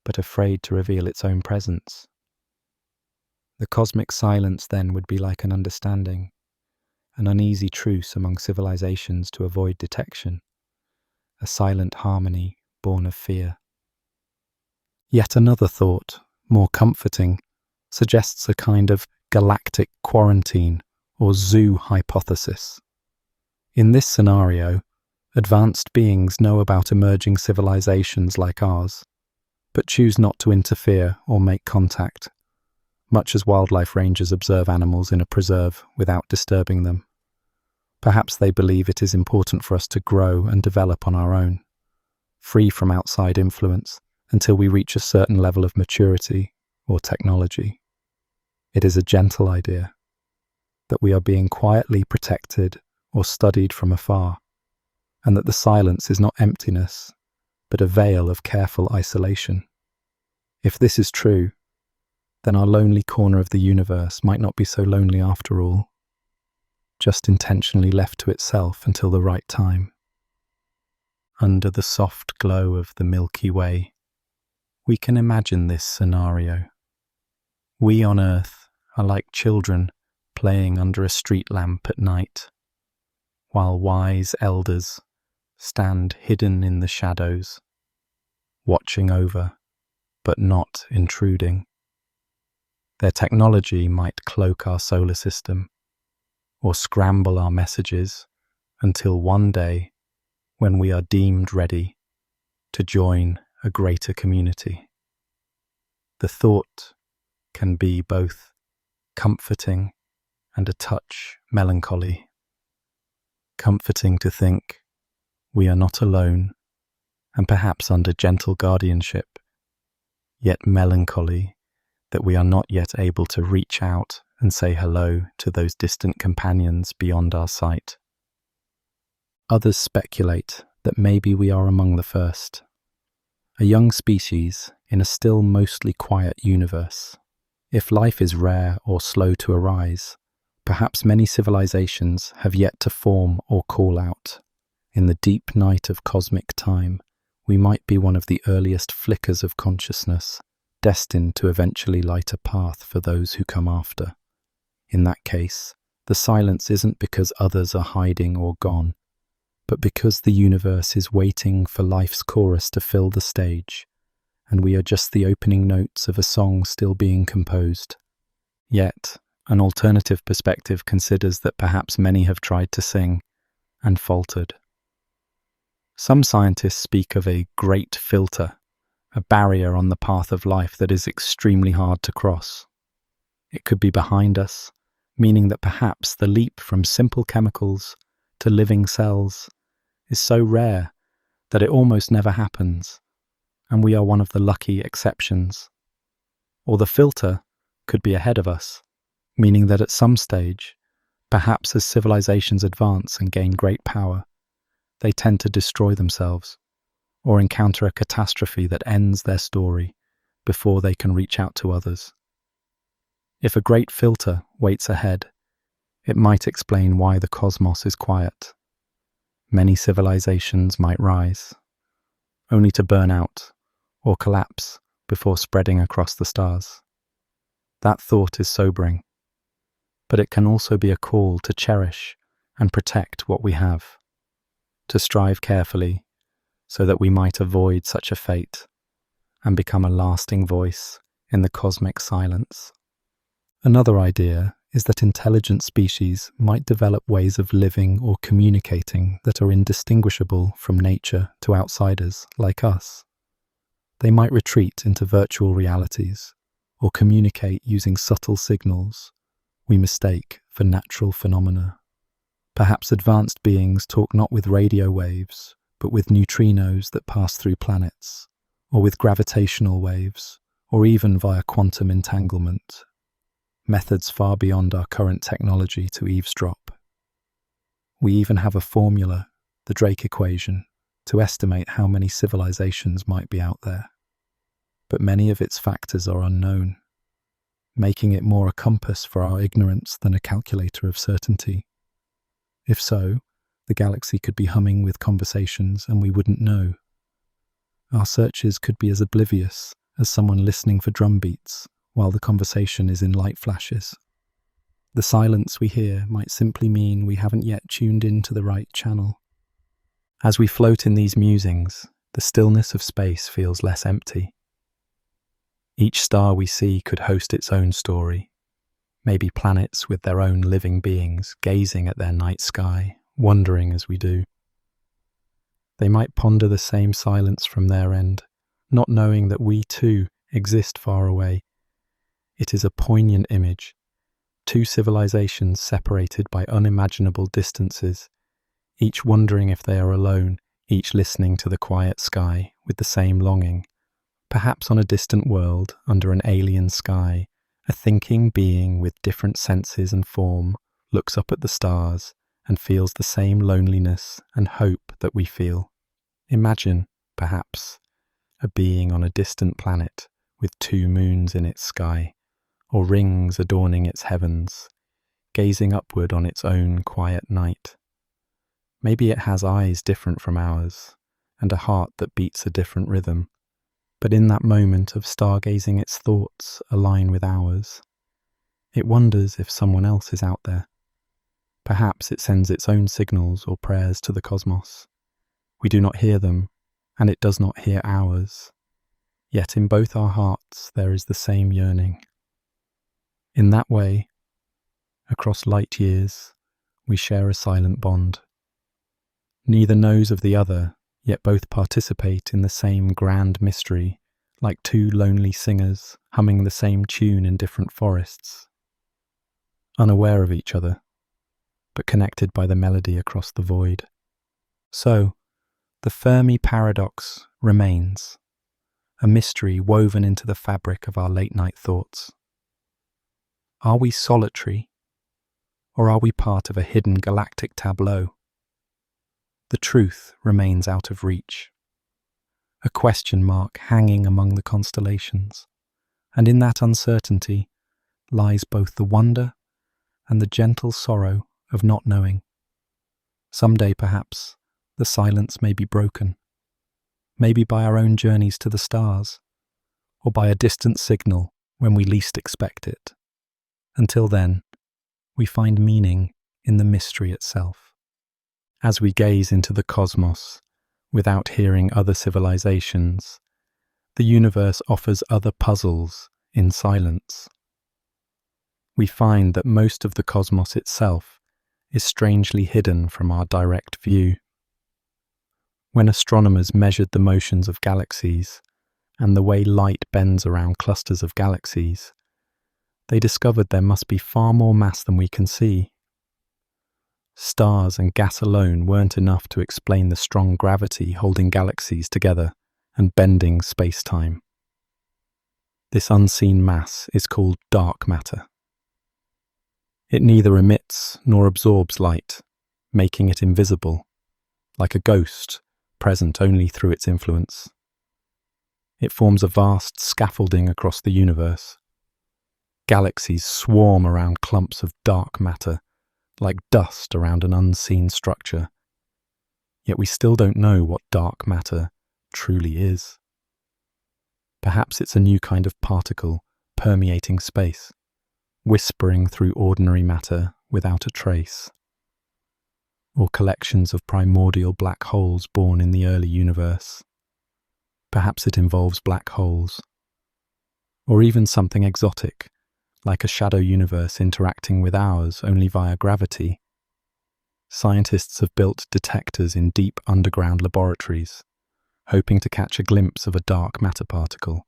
but afraid to reveal its own presence. The cosmic silence then would be like an understanding, an uneasy truce among civilizations to avoid detection, a silent harmony born of fear. Yet another thought, more comforting, suggests a kind of galactic quarantine or zoo hypothesis. In this scenario, advanced beings know about emerging civilizations like ours, but choose not to interfere or make contact, much as wildlife rangers observe animals in a preserve without disturbing them. Perhaps they believe it is important for us to grow and develop on our own, free from outside influence until we reach a certain level of maturity or technology. It is a gentle idea, that we are being quietly protected or studied from afar, and that the silence is not emptiness, but a veil of careful isolation. If this is true, then our lonely corner of the universe might not be so lonely after all, just intentionally left to itself until the right time. Under the soft glow of the Milky Way, we can imagine this scenario. We on Earth are like children playing under a street lamp at night, while wise elders stand hidden in the shadows, watching over, but not intruding. Their technology might cloak our solar system, or scramble our messages until one day, when we are deemed ready to join a greater community. The thought can be both comforting and a touch melancholy. Comforting to think we are not alone and perhaps under gentle guardianship, yet melancholy that we are not yet able to reach out and say hello to those distant companions beyond our sight. Others speculate that maybe we are among the first, a young species in a still mostly quiet universe. If life is rare or slow to arise, perhaps many civilizations have yet to form or call out. In the deep night of cosmic time, we might be one of the earliest flickers of consciousness, destined to eventually light a path for those who come after. In that case, the silence isn't because others are hiding or gone, but because the universe is waiting for life's chorus to fill the stage, and we are just the opening notes of a song still being composed. Yet, an alternative perspective considers that perhaps many have tried to sing and faltered. Some scientists speak of a great filter, a barrier on the path of life that is extremely hard to cross. It could be behind us, meaning that perhaps the leap from simple chemicals to living cells is so rare that it almost never happens, and we are one of the lucky exceptions. Or the filter could be ahead of us, meaning that at some stage, perhaps as civilizations advance and gain great power, they tend to destroy themselves, or encounter a catastrophe that ends their story before they can reach out to others. If a great filter waits ahead, it might explain why the cosmos is quiet. Many civilizations might rise, only to burn out or collapse before spreading across the stars. That thought is sobering, but it can also be a call to cherish and protect what we have, to strive carefully so that we might avoid such a fate and become a lasting voice in the cosmic silence. Another idea is that intelligent species might develop ways of living or communicating that are indistinguishable from nature to outsiders like us. They might retreat into virtual realities or communicate using subtle signals we mistake for natural phenomena. Perhaps advanced beings talk not with radio waves, but with neutrinos that pass through planets, or with gravitational waves, or even via quantum entanglement. Methods far beyond our current technology to eavesdrop. We even have a formula, the Drake equation, to estimate how many civilizations might be out there. But many of its factors are unknown, making it more a compass for our ignorance than a calculator of certainty. If so, the galaxy could be humming with conversations and we wouldn't know. Our searches could be as oblivious as someone listening for drum beats while the conversation is in light flashes. The silence we hear might simply mean we haven't yet tuned into the right channel. As we float in these musings, the stillness of space feels less empty. Each star we see could host its own story, maybe planets with their own living beings gazing at their night sky, wondering as we do. They might ponder the same silence from their end, not knowing that we too exist far away. It is a poignant image, two civilizations separated by unimaginable distances, each wondering if they are alone, each listening to the quiet sky with the same longing. Perhaps on a distant world, under an alien sky, a thinking being with different senses and form looks up at the stars and feels the same loneliness and hope that we feel. Imagine, perhaps, a being on a distant planet with two moons in its sky, or rings adorning its heavens, gazing upward on its own quiet night. Maybe it has eyes different from ours, and a heart that beats a different rhythm. But in that moment of stargazing, its thoughts align with ours. It wonders if someone else is out there. Perhaps it sends its own signals or prayers to the cosmos. We do not hear them, and it does not hear ours. Yet in both our hearts there is the same yearning. In that way, across light years, we share a silent bond. Neither knows of the other, yet both participate in the same grand mystery, like two lonely singers humming the same tune in different forests, unaware of each other, but connected by the melody across the void. So, the Fermi paradox remains, a mystery woven into the fabric of our late-night thoughts. Are we solitary, or are we part of a hidden galactic tableau? The truth remains out of reach, a question mark hanging among the constellations, and in that uncertainty lies both the wonder and the gentle sorrow of not knowing. Someday, perhaps, the silence may be broken, maybe by our own journeys to the stars, or by a distant signal when we least expect it. Until then, we find meaning in the mystery itself. As we gaze into the cosmos, without hearing other civilizations, the universe offers other puzzles in silence. We find that most of the cosmos itself is strangely hidden from our direct view. When astronomers measured the motions of galaxies and the way light bends around clusters of galaxies, they discovered there must be far more mass than we can see. Stars and gas alone weren't enough to explain the strong gravity holding galaxies together and bending space-time. This unseen mass is called dark matter. It neither emits nor absorbs light, making it invisible, like a ghost present only through its influence. It forms a vast scaffolding across the universe. Galaxies swarm around clumps of dark matter, like dust around an unseen structure. Yet we still don't know what dark matter truly is. Perhaps it's a new kind of particle permeating space, whispering through ordinary matter without a trace. Or collections of primordial black holes born in the early universe. Perhaps it involves black holes. Or even something exotic, like a shadow universe interacting with ours only via gravity. Scientists have built detectors in deep underground laboratories, hoping to catch a glimpse of a dark matter particle.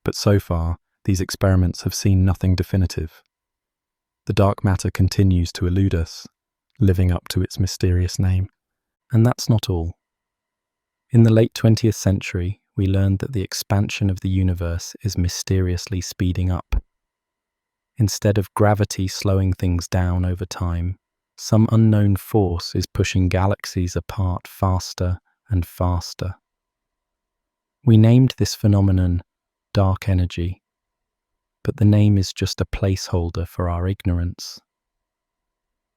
But so far, these experiments have seen nothing definitive. The dark matter continues to elude us, living up to its mysterious name. And that's not all. In the late 20th century, we learned that the expansion of the universe is mysteriously speeding up. Instead of gravity slowing things down over time, some unknown force is pushing galaxies apart faster and faster. We named this phenomenon dark energy, but the name is just a placeholder for our ignorance.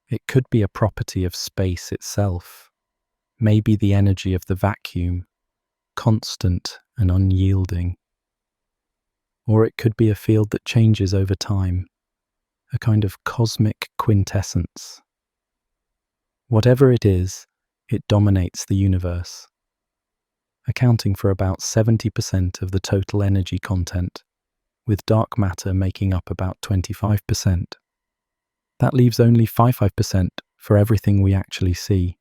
It could be a property of space itself, maybe the energy of the vacuum, constant and unyielding. Or it could be a field that changes over time, a kind of cosmic quintessence. Whatever it is, it dominates the universe, accounting for about 70% of the total energy content, with dark matter making up about 25%. That leaves only 5% for everything we actually see.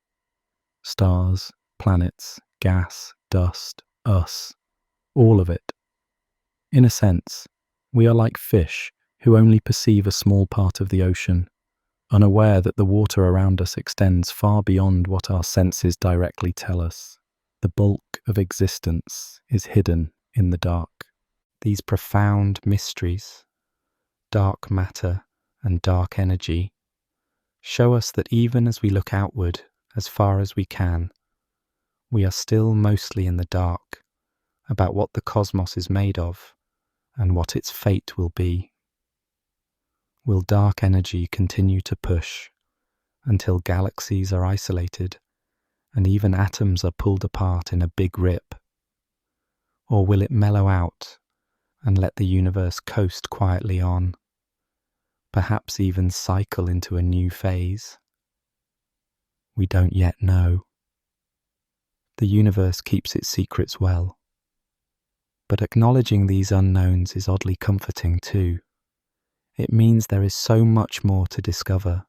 Stars, planets, gas, dust, us, all of it. In a sense, we are like fish who only perceive a small part of the ocean, unaware that the water around us extends far beyond what our senses directly tell us. The bulk of existence is hidden in the dark. These profound mysteries, dark matter and dark energy, show us that even as we look outward as far as we can, we are still mostly in the dark about what the cosmos is made of and what its fate will be. Will dark energy continue to push until galaxies are isolated and even atoms are pulled apart in a big rip? Or will it mellow out and let the universe coast quietly on, perhaps even cycle into a new phase? We don't yet know. The universe keeps its secrets well, but acknowledging these unknowns is oddly comforting too. It means there is so much more to discover,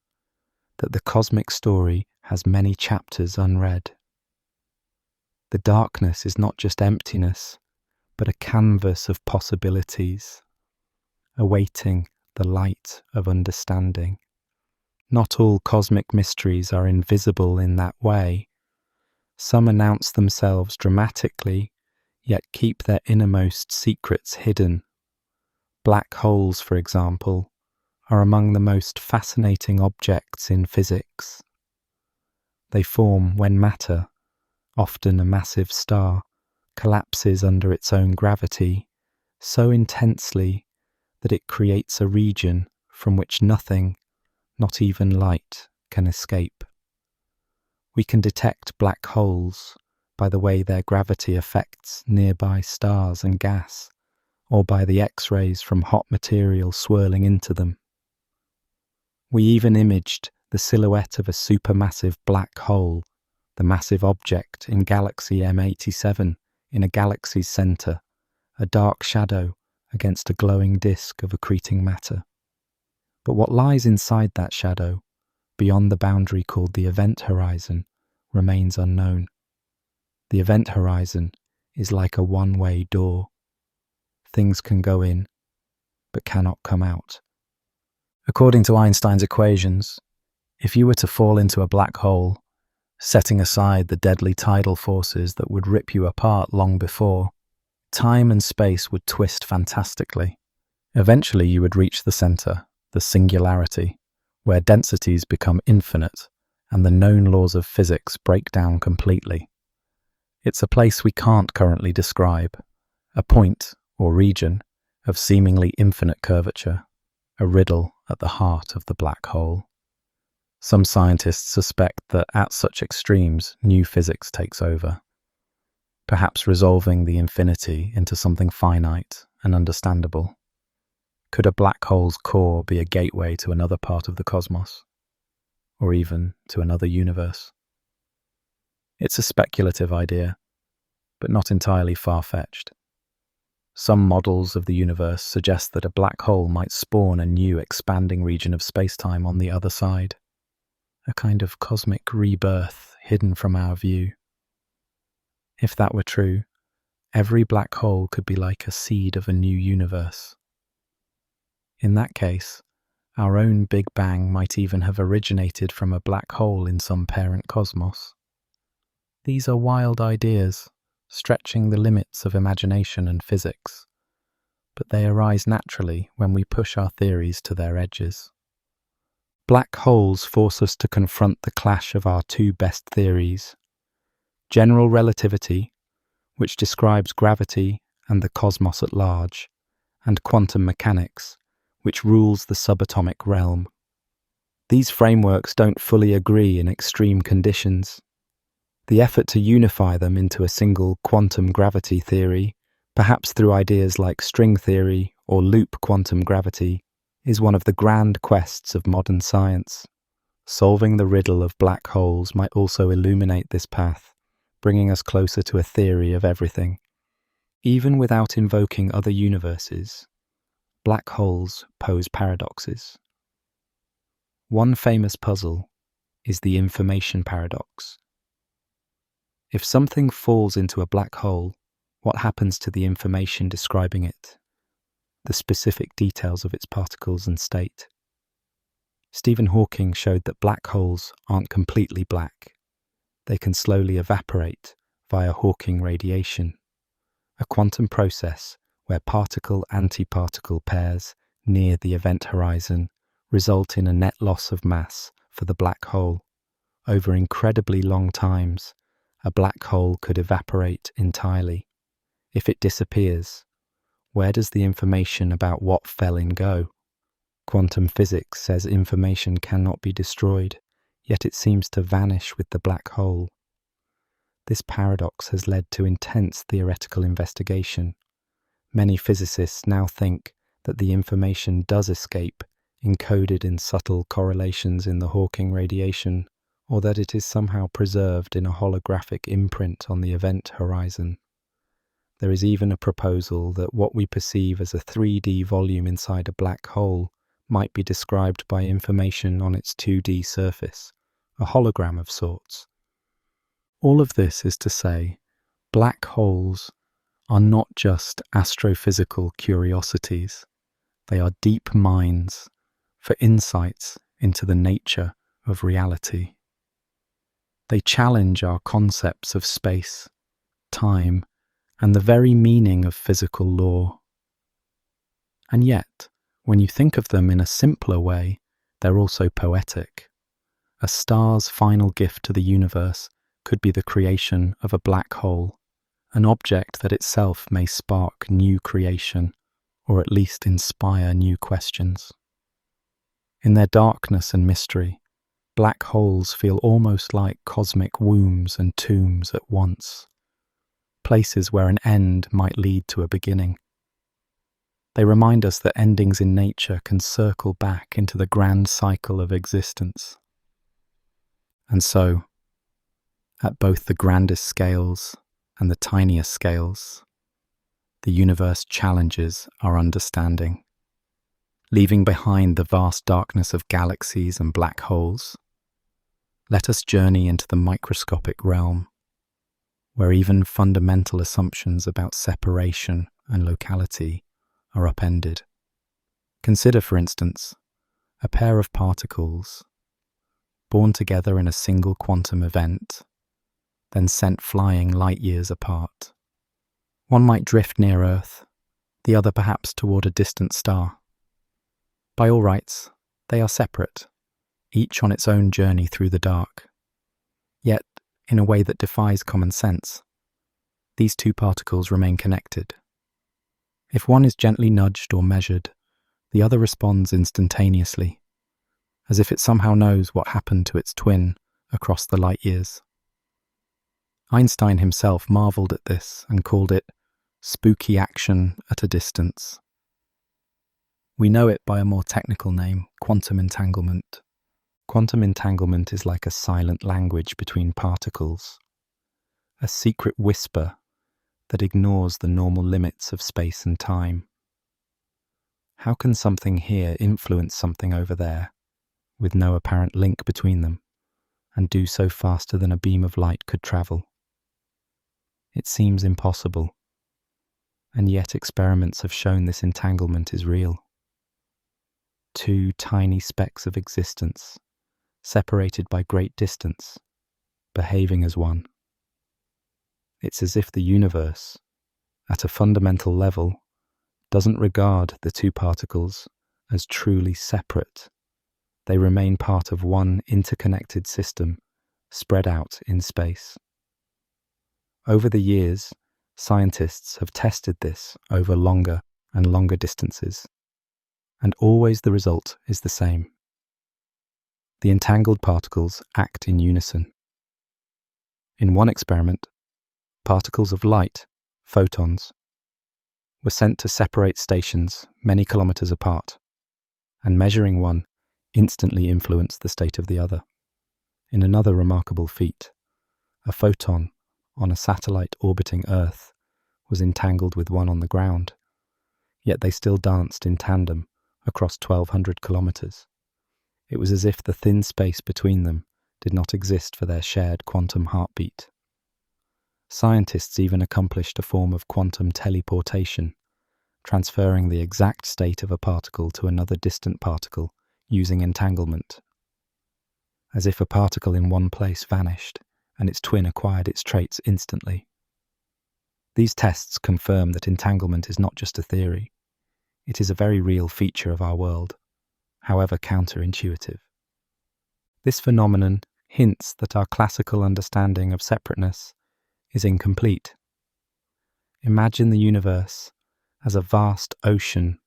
that the cosmic story has many chapters unread. The darkness is not just emptiness, but a canvas of possibilities, awaiting the light of understanding. Not all cosmic mysteries are invisible in that way. Some announce themselves dramatically, yet keep their innermost secrets hidden. Black holes, for example, are among the most fascinating objects in physics. They form when matter, often a massive star, collapses under its own gravity so intensely that it creates a region from which nothing, not even light, can escape. We can detect black holes by the way their gravity affects nearby stars and gas, or by the X-rays from hot material swirling into them. We even imaged the silhouette of a supermassive black hole, the massive object in galaxy M87, in a galaxy's centre, a dark shadow against a glowing disk of accreting matter. But what lies inside that shadow, beyond the boundary called the event horizon, remains unknown. The event horizon is like a one-way door. Things can go in, but cannot come out. According to Einstein's equations, if you were to fall into a black hole, setting aside the deadly tidal forces that would rip you apart long before, time and space would twist fantastically. Eventually you would reach the center, the singularity, where densities become infinite and the known laws of physics break down completely. It's a place we can't currently describe, a point or region of seemingly infinite curvature, a riddle at the heart of the black hole. Some scientists suspect that at such extremes, new physics takes over, perhaps resolving the infinity into something finite and understandable. Could a black hole's core be a gateway to another part of the cosmos, or even to another universe? It's a speculative idea, but not entirely far-fetched. Some models of the universe suggest that a black hole might spawn a new expanding region of space-time on the other side, a kind of cosmic rebirth hidden from our view. If that were true, every black hole could be like a seed of a new universe. In that case, our own Big Bang might even have originated from a black hole in some parent cosmos. These are wild ideas, stretching the limits of imagination and physics, but they arise naturally when we push our theories to their edges. Black holes force us to confront the clash of our two best theories: general relativity, which describes gravity and the cosmos at large, and quantum mechanics, which rules the subatomic realm. These frameworks don't fully agree in extreme conditions. The effort to unify them into a single quantum gravity theory, perhaps through ideas like string theory or loop quantum gravity, is one of the grand quests of modern science. Solving the riddle of black holes might also illuminate this path, bringing us closer to a theory of everything. Even without invoking other universes, black holes pose paradoxes. One famous puzzle is the information paradox. If something falls into a black hole, what happens to the information describing it, the specific details of its particles and state? Stephen Hawking showed that black holes aren't completely black. They can slowly evaporate via Hawking radiation, a quantum process where particle-antiparticle pairs near the event horizon result in a net loss of mass for the black hole. Over incredibly long times, a black hole could evaporate entirely. If it disappears, where does the information about what fell in go? Quantum physics says information cannot be destroyed, yet it seems to vanish with the black hole. This paradox has led to intense theoretical investigation. Many physicists now think that the information does escape, encoded in subtle correlations in the Hawking radiation, or that it is somehow preserved in a holographic imprint on the event horizon. There is even a proposal that what we perceive as a 3D volume inside a black hole might be described by information on its 2D surface, a hologram of sorts. All of this is to say, black holes are not just astrophysical curiosities. They are deep mines for insights into the nature of reality. They challenge our concepts of space, time, and the very meaning of physical law. And yet, when you think of them in a simpler way, they're also poetic. A star's final gift to the universe could be the creation of a black hole, an object that itself may spark new creation, or at least inspire new questions. In their darkness and mystery, black holes feel almost like cosmic wombs and tombs at once, places where an end might lead to a beginning. They remind us that endings in nature can circle back into the grand cycle of existence. And so, at both the grandest scales and the tiniest scales, the universe challenges our understanding. Leaving behind the vast darkness of galaxies and black holes, let us journey into the microscopic realm, where even fundamental assumptions about separation and locality are upended. Consider, for instance, a pair of particles born together in a single quantum event, then sent flying light years apart. One might drift near Earth, the other perhaps toward a distant star. By all rights, they are separate, each on its own journey through the dark. Yet, in a way that defies common sense, these two particles remain connected, If one is gently nudged or measured, the other responds instantaneously, as if it somehow knows what happened to its twin across the light years. Einstein himself marveled at this and called it spooky action at a distance. We know it by a more technical name, quantum entanglement. Quantum entanglement is like a silent language between particles, a secret whisper that ignores the normal limits of space and time. How can something here influence something over there, with no apparent link between them, and do so faster than a beam of light could travel? It seems impossible, and yet experiments have shown this entanglement is real. Two tiny specks of existence, separated by great distance, behaving as one. It's as if the universe, at a fundamental level, doesn't regard the two particles as truly separate. They remain part of one interconnected system, spread out in space. Over the years, scientists have tested this over longer and longer distances, and always the result is the same. The entangled particles act in unison. In one experiment, particles of light, photons, were sent to separate stations many kilometers apart, and measuring one instantly influenced the state of the other. In another remarkable feat, a photon on a satellite orbiting Earth was entangled with one on the ground, yet they still danced in tandem across 1,200 kilometers. It was as if the thin space between them did not exist for their shared quantum heartbeat. Scientists even accomplished a form of quantum teleportation, transferring the exact state of a particle to another distant particle using entanglement. As if a particle in one place vanished and its twin acquired its traits instantly. These tests confirm that entanglement is not just a theory. It is a very real feature of our world, however counterintuitive. This phenomenon hints that our classical understanding of separateness is incomplete. Imagine the universe as a vast ocean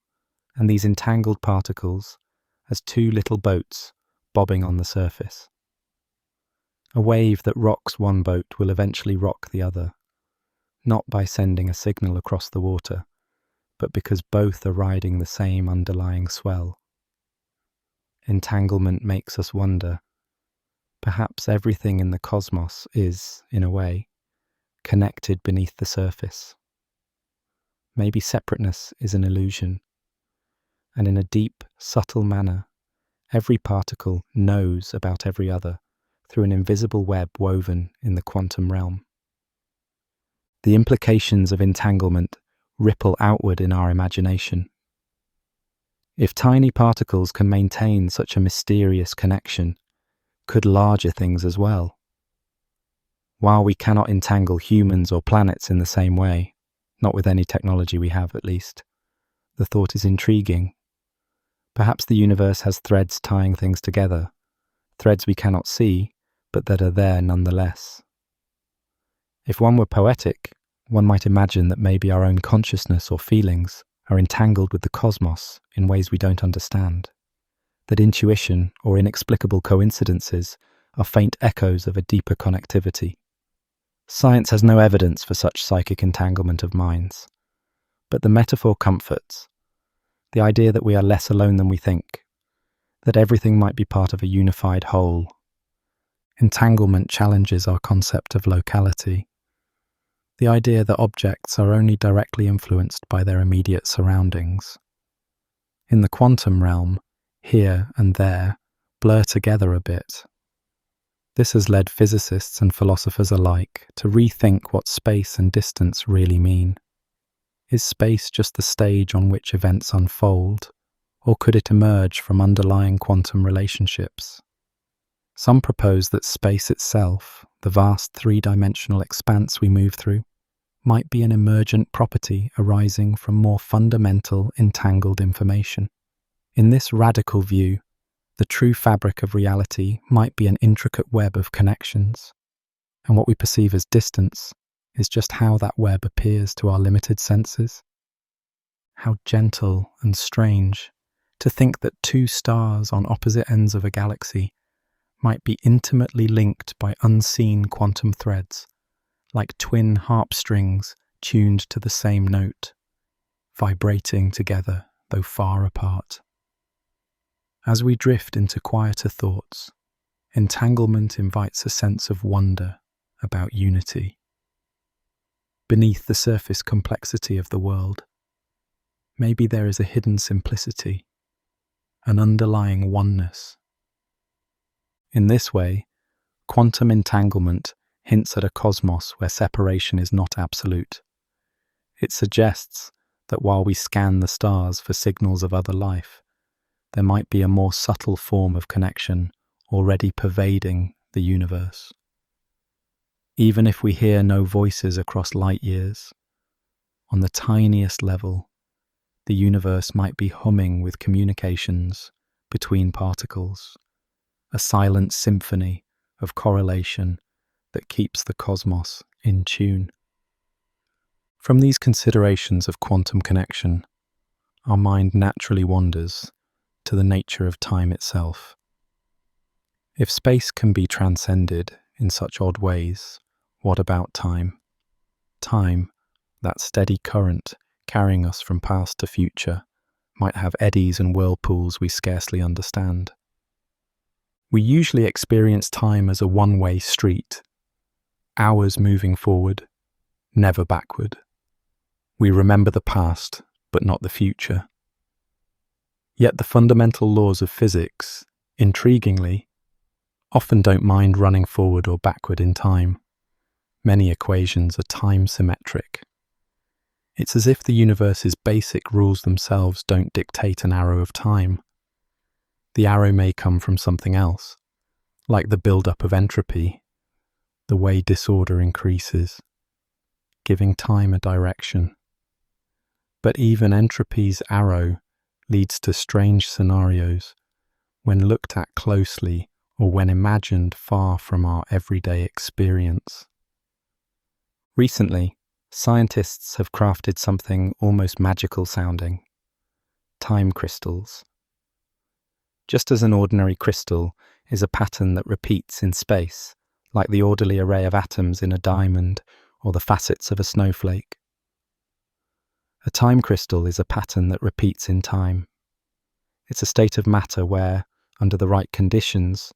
and these entangled particles as two little boats bobbing on the surface. A wave that rocks one boat will eventually rock the other, not by sending a signal across the water, but because both are riding the same underlying swell. Entanglement makes us wonder. Perhaps everything in the cosmos is, in a way, connected beneath the surface. Maybe separateness is an illusion, and in a deep, subtle manner, every particle knows about every other through an invisible web woven in the quantum realm. The implications of entanglement ripple outward in our imagination. If tiny particles can maintain such a mysterious connection, could larger things as well? While we cannot entangle humans or planets in the same way, not with any technology we have at least, the thought is intriguing. Perhaps the universe has threads tying things together, threads we cannot see, but that are there nonetheless. If one were poetic, one might imagine that maybe our own consciousness or feelings are entangled with the cosmos in ways we don't understand, that intuition or inexplicable coincidences are faint echoes of a deeper connectivity. Science has no evidence for such psychic entanglement of minds, but the metaphor comforts, the idea that we are less alone than we think, that everything might be part of a unified whole. Entanglement challenges our concept of locality, the idea that objects are only directly influenced by their immediate surroundings. In the quantum realm, here and there blur together a bit. This has led physicists and philosophers alike to rethink what space and distance really mean. Is space just the stage on which events unfold, or could it emerge from underlying quantum relationships? Some propose that space itself, the vast three-dimensional expanse we move through, might be an emergent property arising from more fundamental entangled information. In this radical view, the true fabric of reality might be an intricate web of connections, and what we perceive as distance is just how that web appears to our limited senses. How gentle and strange to think that two stars on opposite ends of a galaxy might be intimately linked by unseen quantum threads, like twin harp strings tuned to the same note, vibrating together though far apart. As we drift into quieter thoughts, entanglement invites a sense of wonder about unity. Beneath the surface complexity of the world, maybe there is a hidden simplicity, an underlying oneness. In this way, quantum entanglement hints at a cosmos where separation is not absolute. It suggests that while we scan the stars for signals of other life, there might be a more subtle form of connection already pervading the universe. Even if we hear no voices across light years, on the tiniest level, the universe might be humming with communications between particles, a silent symphony of correlation that keeps the cosmos in tune. From these considerations of quantum connection, our mind naturally wanders to the nature of time itself. If space can be transcended in such odd ways, what about time? Time, that steady current carrying us from past to future, might have eddies and whirlpools we scarcely understand. We usually experience time as a one-way street, hours moving forward, never backward. We remember the past, but not the future. Yet the fundamental laws of physics, intriguingly, often don't mind running forward or backward in time. Many equations are time-symmetric. It's as if the universe's basic rules themselves don't dictate an arrow of time. The arrow may come from something else, like the build-up of entropy, the way disorder increases, giving time a direction. But even entropy's arrow leads to strange scenarios when looked at closely or when imagined far from our everyday experience. Recently, scientists have crafted something almost magical sounding: time crystals. Just as an ordinary crystal is a pattern that repeats in space, like the orderly array of atoms in a diamond or the facets of a snowflake, a time crystal is a pattern that repeats in time. It's a state of matter where, under the right conditions,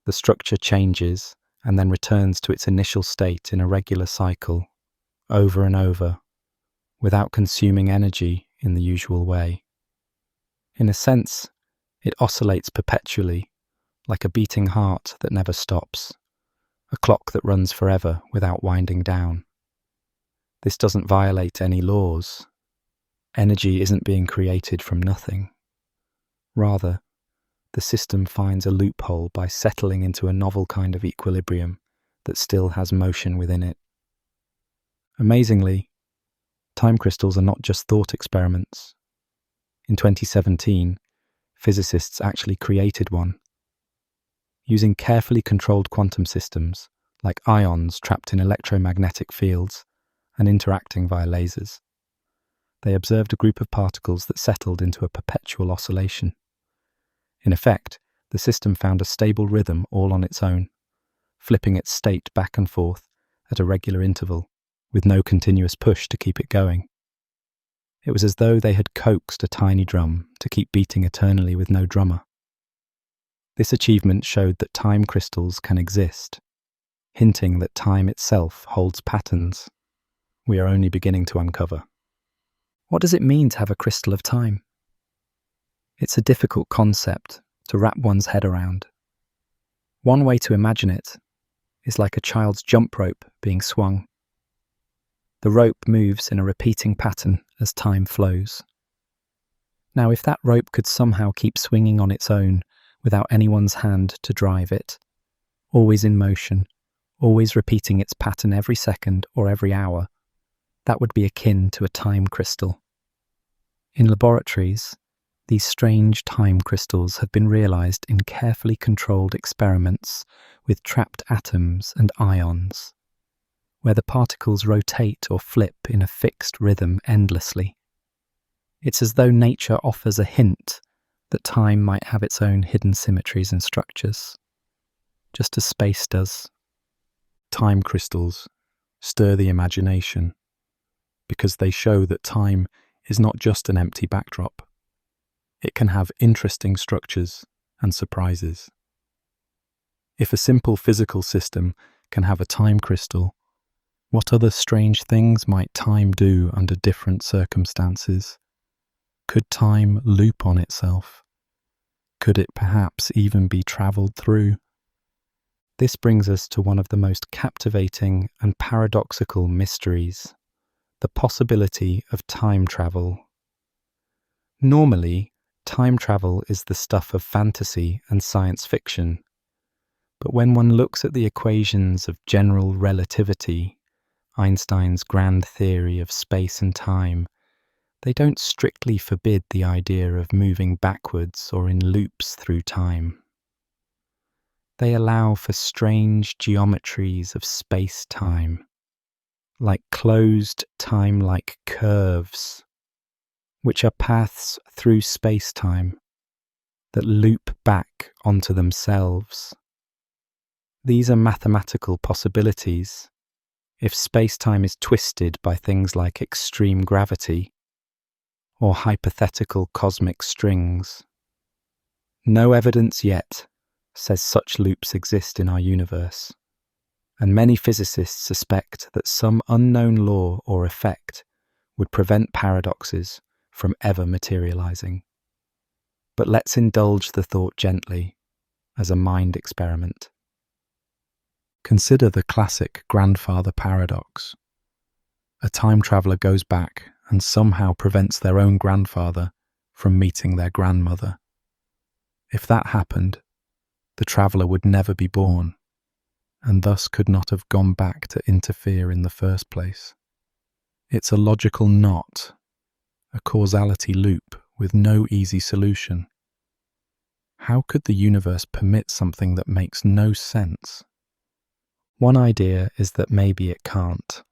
the structure changes and then returns to its initial state in a regular cycle, over and over, without consuming energy in the usual way. In a sense, it oscillates perpetually, like a beating heart that never stops, a clock that runs forever without winding down. This doesn't violate any laws. Energy isn't being created from nothing. Rather, the system finds a loophole by settling into a novel kind of equilibrium that still has motion within it. Amazingly, time crystals are not just thought experiments. In 2017, physicists actually created one. Using carefully controlled quantum systems, like ions trapped in electromagnetic fields and interacting via lasers, they observed a group of particles that settled into a perpetual oscillation. In effect, the system found a stable rhythm all on its own, flipping its state back and forth at a regular interval, with no continuous push to keep it going. It was as though they had coaxed a tiny drum to keep beating eternally with no drummer. This achievement showed that time crystals can exist, hinting that time itself holds patterns we are only beginning to uncover. What does it mean to have a crystal of time? It's a difficult concept to wrap one's head around. One way to imagine it is like a child's jump rope being swung. The rope moves in a repeating pattern as time flows. Now, if that rope could somehow keep swinging on its own without anyone's hand to drive it, always in motion, always repeating its pattern every second or every hour, that would be akin to a time crystal. In laboratories, these strange time crystals have been realized in carefully controlled experiments with trapped atoms and ions, where the particles rotate or flip in a fixed rhythm endlessly. It's as though nature offers a hint that time might have its own hidden symmetries and structures, just as space does. Time crystals stir the imagination because they show that time is not just an empty backdrop. It can have interesting structures and surprises. If a simple physical system can have a time crystal, what other strange things might time do under different circumstances? Could time loop on itself? Could it perhaps even be travelled through? This brings us to one of the most captivating and paradoxical mysteries, the possibility of time travel. Normally, time travel is the stuff of fantasy and science fiction. But when one looks at the equations of general relativity, Einstein's grand theory of space and time, they don't strictly forbid the idea of moving backwards or in loops through time. They allow for strange geometries of space-time, like closed time-like curves, which are paths through space-time that loop back onto themselves. These are mathematical possibilities. If space-time is twisted by things like extreme gravity or hypothetical cosmic strings. No evidence yet says such loops exist in our universe, and many physicists suspect that some unknown law or effect would prevent paradoxes from ever materializing. But let's indulge the thought gently as a mind experiment. Consider the classic grandfather paradox. A time traveler goes back and somehow prevents their own grandfather from meeting their grandmother. If that happened, the traveler would never be born, and thus could not have gone back to interfere in the first place. It's a logical knot, a causality loop with no easy solution. How could the universe permit something that makes no sense? One idea is that maybe it can't.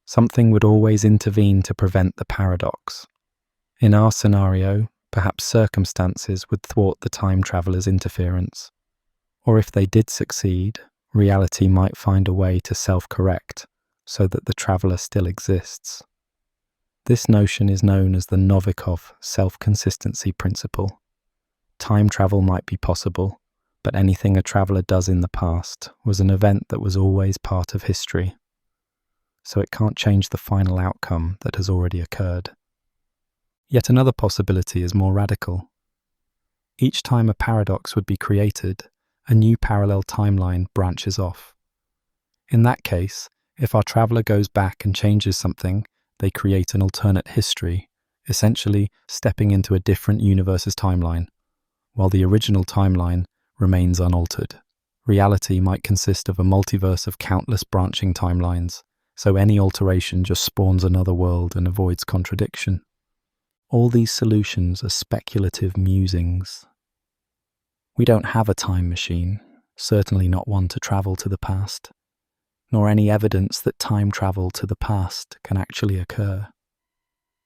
Something would always intervene to prevent the paradox. In our scenario, perhaps circumstances would thwart the time traveler's interference. Or if they did succeed, reality might find a way to self-correct so that the traveler still exists. This notion is known as the Novikov self-consistency principle. Time travel might be possible, but anything a traveler does in the past was an event that was always part of history. So it can't change the final outcome that has already occurred. Yet another possibility is more radical. Each time a paradox would be created, a new parallel timeline branches off. In that case, if our traveler goes back and changes something, they create an alternate history, essentially stepping into a different universe's timeline, while the original timeline remains unaltered. Reality might consist of a multiverse of countless branching timelines, so any alteration just spawns another world and avoids contradiction. All these solutions are speculative musings. We don't have a time machine, certainly not one to travel to the past, nor any evidence that time travel to the past can actually occur.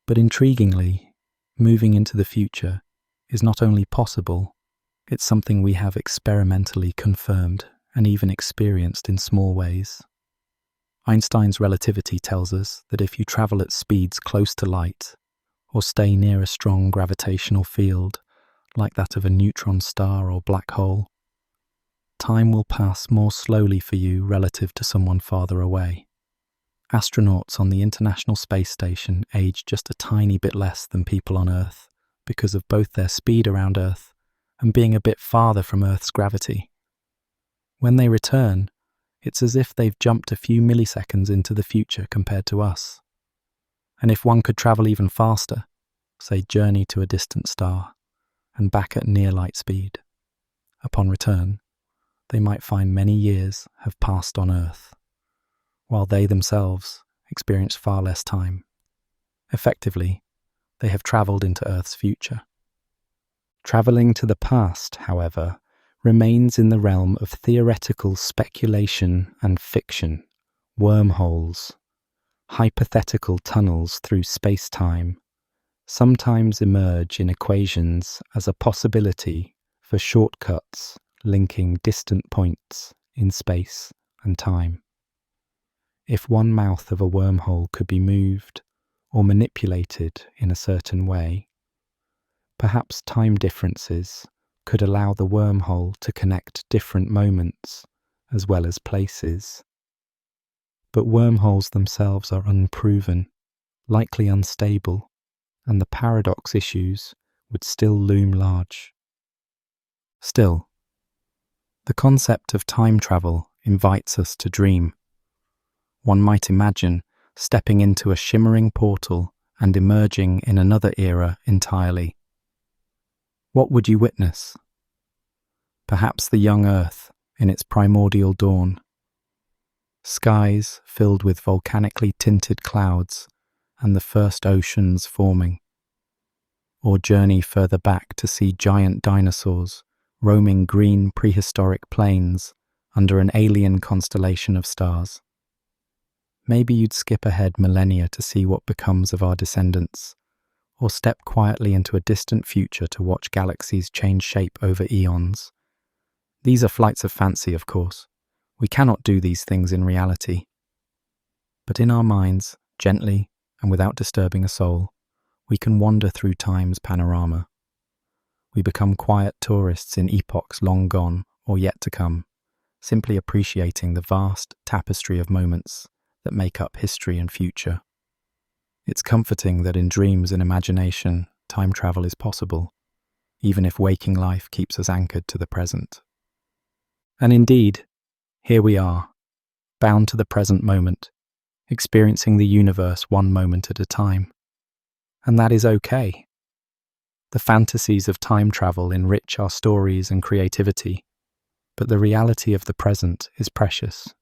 But intriguingly, moving into the future is not only possible, it's something we have experimentally confirmed and even experienced in small ways. Einstein's relativity tells us that if you travel at speeds close to light, or stay near a strong gravitational field, like that of a neutron star or black hole, time will pass more slowly for you relative to someone farther away. Astronauts on the International Space Station age just a tiny bit less than people on Earth because of both their speed around Earth and being a bit farther from Earth's gravity. When they return, it's as if they've jumped a few milliseconds into the future compared to us. And if one could travel even faster, say journey to a distant star, and back at near light speed, upon return, they might find many years have passed on Earth, while they themselves experience far less time. Effectively, they have travelled into Earth's future. Travelling to the past, however, remains in the realm of theoretical speculation and fiction, wormholes, hypothetical tunnels through space-time, sometimes emerge in equations as a possibility for shortcuts linking distant points in space and time. If one mouth of a wormhole could be moved or manipulated in a certain way, perhaps time differences could allow the wormhole to connect different moments as well as places. But wormholes themselves are unproven, likely unstable, and the paradox issues would still loom large. Still, the concept of time travel invites us to dream. One might imagine stepping into a shimmering portal and emerging in another era entirely. What would you witness? Perhaps the young Earth in its primordial dawn. Skies filled with volcanically tinted clouds and the first oceans forming. Or journey further back to see giant dinosaurs roaming green prehistoric plains under an alien constellation of stars. Maybe you'd skip ahead millennia to see what becomes of our descendants, or step quietly into a distant future to watch galaxies change shape over eons. These are flights of fancy, of course. We cannot do these things in reality. But in our minds, gently and without disturbing a soul, we can wander through time's panorama. We become quiet tourists in epochs long gone or yet to come, simply appreciating the vast tapestry of moments that make up history and future. It's comforting that in dreams and imagination, time travel is possible, even if waking life keeps us anchored to the present. And indeed, here we are, bound to the present moment, experiencing the universe one moment at a time. And that is okay. The fantasies of time travel enrich our stories and creativity, but the reality of the present is precious.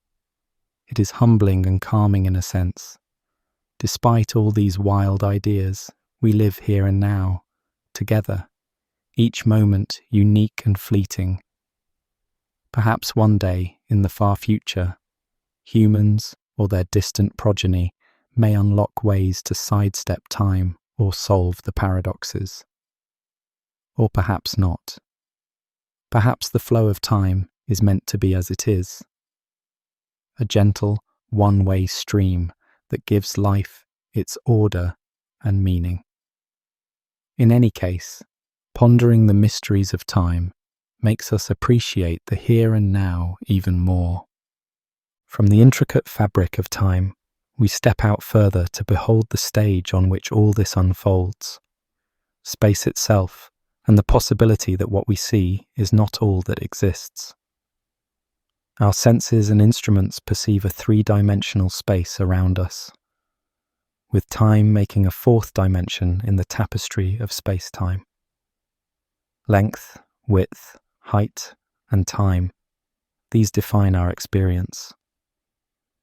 It is humbling and calming in a sense. Despite all these wild ideas, we live here and now, together, each moment unique and fleeting. Perhaps one day, in the far future, humans or their distant progeny may unlock ways to sidestep time or solve the paradoxes. Or perhaps not. Perhaps the flow of time is meant to be as it is. A gentle, one-way stream that gives life its order and meaning. In any case, pondering the mysteries of time makes us appreciate the here and now even more. From the intricate fabric of time, we step out further to behold the stage on which all this unfolds. Space itself, and the possibility that what we see is not all that exists. Our senses and instruments perceive a three-dimensional space around us, with time making a fourth dimension in the tapestry of space-time. Length, width, height, and time, these define our experience.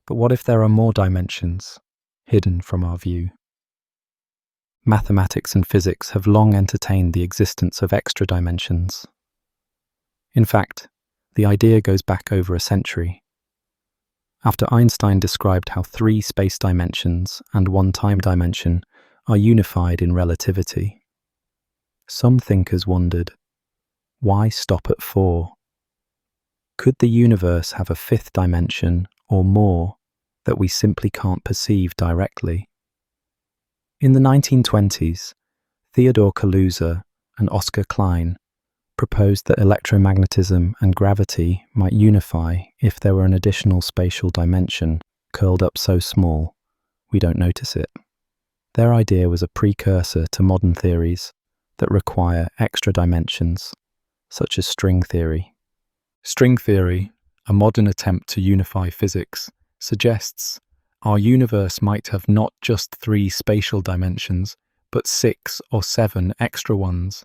But what if there are more dimensions, hidden from our view? Mathematics and physics have long entertained the existence of extra dimensions. In fact, the idea goes back over a century. After Einstein described how 3 space dimensions and 1 time dimension are unified in relativity, some thinkers wondered, why stop at 4? Could the universe have a 5th dimension or more that we simply can't perceive directly? In the 1920s, Theodore Kaluza and Oscar Klein proposed that electromagnetism and gravity might unify if there were an additional spatial dimension curled up so small we don't notice it. Their idea was a precursor to modern theories that require extra dimensions, such as string theory. String theory, a modern attempt to unify physics, suggests our universe might have not just 3 spatial dimensions, but 6 or 7 extra ones.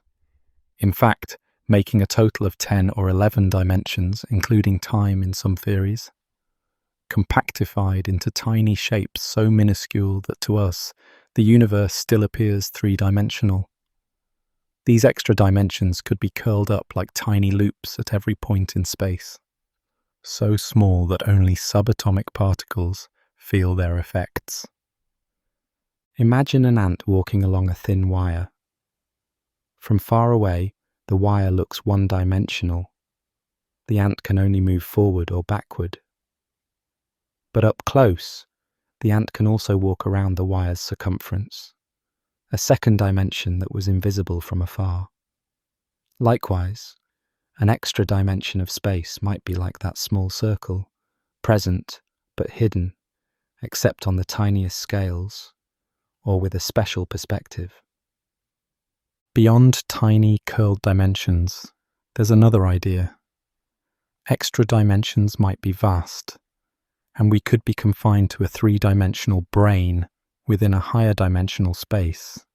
In fact, making a total of 10 or 11 dimensions, including time in some theories, compactified into tiny shapes so minuscule that to us, the universe still appears 3-dimensional. These extra dimensions could be curled up like tiny loops at every point in space, so small that only subatomic particles feel their effects. Imagine an ant walking along a thin wire. From far away, the wire looks one-dimensional. The ant can only move forward or backward. But up close, the ant can also walk around the wire's circumference, a second dimension that was invisible from afar. Likewise, an extra dimension of space might be like that small circle, present but hidden, except on the tiniest scales, or with a special perspective. Beyond tiny curled dimensions, there's another idea. Extra dimensions might be vast, and we could be confined to a three-dimensional brain within a higher dimensional space.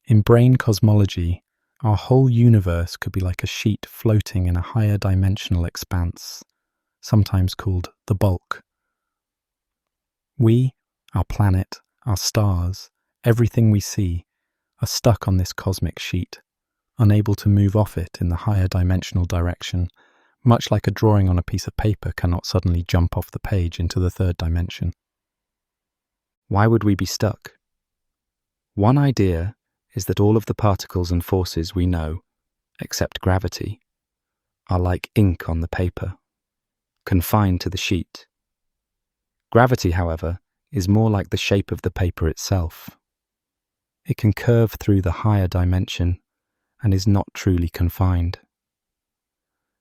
In brain cosmology, our whole universe could be like a sheet floating in a higher dimensional expanse, sometimes called the bulk. We, our planet, our stars, everything we see, are stuck on this cosmic sheet, unable to move off it in the higher dimensional direction, much like a drawing on a piece of paper cannot suddenly jump off the page into the third dimension. Why would we be stuck? One idea is that all of the particles and forces we know, except gravity, are like ink on the paper, confined to the sheet. Gravity, however, is more like the shape of the paper itself. It can curve through the higher dimension and is not truly confined.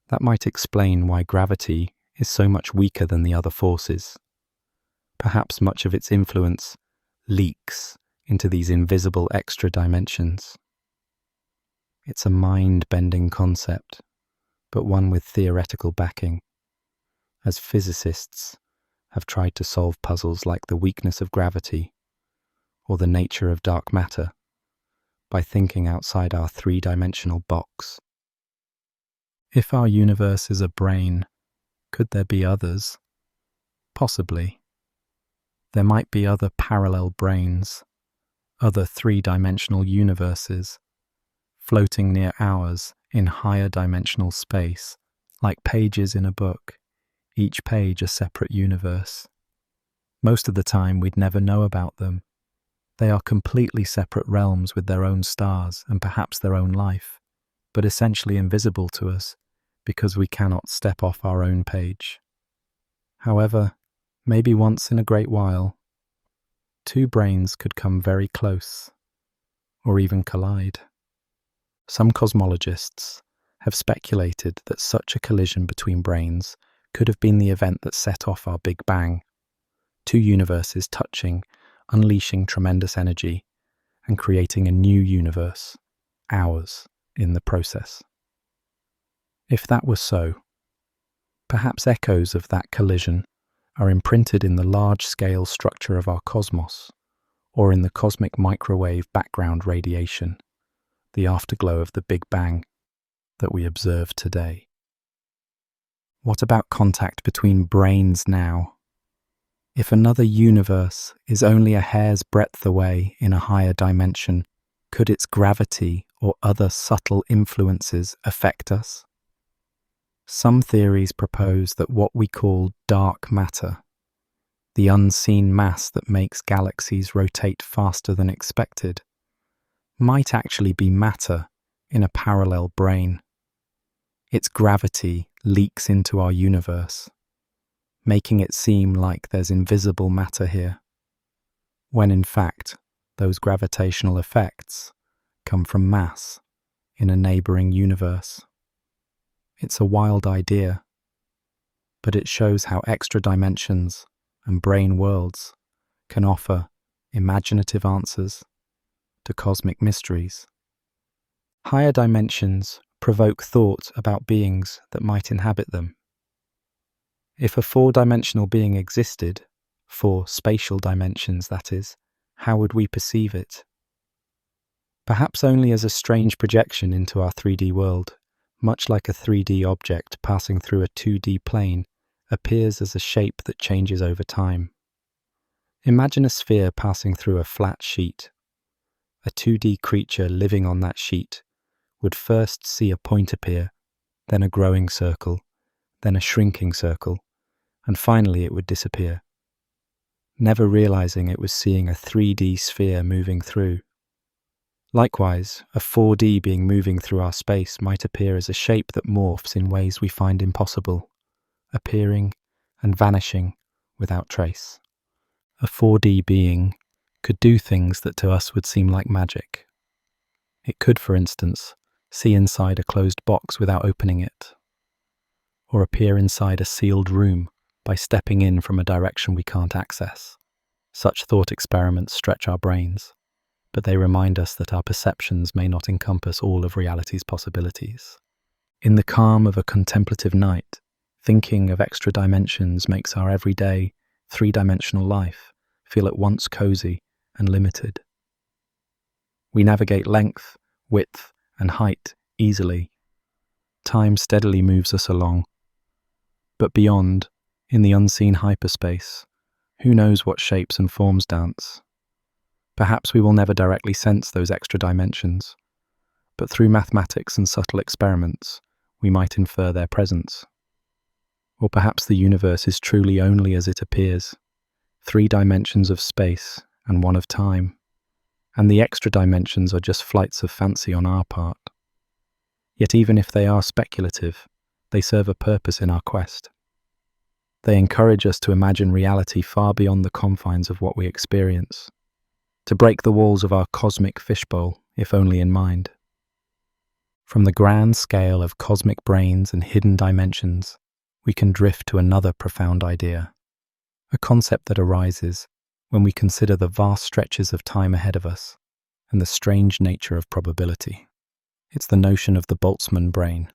That might explain why gravity is so much weaker than the other forces. Perhaps much of its influence leaks into these invisible extra dimensions. It's a mind-bending concept, but one with theoretical backing, as physicists have tried to solve puzzles like the weakness of gravity or the nature of dark matter by thinking outside our three-dimensional box. If our universe is a brain, could there be others? Possibly. There might be other parallel brains, other three-dimensional universes, floating near ours in higher dimensional space, like pages in a book, each page a separate universe. Most of the time we'd never know about them. They are completely separate realms with their own stars and perhaps their own life, but essentially invisible to us because we cannot step off our own page. However, maybe once in a great while, two brains could come very close, or even collide. Some cosmologists have speculated that such a collision between brains could have been the event that set off our Big Bang, two universes touching, unleashing tremendous energy, and creating a new universe, ours, in the process. If that were so, perhaps echoes of that collision are imprinted in the large-scale structure of our cosmos, or in the cosmic microwave background radiation, the afterglow of the Big Bang that we observe today. What about contact between brains now? If another universe is only a hair's breadth away in a higher dimension, could its gravity or other subtle influences affect us? Some theories propose that what we call dark matter, the unseen mass that makes galaxies rotate faster than expected, might actually be matter in a parallel brain. Its gravity leaks into our universe, making it seem like there's invisible matter here, when in fact those gravitational effects come from mass in a neighboring universe. It's a wild idea, but it shows how extra dimensions and brain worlds can offer imaginative answers to cosmic mysteries. Higher dimensions provoke thought about beings that might inhabit them. If a four-dimensional being existed, four spatial dimensions that is, how would we perceive it? Perhaps only as a strange projection into our 3D world, much like a 3D object passing through a 2D plane appears as a shape that changes over time. Imagine a sphere passing through a flat sheet. A 2D creature living on that sheet would first see a point appear, then a growing circle, then a shrinking circle, and finally it would disappear. never realizing it was seeing a 3D sphere moving through. Likewise, a 4D being moving through our space might appear as a shape that morphs in ways we find impossible, appearing and vanishing without trace. A 4D being could do things that to us would seem like magic. It could, for instance, see inside a closed box without opening it, or appear inside a sealed room by stepping in from a direction we can't access. Such thought experiments stretch our brains, but they remind us that our perceptions may not encompass all of reality's possibilities. In the calm of a contemplative night, thinking of extra dimensions makes our everyday, three-dimensional life feel at once cozy and limited. We navigate length, width, and height easily. Time steadily moves us along. But beyond, in the unseen hyperspace, who knows what shapes and forms dance? Perhaps we will never directly sense those extra dimensions, but through mathematics and subtle experiments, we might infer their presence. Or perhaps the universe is truly only as it appears, 3 dimensions of space and 1 of time, and the extra dimensions are just flights of fancy on our part. Yet even if they are speculative, they serve a purpose in our quest. They encourage us to imagine reality far beyond the confines of what we experience, to break the walls of our cosmic fishbowl, if only in mind. From the grand scale of cosmic brains and hidden dimensions, we can drift to another profound idea, a concept that arises when we consider the vast stretches of time ahead of us and the strange nature of probability. It's the notion of the Boltzmann brain,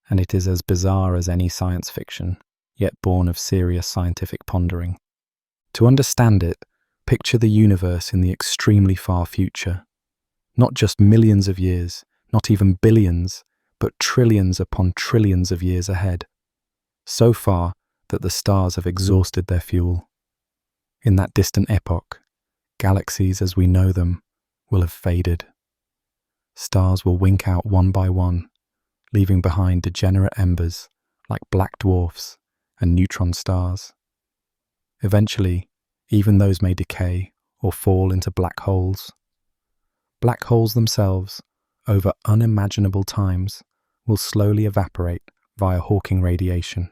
and it is as bizarre as any science fiction, yet born of serious scientific pondering. To understand it, picture the universe in the extremely far future, not just millions of years, not even billions, but trillions upon trillions of years ahead, so far that the stars have exhausted their fuel. In that distant epoch, galaxies as we know them will have faded. Stars will wink out one by one, leaving behind degenerate embers like black dwarfs and neutron stars. Eventually, even those may decay or fall into black holes. Black holes themselves, over unimaginable times, will slowly evaporate via Hawking radiation,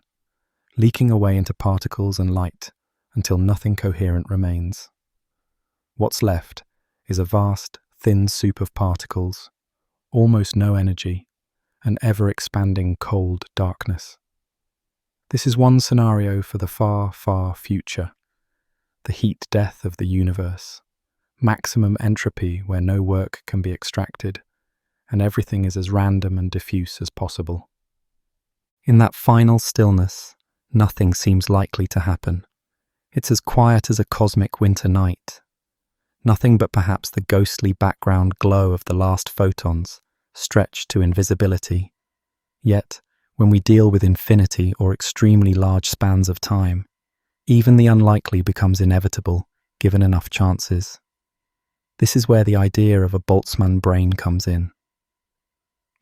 leaking away into particles and light until nothing coherent remains. What's left is a vast, thin soup of particles, almost no energy, and ever-expanding cold darkness. This is one scenario for the far, far future, the heat death of the universe, maximum entropy where no work can be extracted, and everything is as random and diffuse as possible. In that final stillness, nothing seems likely to happen. It's as quiet as a cosmic winter night. Nothing but perhaps the ghostly background glow of the last photons, stretched to invisibility. Yet, when we deal with infinity or extremely large spans of time, even the unlikely becomes inevitable, given enough chances. This is where the idea of a Boltzmann brain comes in.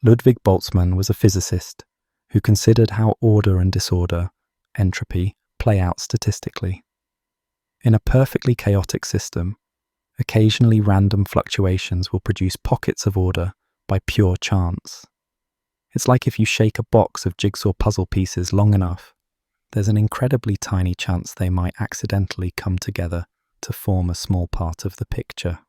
Ludwig Boltzmann was a physicist who considered how order and disorder, entropy, play out statistically. In a perfectly chaotic system, occasionally random fluctuations will produce pockets of order by pure chance. It's like if you shake a box of jigsaw puzzle pieces long enough, there's an incredibly tiny chance they might accidentally come together to form a small part of the picture.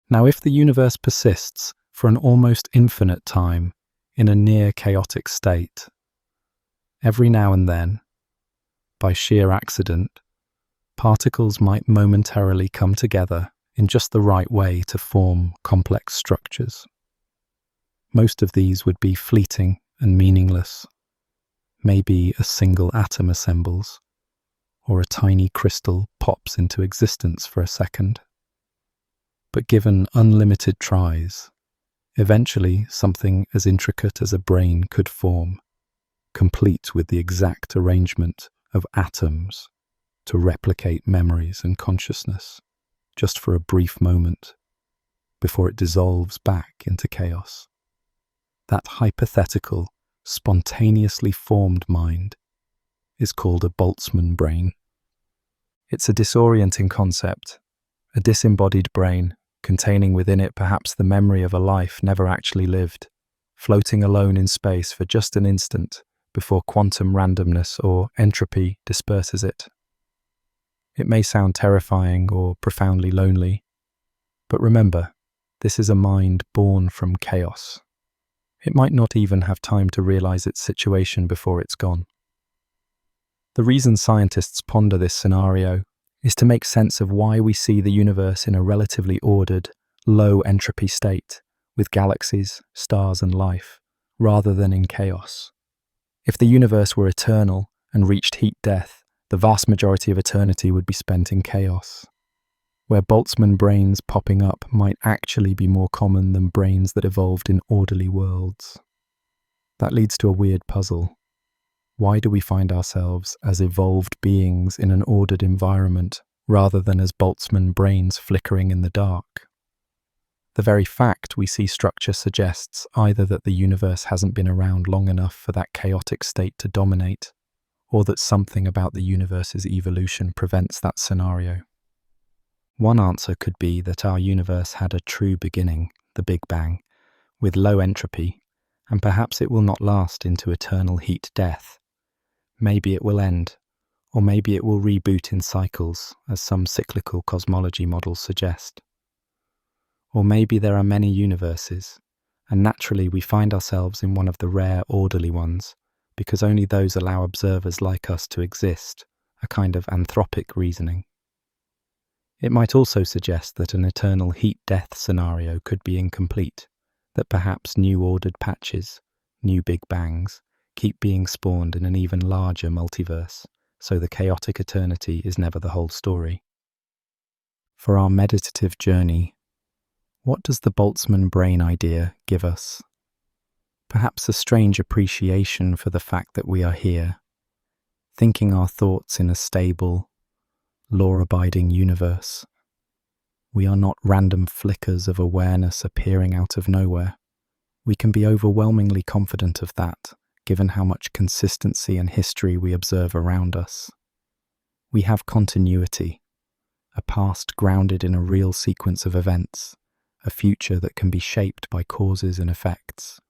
Now, if the universe persists for an almost infinite time in a near chaotic state, every now and then, by sheer accident, particles might momentarily come together in just the right way to form complex structures. Most of these would be fleeting and meaningless. Maybe a single atom assembles, or a tiny crystal pops into existence for a second. But given unlimited tries, eventually something as intricate as a brain could form, complete with the exact arrangement of atoms to replicate memories and consciousness, just for a brief moment, before it dissolves back into chaos. That hypothetical, spontaneously formed mind is called a Boltzmann brain. It's a disorienting concept, a disembodied brain, containing within it perhaps the memory of a life never actually lived, floating alone in space for just an instant before quantum randomness or entropy disperses it. It may sound terrifying or profoundly lonely, but remember, this is a mind born from chaos. It might not even have time to realize its situation before it's gone. The reason scientists ponder this scenario is to make sense of why we see the universe in a relatively ordered, low entropy state, with galaxies, stars, and life, rather than in chaos. If the universe were eternal and reached heat death, the vast majority of eternity would be spent in chaos, where Boltzmann brains popping up might actually be more common than brains that evolved in orderly worlds. That leads to a weird puzzle. Why do we find ourselves as evolved beings in an ordered environment rather than as Boltzmann brains flickering in the dark? The very fact we see structure suggests either that the universe hasn't been around long enough for that chaotic state to dominate, or that something about the universe's evolution prevents that scenario. One answer could be that our universe had a true beginning, the Big Bang, with low entropy, and perhaps it will not last into eternal heat death. Maybe it will end, or maybe it will reboot in cycles, as some cyclical cosmology models suggest. Or maybe there are many universes, and naturally we find ourselves in one of the rare orderly ones, because only those allow observers like us to exist, a kind of anthropic reasoning. It might also suggest that an eternal heat-death scenario could be incomplete, that perhaps new ordered patches, new Big Bangs, keep being spawned in an even larger multiverse, so the chaotic eternity is never the whole story. For our meditative journey, what does the Boltzmann brain idea give us? Perhaps a strange appreciation for the fact that we are here, thinking our thoughts in a stable, law-abiding universe. We are not random flickers of awareness appearing out of nowhere. We can be overwhelmingly confident of that, given how much consistency and history we observe around us. We have continuity, a past grounded in a real sequence of events, a future that can be shaped by causes and effects.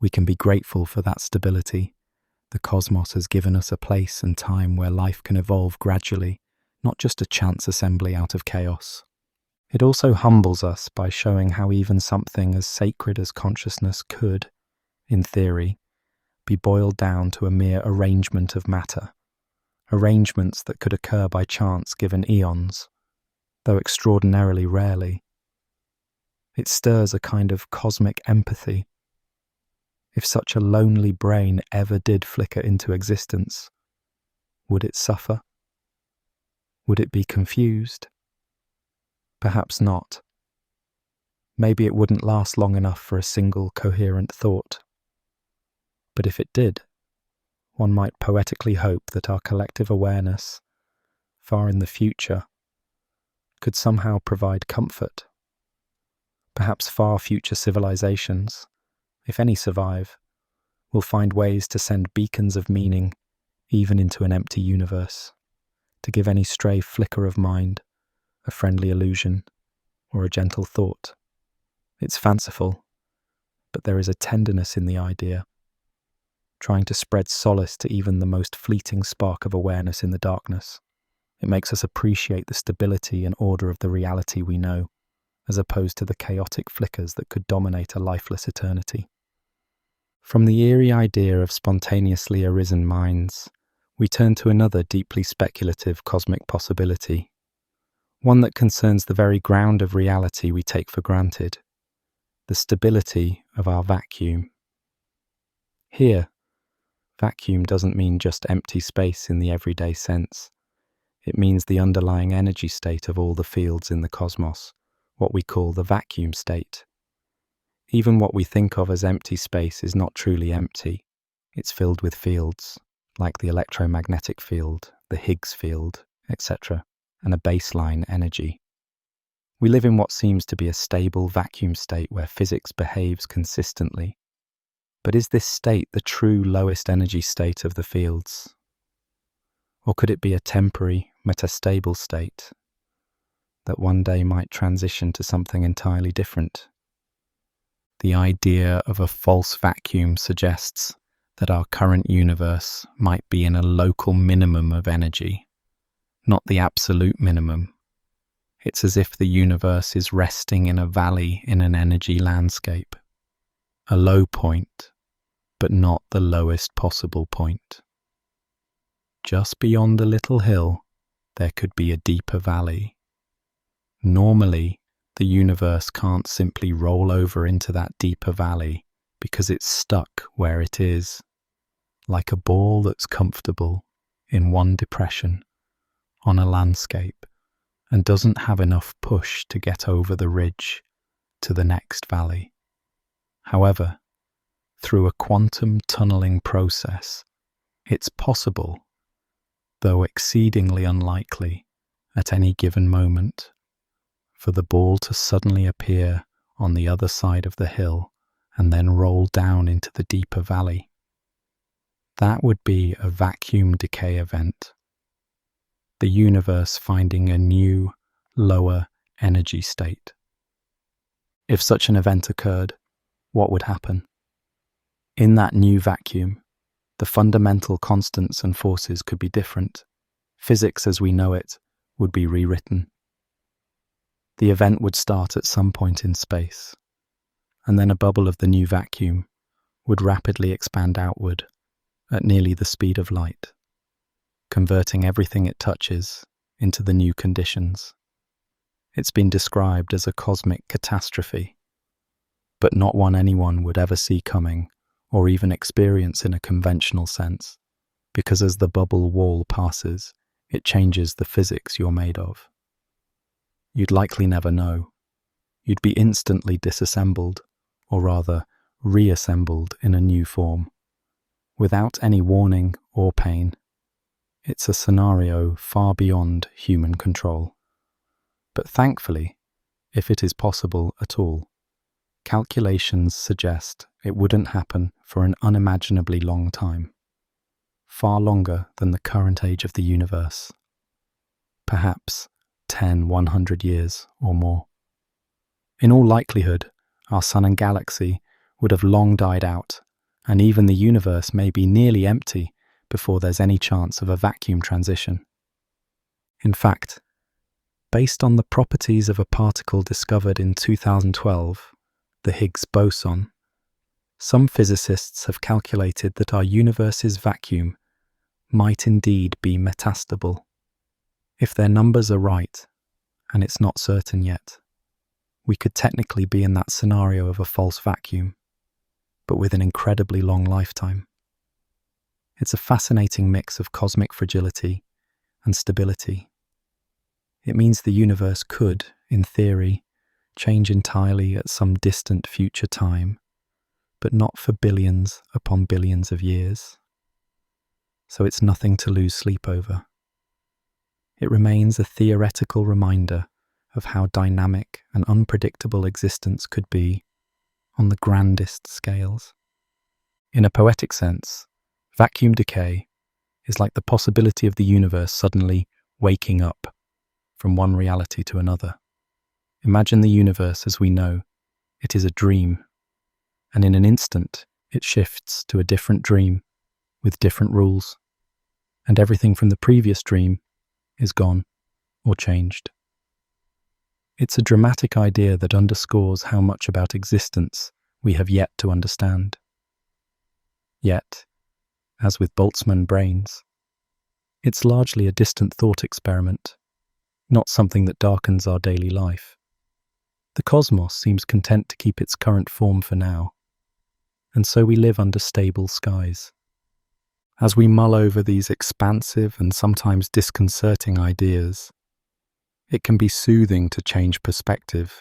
We can be grateful for that stability. The cosmos has given us a place and time where life can evolve gradually, not just a chance assembly out of chaos. It also humbles us by showing how even something as sacred as consciousness could, in theory, be boiled down to a mere arrangement of matter, arrangements that could occur by chance given eons, though extraordinarily rarely. It stirs a kind of cosmic empathy. If such a lonely brain ever did flicker into existence, would it suffer? Would it be confused? Perhaps not. Maybe it wouldn't last long enough for a single coherent thought. But if it did, one might poetically hope that our collective awareness, far in the future, could somehow provide comfort. Perhaps far future civilizations, if any survive, will find ways to send beacons of meaning even into an empty universe, to give any stray flicker of mind a friendly illusion or a gentle thought. It's fanciful, but there is a tenderness in the idea, trying to spread solace to even the most fleeting spark of awareness in the darkness. It makes us appreciate the stability and order of the reality we know, as opposed to the chaotic flickers that could dominate a lifeless eternity. From the eerie idea of spontaneously arisen minds, we turn to another deeply speculative cosmic possibility, one that concerns the very ground of reality we take for granted, the stability of our vacuum. Here, vacuum doesn't mean just empty space in the everyday sense. It means the underlying energy state of all the fields in the cosmos, what we call the vacuum state. Even what we think of as empty space is not truly empty. It's filled with fields, like the electromagnetic field, the Higgs field, etc., and a baseline energy. We live in what seems to be a stable vacuum state where physics behaves consistently. But is this state the true lowest energy state of the fields? Or could it be a temporary, metastable state that one day might transition to something entirely different. The idea of a false vacuum suggests that our current universe might be in a local minimum of energy, not the absolute minimum. It's as if the universe is resting in a valley in an energy landscape, a low point, but not the lowest possible point. Just beyond the little hill, there could be a deeper valley. Normally, the universe can't simply roll over into that deeper valley because it's stuck where it is, like a ball that's comfortable in one depression on a landscape and doesn't have enough push to get over the ridge to the next valley. However, through a quantum tunneling process, it's possible, though exceedingly unlikely at any given moment, for the ball to suddenly appear on the other side of the hill and then roll down into the deeper valley. That would be a vacuum decay event, the universe finding a new, lower energy state. If such an event occurred, what would happen? In that new vacuum, the fundamental constants and forces could be different. Physics as we know it would be rewritten. The event would start at some point in space, and then a bubble of the new vacuum would rapidly expand outward at nearly the speed of light, converting everything it touches into the new conditions. It's been described as a cosmic catastrophe, but not one anyone would ever see coming or even experience in a conventional sense, because as the bubble wall passes, it changes the physics you're made of. You'd likely never know. You'd be instantly disassembled, or rather, reassembled in a new form, without any warning or pain. It's a scenario far beyond human control. But thankfully, if it is possible at all, calculations suggest it wouldn't happen for an unimaginably long time, far longer than the current age of the universe. Perhaps 100 years or more. In all likelihood, our sun and galaxy would have long died out, and even the universe may be nearly empty before there's any chance of a vacuum transition. In fact, based on the properties of a particle discovered in 2012, the Higgs boson, some physicists have calculated that our universe's vacuum might indeed be metastable. If their numbers are right, and it's not certain yet, we could technically be in that scenario of a false vacuum, but with an incredibly long lifetime. It's a fascinating mix of cosmic fragility and stability. It means the universe could, in theory, change entirely at some distant future time, but not for billions upon billions of years. So it's nothing to lose sleep over. It remains a theoretical reminder of how dynamic and unpredictable existence could be on the grandest scales. In a poetic sense, vacuum decay is like the possibility of the universe suddenly waking up from one reality to another. Imagine the universe as we know it is a dream, and in an instant it shifts to a different dream with different rules, and everything from the previous dream is gone or changed. It's a dramatic idea that underscores how much about existence we have yet to understand. Yet, as with Boltzmann brains, it's largely a distant thought experiment, not something that darkens our daily life. The cosmos seems content to keep its current form for now, and so we live under stable skies. As we mull over these expansive and sometimes disconcerting ideas, it can be soothing to change perspective,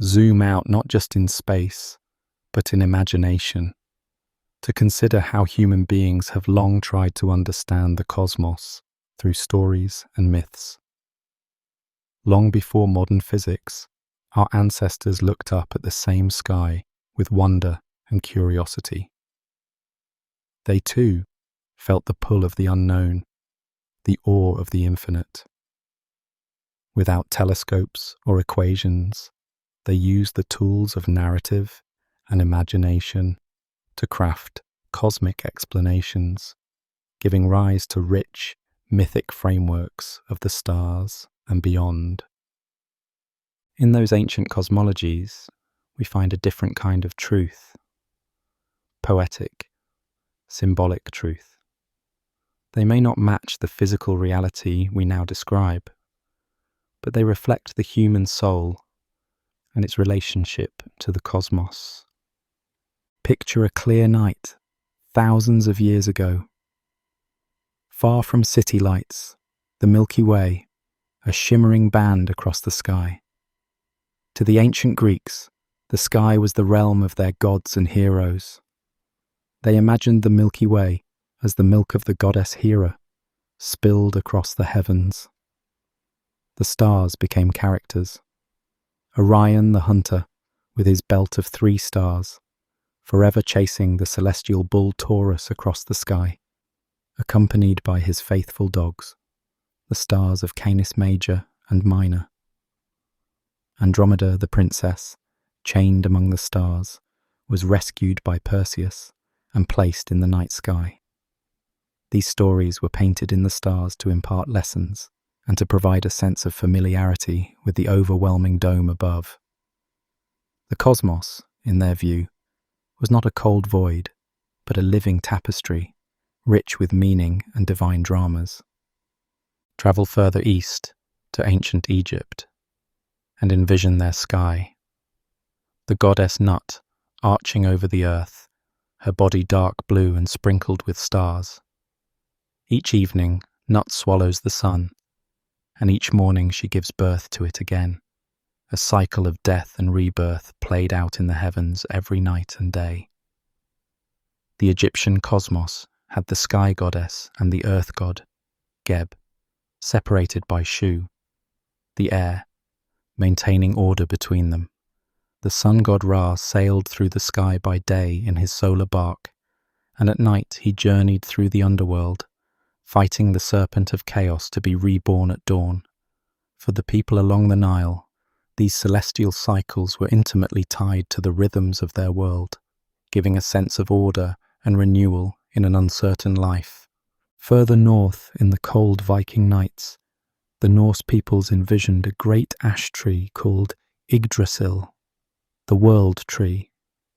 zoom out not just in space, but in imagination, to consider how human beings have long tried to understand the cosmos through stories and myths. Long before modern physics, our ancestors looked up at the same sky with wonder and curiosity. They too felt the pull of the unknown, the awe of the infinite. Without telescopes or equations, they use the tools of narrative and imagination to craft cosmic explanations, giving rise to rich, mythic frameworks of the stars and beyond. In those ancient cosmologies, we find a different kind of truth, poetic, symbolic truth. They may not match the physical reality we now describe, but they reflect the human soul and its relationship to the cosmos. Picture a clear night, thousands of years ago. Far from city lights, the Milky Way, a shimmering band across the sky. To the ancient Greeks, the sky was the realm of their gods and heroes. They imagined the Milky Way as the milk of the goddess Hera, spilled across the heavens. The stars became characters. Orion the hunter, with his belt of 3 stars, forever chasing the celestial bull Taurus across the sky, accompanied by his faithful dogs, the stars of Canis Major and Minor. Andromeda the princess, chained among the stars, was rescued by Perseus and placed in the night sky. These stories were painted in the stars to impart lessons and to provide a sense of familiarity with the overwhelming dome above. The cosmos, in their view, was not a cold void, but a living tapestry, rich with meaning and divine dramas. Travel further east to ancient Egypt and envision their sky. The goddess Nut, arching over the earth, her body dark blue and sprinkled with stars. Each evening, Nut swallows the sun, and each morning she gives birth to it again, a cycle of death and rebirth played out in the heavens every night and day. The Egyptian cosmos had the sky goddess and the earth god, Geb, separated by Shu, the air, maintaining order between them. The sun god Ra sailed through the sky by day in his solar bark, and at night he journeyed through the underworld, fighting the serpent of chaos to be reborn at dawn. For the people along the Nile, these celestial cycles were intimately tied to the rhythms of their world, giving a sense of order and renewal in an uncertain life. Further north, in the cold Viking nights, the Norse peoples envisioned a great ash tree called Yggdrasil, the world tree,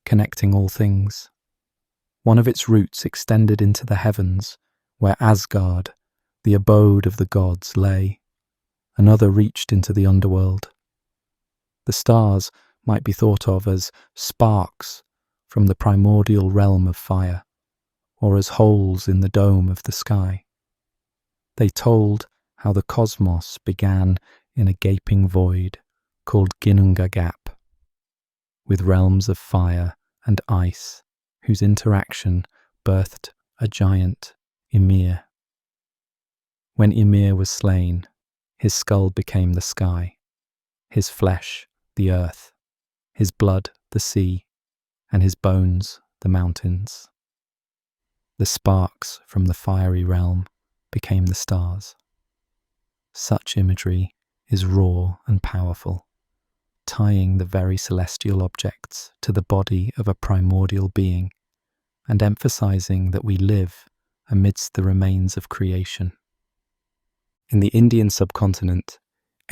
connecting all things. One of its roots extended into the heavens, where Asgard, the abode of the gods, lay. Another reached into the underworld. The stars might be thought of as sparks from the primordial realm of fire, or as holes in the dome of the sky. They told how the cosmos began in a gaping void called Ginnunga Gap, with realms of fire and ice whose interaction birthed a giant Ymir. When Ymir was slain, his skull became the sky, his flesh the earth, his blood the sea, and his bones the mountains. The sparks from the fiery realm became the stars. Such imagery is raw and powerful, tying the very celestial objects to the body of a primordial being, and emphasizing that we live amidst the remains of creation. In the Indian subcontinent,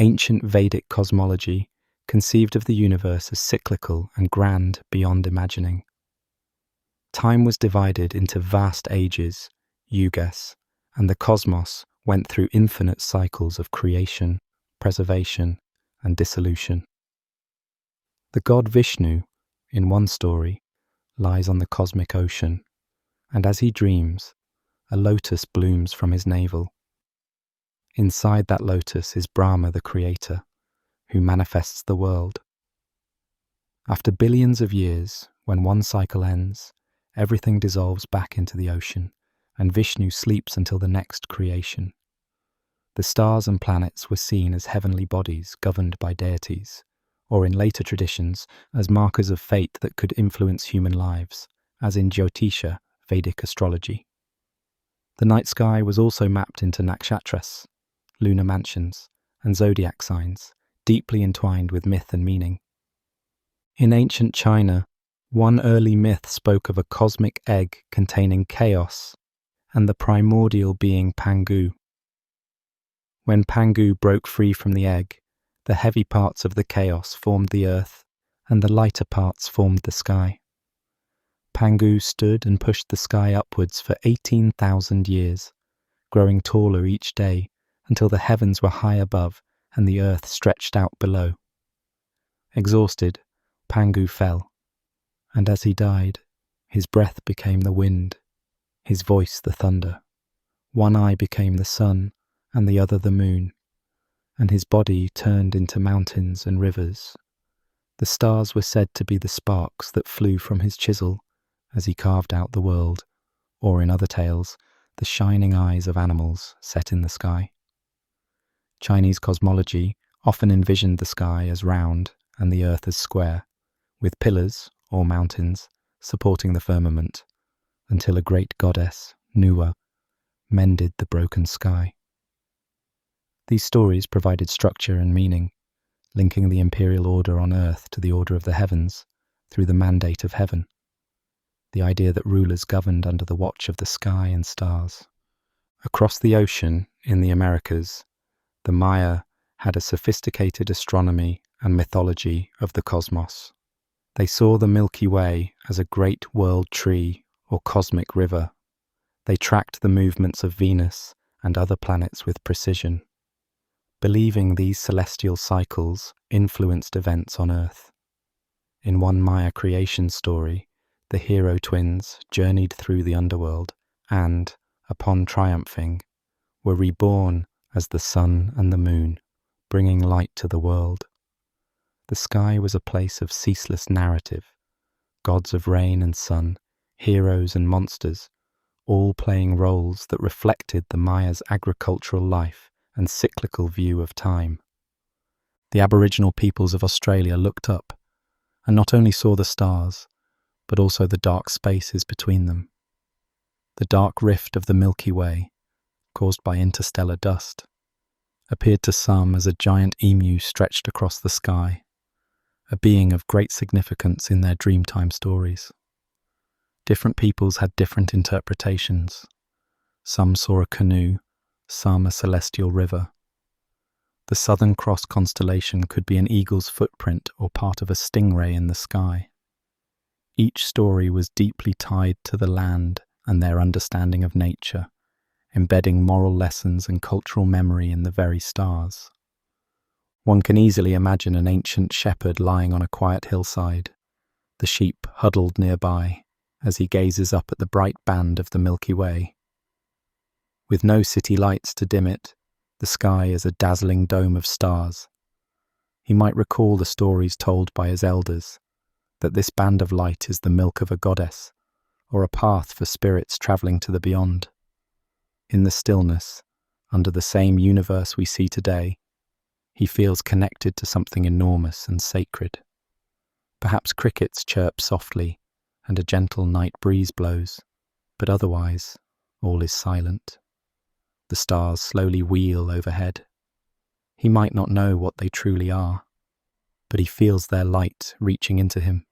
ancient Vedic cosmology conceived of the universe as cyclical and grand beyond imagining. Time was divided into vast ages, yugas, and the cosmos went through infinite cycles of creation, preservation, and dissolution. The god Vishnu, in one story, lies on the cosmic ocean, and as he dreams, a lotus blooms from his navel. Inside that lotus is Brahma the creator, who manifests the world. After billions of years, when one cycle ends, everything dissolves back into the ocean, and Vishnu sleeps until the next creation. The stars and planets were seen as heavenly bodies governed by deities, or in later traditions as markers of fate that could influence human lives, as in Jyotisha, Vedic astrology. The night sky was also mapped into nakshatras, lunar mansions, and zodiac signs, deeply entwined with myth and meaning. In ancient China, one early myth spoke of a cosmic egg containing chaos and the primordial being Pangu. When Pangu broke free from the egg, the heavy parts of the chaos formed the earth, and the lighter parts formed the sky. Pangu stood and pushed the sky upwards for 18,000 years, growing taller each day until the heavens were high above and the earth stretched out below. Exhausted, Pangu fell, and as he died, his breath became the wind, his voice the thunder. One eye became the sun, and the other the moon, and his body turned into mountains and rivers. The stars were said to be the sparks that flew from his chisel as he carved out the world, or in other tales, the shining eyes of animals set in the sky. Chinese cosmology often envisioned the sky as round and the earth as square, with pillars, or mountains, supporting the firmament, until a great goddess, Nuwa, mended the broken sky. These stories provided structure and meaning, linking the imperial order on earth to the order of the heavens through the mandate of heaven, the idea that rulers governed under the watch of the sky and stars. Across the ocean, in the Americas, the Maya had a sophisticated astronomy and mythology of the cosmos. They saw the Milky Way as a great world tree or cosmic river. They tracked the movements of Venus and other planets with precision, believing these celestial cycles influenced events on Earth. In one Maya creation story, the hero twins journeyed through the underworld and, upon triumphing, were reborn as the sun and the moon, bringing light to the world. The sky was a place of ceaseless narrative, gods of rain and sun, heroes and monsters, all playing roles that reflected the Maya's agricultural life and cyclical view of time. The Aboriginal peoples of Australia looked up and not only saw the stars, but also the dark spaces between them. The dark rift of the Milky Way, caused by interstellar dust, appeared to some as a giant emu stretched across the sky, a being of great significance in their Dreamtime stories. Different peoples had different interpretations. Some saw a canoe, some a celestial river. The Southern Cross constellation could be an eagle's footprint or part of a stingray in the sky. Each story was deeply tied to the land and their understanding of nature, embedding moral lessons and cultural memory in the very stars. One can easily imagine an ancient shepherd lying on a quiet hillside, the sheep huddled nearby, as he gazes up at the bright band of the Milky Way. With no city lights to dim it, the sky is a dazzling dome of stars. He might recall the stories told by his elders, that this band of light is the milk of a goddess, or a path for spirits travelling to the beyond. In the stillness, under the same universe we see today, he feels connected to something enormous and sacred. Perhaps crickets chirp softly, and a gentle night breeze blows, but otherwise all is silent. The stars slowly wheel overhead. He might not know what they truly are, but he feels their light reaching into him,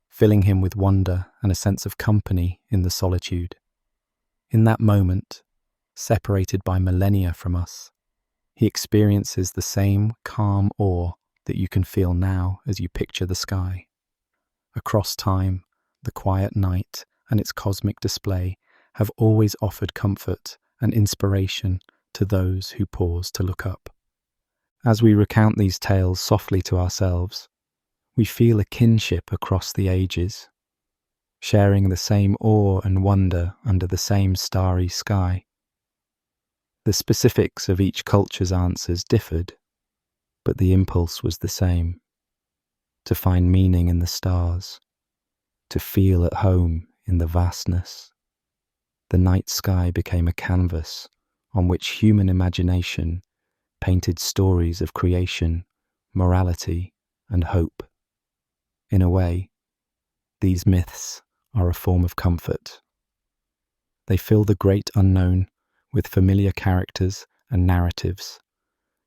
filling him with wonder and a sense of company in the solitude. In that moment, separated by millennia from us, he experiences the same calm awe that you can feel now as you picture the sky. Across time, the quiet night and its cosmic display have always offered comfort and inspiration to those who pause to look up. As we recount these tales softly to ourselves, we feel a kinship across the ages, sharing the same awe and wonder under the same starry sky. The specifics of each culture's answers differed, but the impulse was the same: to find meaning in the stars, to feel at home in the vastness. The night sky became a canvas on which human imagination painted stories of creation, morality, and hope. In a way, these myths are a form of comfort. They fill the great unknown with familiar characters and narratives,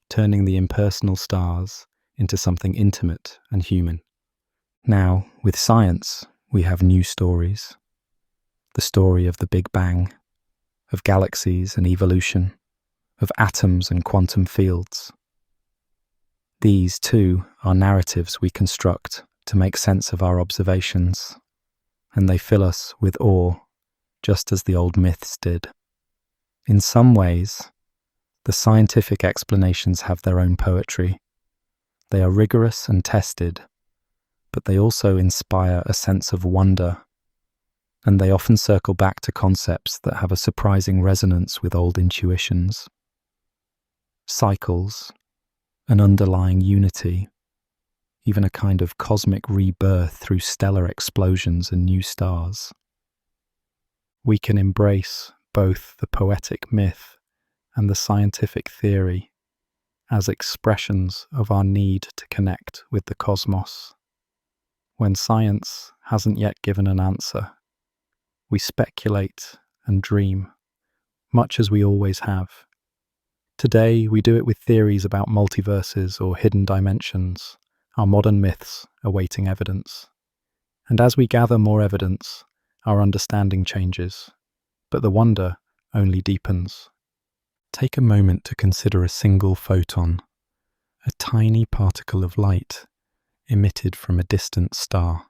turning the impersonal stars into something intimate and human. Now, with science, we have new stories. The story of the Big Bang, of galaxies and evolution, of atoms and quantum fields. These, too, are narratives we construct to make sense of our observations, and they fill us with awe, just as the old myths did. In some ways, the scientific explanations have their own poetry. They are rigorous and tested, but they also inspire a sense of wonder, and they often circle back to concepts that have a surprising resonance with old intuitions. Cycles, an underlying unity, even a kind of cosmic rebirth through stellar explosions and new stars. We can embrace both the poetic myth and the scientific theory as expressions of our need to connect with the cosmos. When science hasn't yet given an answer, we speculate and dream, much as we always have. Today, we do it with theories about multiverses or hidden dimensions, our modern myths awaiting evidence. And as we gather more evidence, our understanding changes, but the wonder only deepens. Take a moment to consider a single photon, a tiny particle of light emitted from a distant star.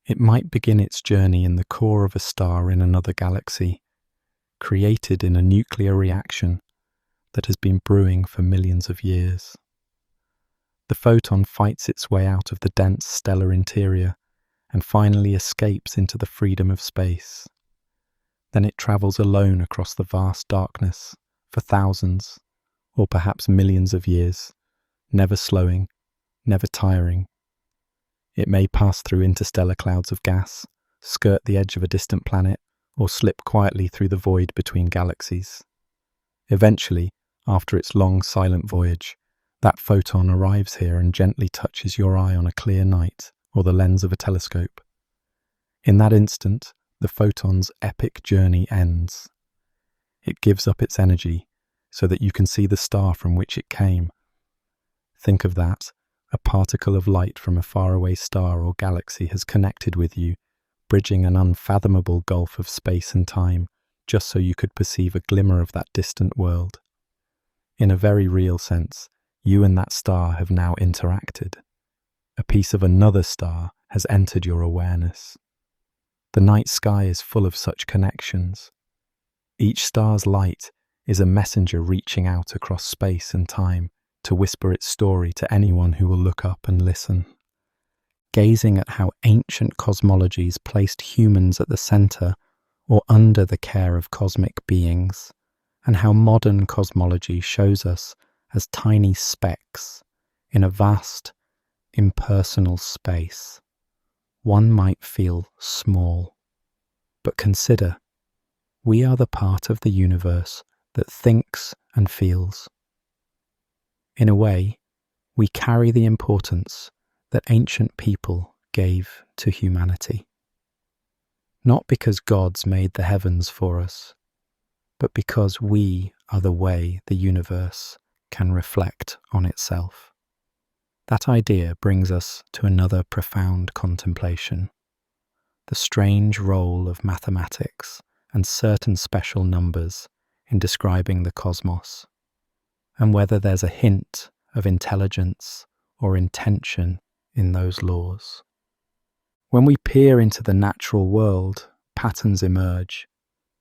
It might begin its journey in the core of a star in another galaxy, created in a nuclear reaction that has been brewing for millions of years. The photon fights its way out of the dense stellar interior and finally escapes into the freedom of space. Then it travels alone across the vast darkness for thousands, or perhaps millions of years, never slowing, never tiring. It may pass through interstellar clouds of gas, skirt the edge of a distant planet, or slip quietly through the void between galaxies. Eventually, after its long, silent voyage, that photon arrives here and gently touches your eye on a clear night or the lens of a telescope. In that instant, the photon's epic journey ends. It gives up its energy so that you can see the star from which it came. Think of that. A particle of light from a faraway star or galaxy has connected with you, bridging an unfathomable gulf of space and time, just so you could perceive a glimmer of that distant world. In a very real sense, you and that star have now interacted. A piece of another star has entered your awareness. The night sky is full of such connections. Each star's light is a messenger reaching out across space and time to whisper its story to anyone who will look up and listen. Gazing at how ancient cosmologies placed humans at the center or under the care of cosmic beings, and how modern cosmology shows us as tiny specks in a vast, impersonal space, one might feel small. But consider, we are the part of the universe that thinks and feels. In a way, we carry the importance that ancient people gave to humanity. Not because gods made the heavens for us, but because we are the way the universe can reflect on itself. That idea brings us to another profound contemplation: the strange role of mathematics and certain special numbers in describing the cosmos, and whether there's a hint of intelligence or intention in those laws. When we peer into the natural world, patterns emerge,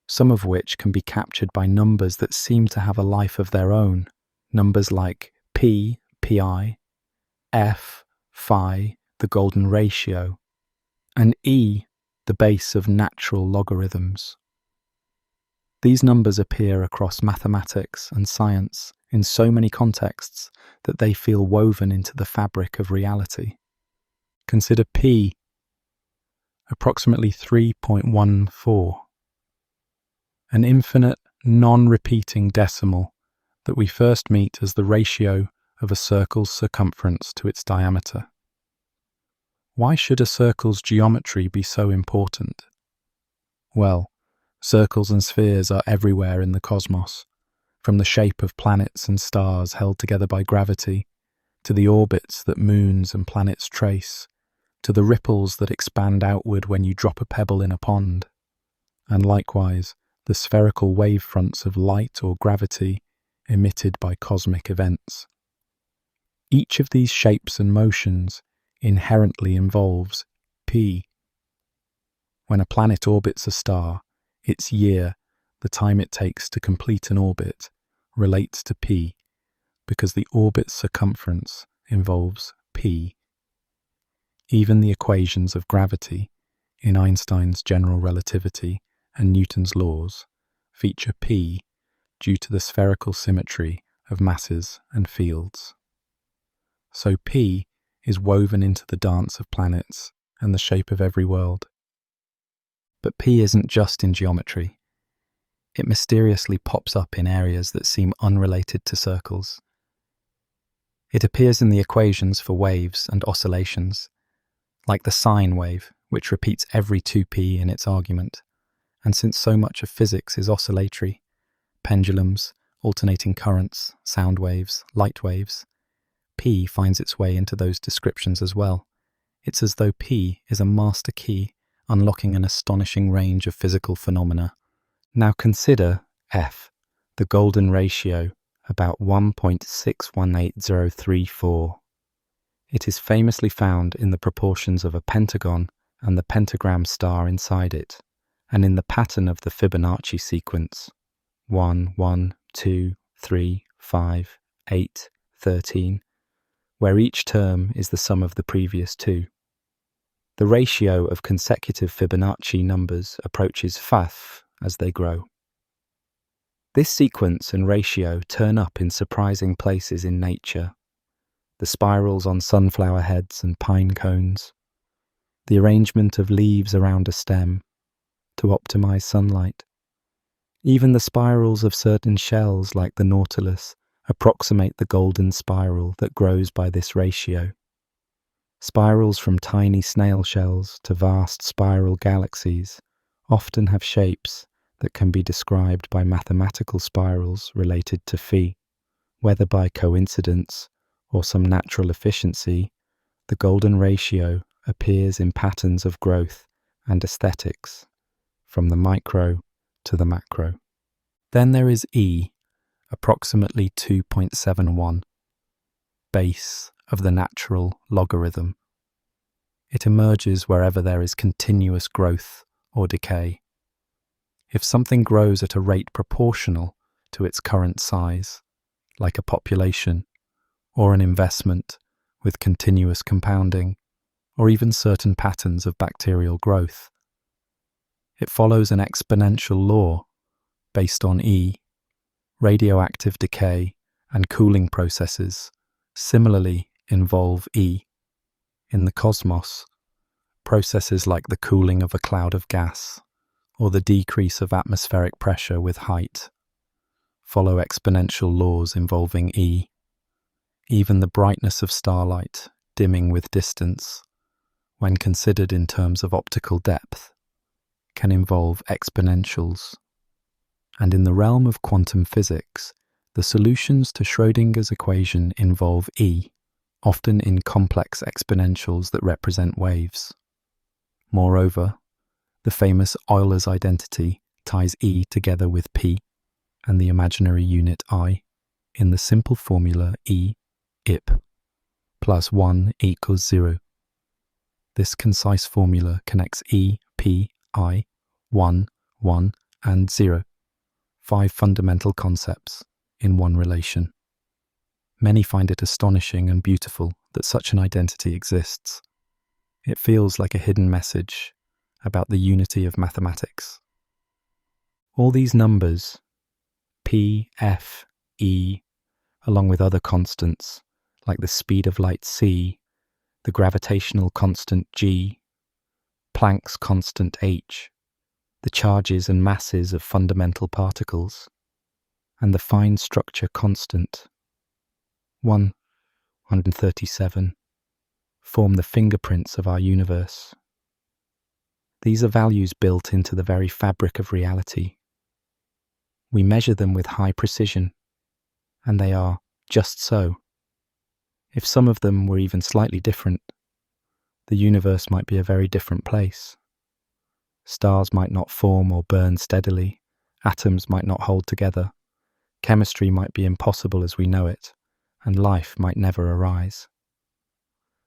some of which can be captured by numbers that seem to have a life of their own, numbers like p, pi, f, phi, the golden ratio, and e, the base of natural logarithms. These numbers appear across mathematics and science in so many contexts that they feel woven into the fabric of reality. Consider p, approximately 3.14, an infinite, non-repeating decimal that we first meet as the ratio of a circle's circumference to its diameter. Why should a circle's geometry be so important? Well, Circles and spheres are everywhere in the cosmos, from the shape of planets and stars held together by gravity, to the orbits that moons and planets trace, to the ripples that expand outward when you drop a pebble in a pond, and likewise the spherical wavefronts of light or gravity emitted by cosmic events. Each of these shapes and motions inherently involves p. When a planet orbits a star, its year, the time it takes to complete an orbit, relates to p, because the orbit's circumference involves p. Even the equations of gravity, in Einstein's general relativity and Newton's laws, feature p due to the spherical symmetry of masses and fields. So p is woven into the dance of planets and the shape of every world. But p isn't just in geometry. It mysteriously pops up in areas that seem unrelated to circles. It appears in the equations for waves and oscillations, like the sine wave, which repeats every 2p in its argument. And since so much of physics is oscillatory, pendulums, alternating currents, sound waves, light waves, p finds its way into those descriptions as well. It's as though p is a master key, unlocking an astonishing range of physical phenomena. Now consider f, the golden ratio, about 1.618034. It is famously found in the proportions of a pentagon and the pentagram star inside it, and in the pattern of the Fibonacci sequence 1, 1, 2, 3, 5, 8, 13, where each term is the sum of the previous two. The ratio of consecutive Fibonacci numbers approaches f as they grow. This sequence and ratio turn up in surprising places in nature. The spirals on sunflower heads and pine cones, the arrangement of leaves around a stem to optimize sunlight. Even the spirals of certain shells like the nautilus approximate the golden spiral that grows by this ratio. Spirals from tiny snail shells to vast spiral galaxies often have shapes that can be described by mathematical spirals related to phi. Whether by coincidence or some natural efficiency, the golden ratio appears in patterns of growth and aesthetics, from the micro to the macro. Then there is E, approximately 2.71, base of the natural logarithm. It emerges wherever there is continuous growth or decay. If something grows at a rate proportional to its current size, like a population, or an investment with continuous compounding, or even certain patterns of bacterial growth, it follows an exponential law based on E. Radioactive decay and cooling processes similarly involve E. In the cosmos, processes like the cooling of a cloud of gas or the decrease of atmospheric pressure with height follow exponential laws involving E. Even the brightness of starlight dimming with distance, when considered in terms of optical depth, can involve exponentials. And in the realm of quantum physics, the solutions to Schrödinger's equation involve E, often in complex exponentials that represent waves. Moreover, the famous Euler's identity ties E together with P and the imaginary unit I in the simple formula E IP plus 1 equals 0. This concise formula connects E, P, I, 1, 1, and 0, 5 fundamental concepts in one relation. Many find it astonishing and beautiful that such an identity exists. It feels like a hidden message about the unity of mathematics. All these numbers, P, F, E, along with other constants like the speed of light c, the gravitational constant g, Planck's constant h, the charges and masses of fundamental particles, and the fine structure constant 137 form the fingerprints of our universe. These are values built into the very fabric of reality. We measure them with high precision, and they are just so. If some of them were even slightly different, the universe might be a very different place. Stars might not form or burn steadily, atoms might not hold together, chemistry might be impossible as we know it, and life might never arise.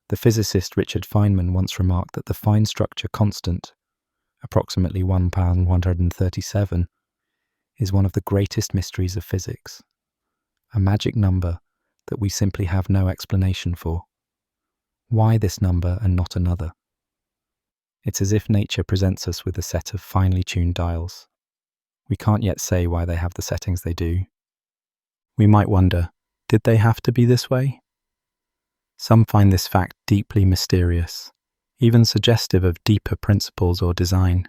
The physicist Richard Feynman once remarked that the fine structure constant, approximately 1,137, is one of the greatest mysteries of physics, a magic number that we simply have no explanation for. Why this number and not another? It's as if nature presents us with a set of finely tuned dials. We can't yet say why they have the settings they do. We might wonder, did they have to be this way? Some find this fact deeply mysterious, even suggestive of deeper principles or design.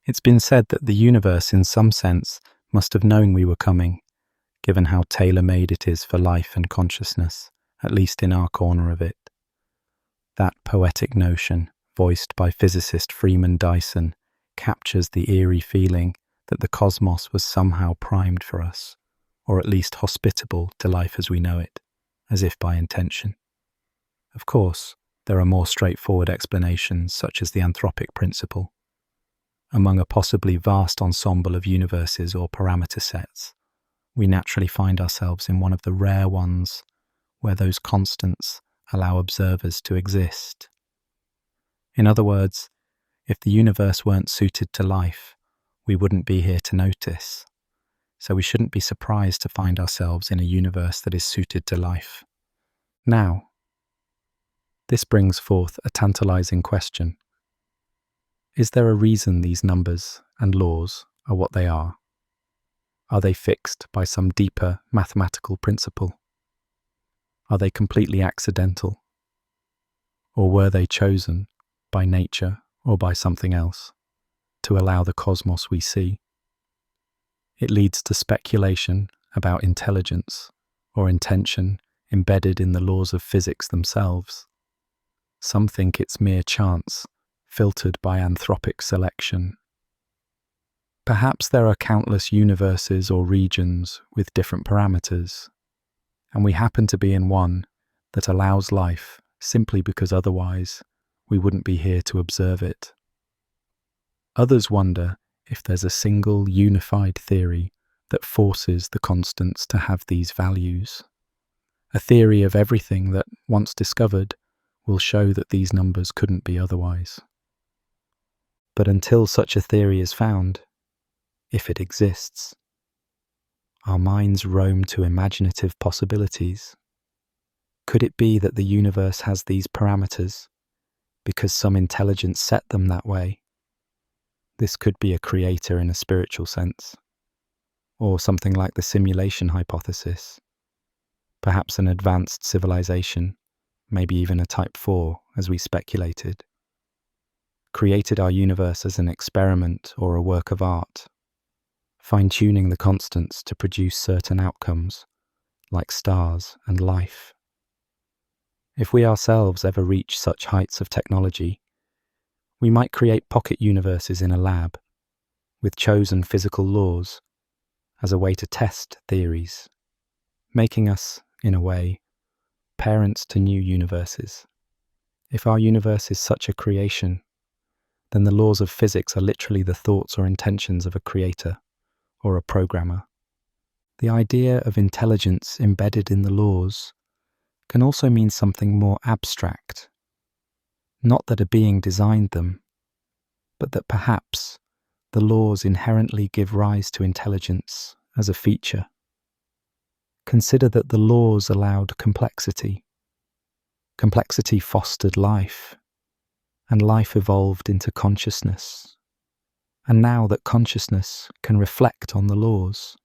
It's been said that the universe, in some sense, must have known we were coming, given how tailor-made it is for life and consciousness, at least in our corner of it. That poetic notion, voiced by physicist Freeman Dyson, captures the eerie feeling that the cosmos was somehow primed for us, or at least hospitable to life as we know it, as if by intention. Of course, there are more straightforward explanations, such as the anthropic principle. Among a possibly vast ensemble of universes or parameter sets, we naturally find ourselves in one of the rare ones where those constants allow observers to exist. In other words, if the universe weren't suited to life, we wouldn't be here to notice. So we shouldn't be surprised to find ourselves in a universe that is suited to life. Now, this brings forth a tantalizing question. Is there a reason these numbers and laws are what they are? Are they fixed by some deeper mathematical principle? Are they completely accidental? Or were they chosen by nature or by something else to allow the cosmos we see? It leads to speculation about intelligence or intention embedded in the laws of physics themselves. Some think it's mere chance, filtered by anthropic selection. Perhaps there are countless universes or regions with different parameters, and we happen to be in one that allows life simply because otherwise we wouldn't be here to observe it. Others wonder if there's a single unified theory that forces the constants to have these values. A theory of everything that, once discovered, will show that these numbers couldn't be otherwise. But until such a theory is found, if it exists, our minds roam to imaginative possibilities. Could it be that the universe has these parameters because some intelligence set them that way? This could be a creator in a spiritual sense, or something like the simulation hypothesis, perhaps an advanced civilization, maybe even a type 4, as we speculated, created our universe as an experiment or a work of art, fine-tuning the constants to produce certain outcomes, like stars and life. If we ourselves ever reach such heights of technology, we might create pocket universes in a lab, with chosen physical laws, as a way to test theories, making us, in a way, parents to new universes. If our universe is such a creation, then the laws of physics are literally the thoughts or intentions of a creator or a programmer. The idea of intelligence embedded in the laws can also mean something more abstract. Not that a being designed them, but that perhaps the laws inherently give rise to intelligence as a feature. Consider that the laws allowed complexity. Complexity fostered life, and life evolved into consciousness. And now that consciousness can reflect on the laws,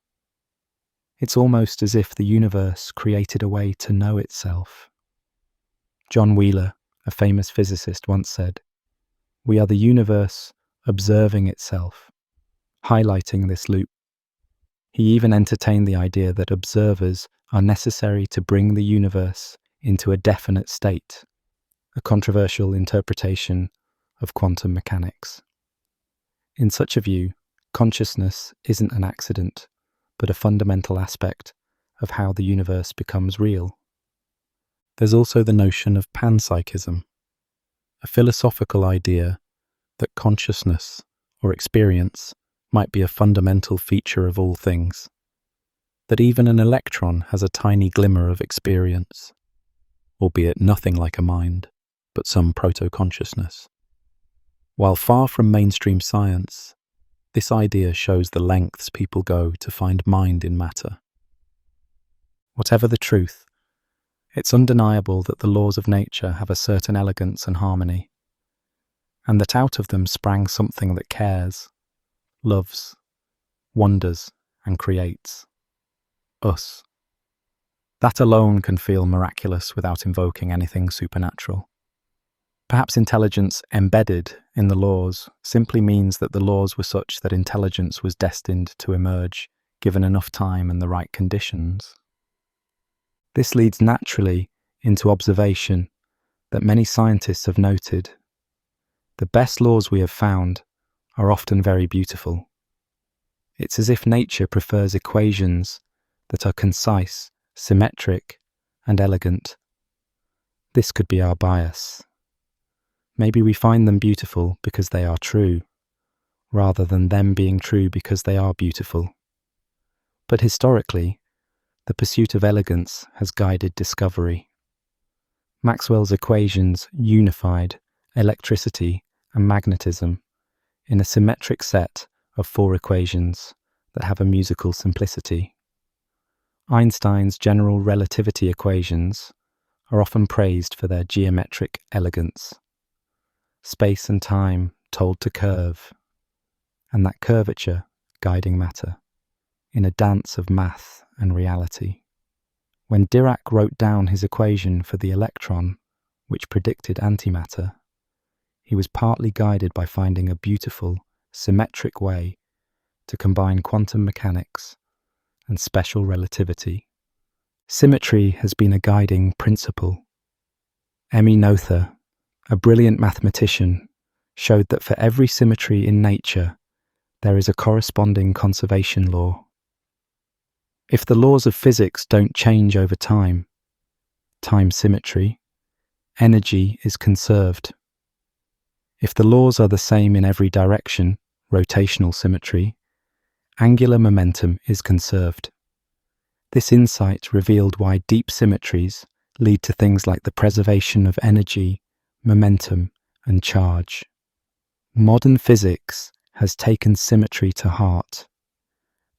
it's almost as if the universe created a way to know itself. John Wheeler, a famous physicist, once said, "We are the universe observing itself," highlighting this loop. He even entertained the idea that observers are necessary to bring the universe into a definite state, a controversial interpretation of quantum mechanics. In such a view, consciousness isn't an accident, but a fundamental aspect of how the universe becomes real. There's also the notion of panpsychism, a philosophical idea that consciousness or experience might be a fundamental feature of all things, that even an electron has a tiny glimmer of experience, albeit nothing like a mind, but some proto-consciousness. While far from mainstream science, this idea shows the lengths people go to find mind in matter. Whatever the truth, it's undeniable that the laws of nature have a certain elegance and harmony, and that out of them sprang something that cares, loves, wonders, and creates. Us. That alone can feel miraculous without invoking anything supernatural. Perhaps intelligence embedded in the laws simply means that the laws were such that intelligence was destined to emerge given enough time and the right conditions. This leads naturally into observation that many scientists have noted. The best laws we have found are often very beautiful. It's as if nature prefers equations that are concise, symmetric, and elegant. This could be our bias. Maybe we find them beautiful because they are true, rather than them being true because they are beautiful. But historically, the pursuit of elegance has guided discovery. Maxwell's equations unified electricity and magnetism in a symmetric set of 4 equations that have a musical simplicity. Einstein's general relativity equations are often praised for their geometric elegance. Space and time told to curve, and that curvature guiding matter, in a dance of math and reality. When Dirac wrote down his equation for the electron, which predicted antimatter, he was partly guided by finding a beautiful, symmetric way to combine quantum mechanics and special relativity. Symmetry has been a guiding principle. Emmy Noether, a brilliant mathematician, showed that for every symmetry in nature, there is a corresponding conservation law. If the laws of physics don't change over time symmetry, energy is conserved. If the laws are the same in every direction, rotational symmetry, angular momentum is conserved. This insight revealed why deep symmetries lead to things like the preservation of energy, momentum, and charge. Modern physics has taken symmetry to heart.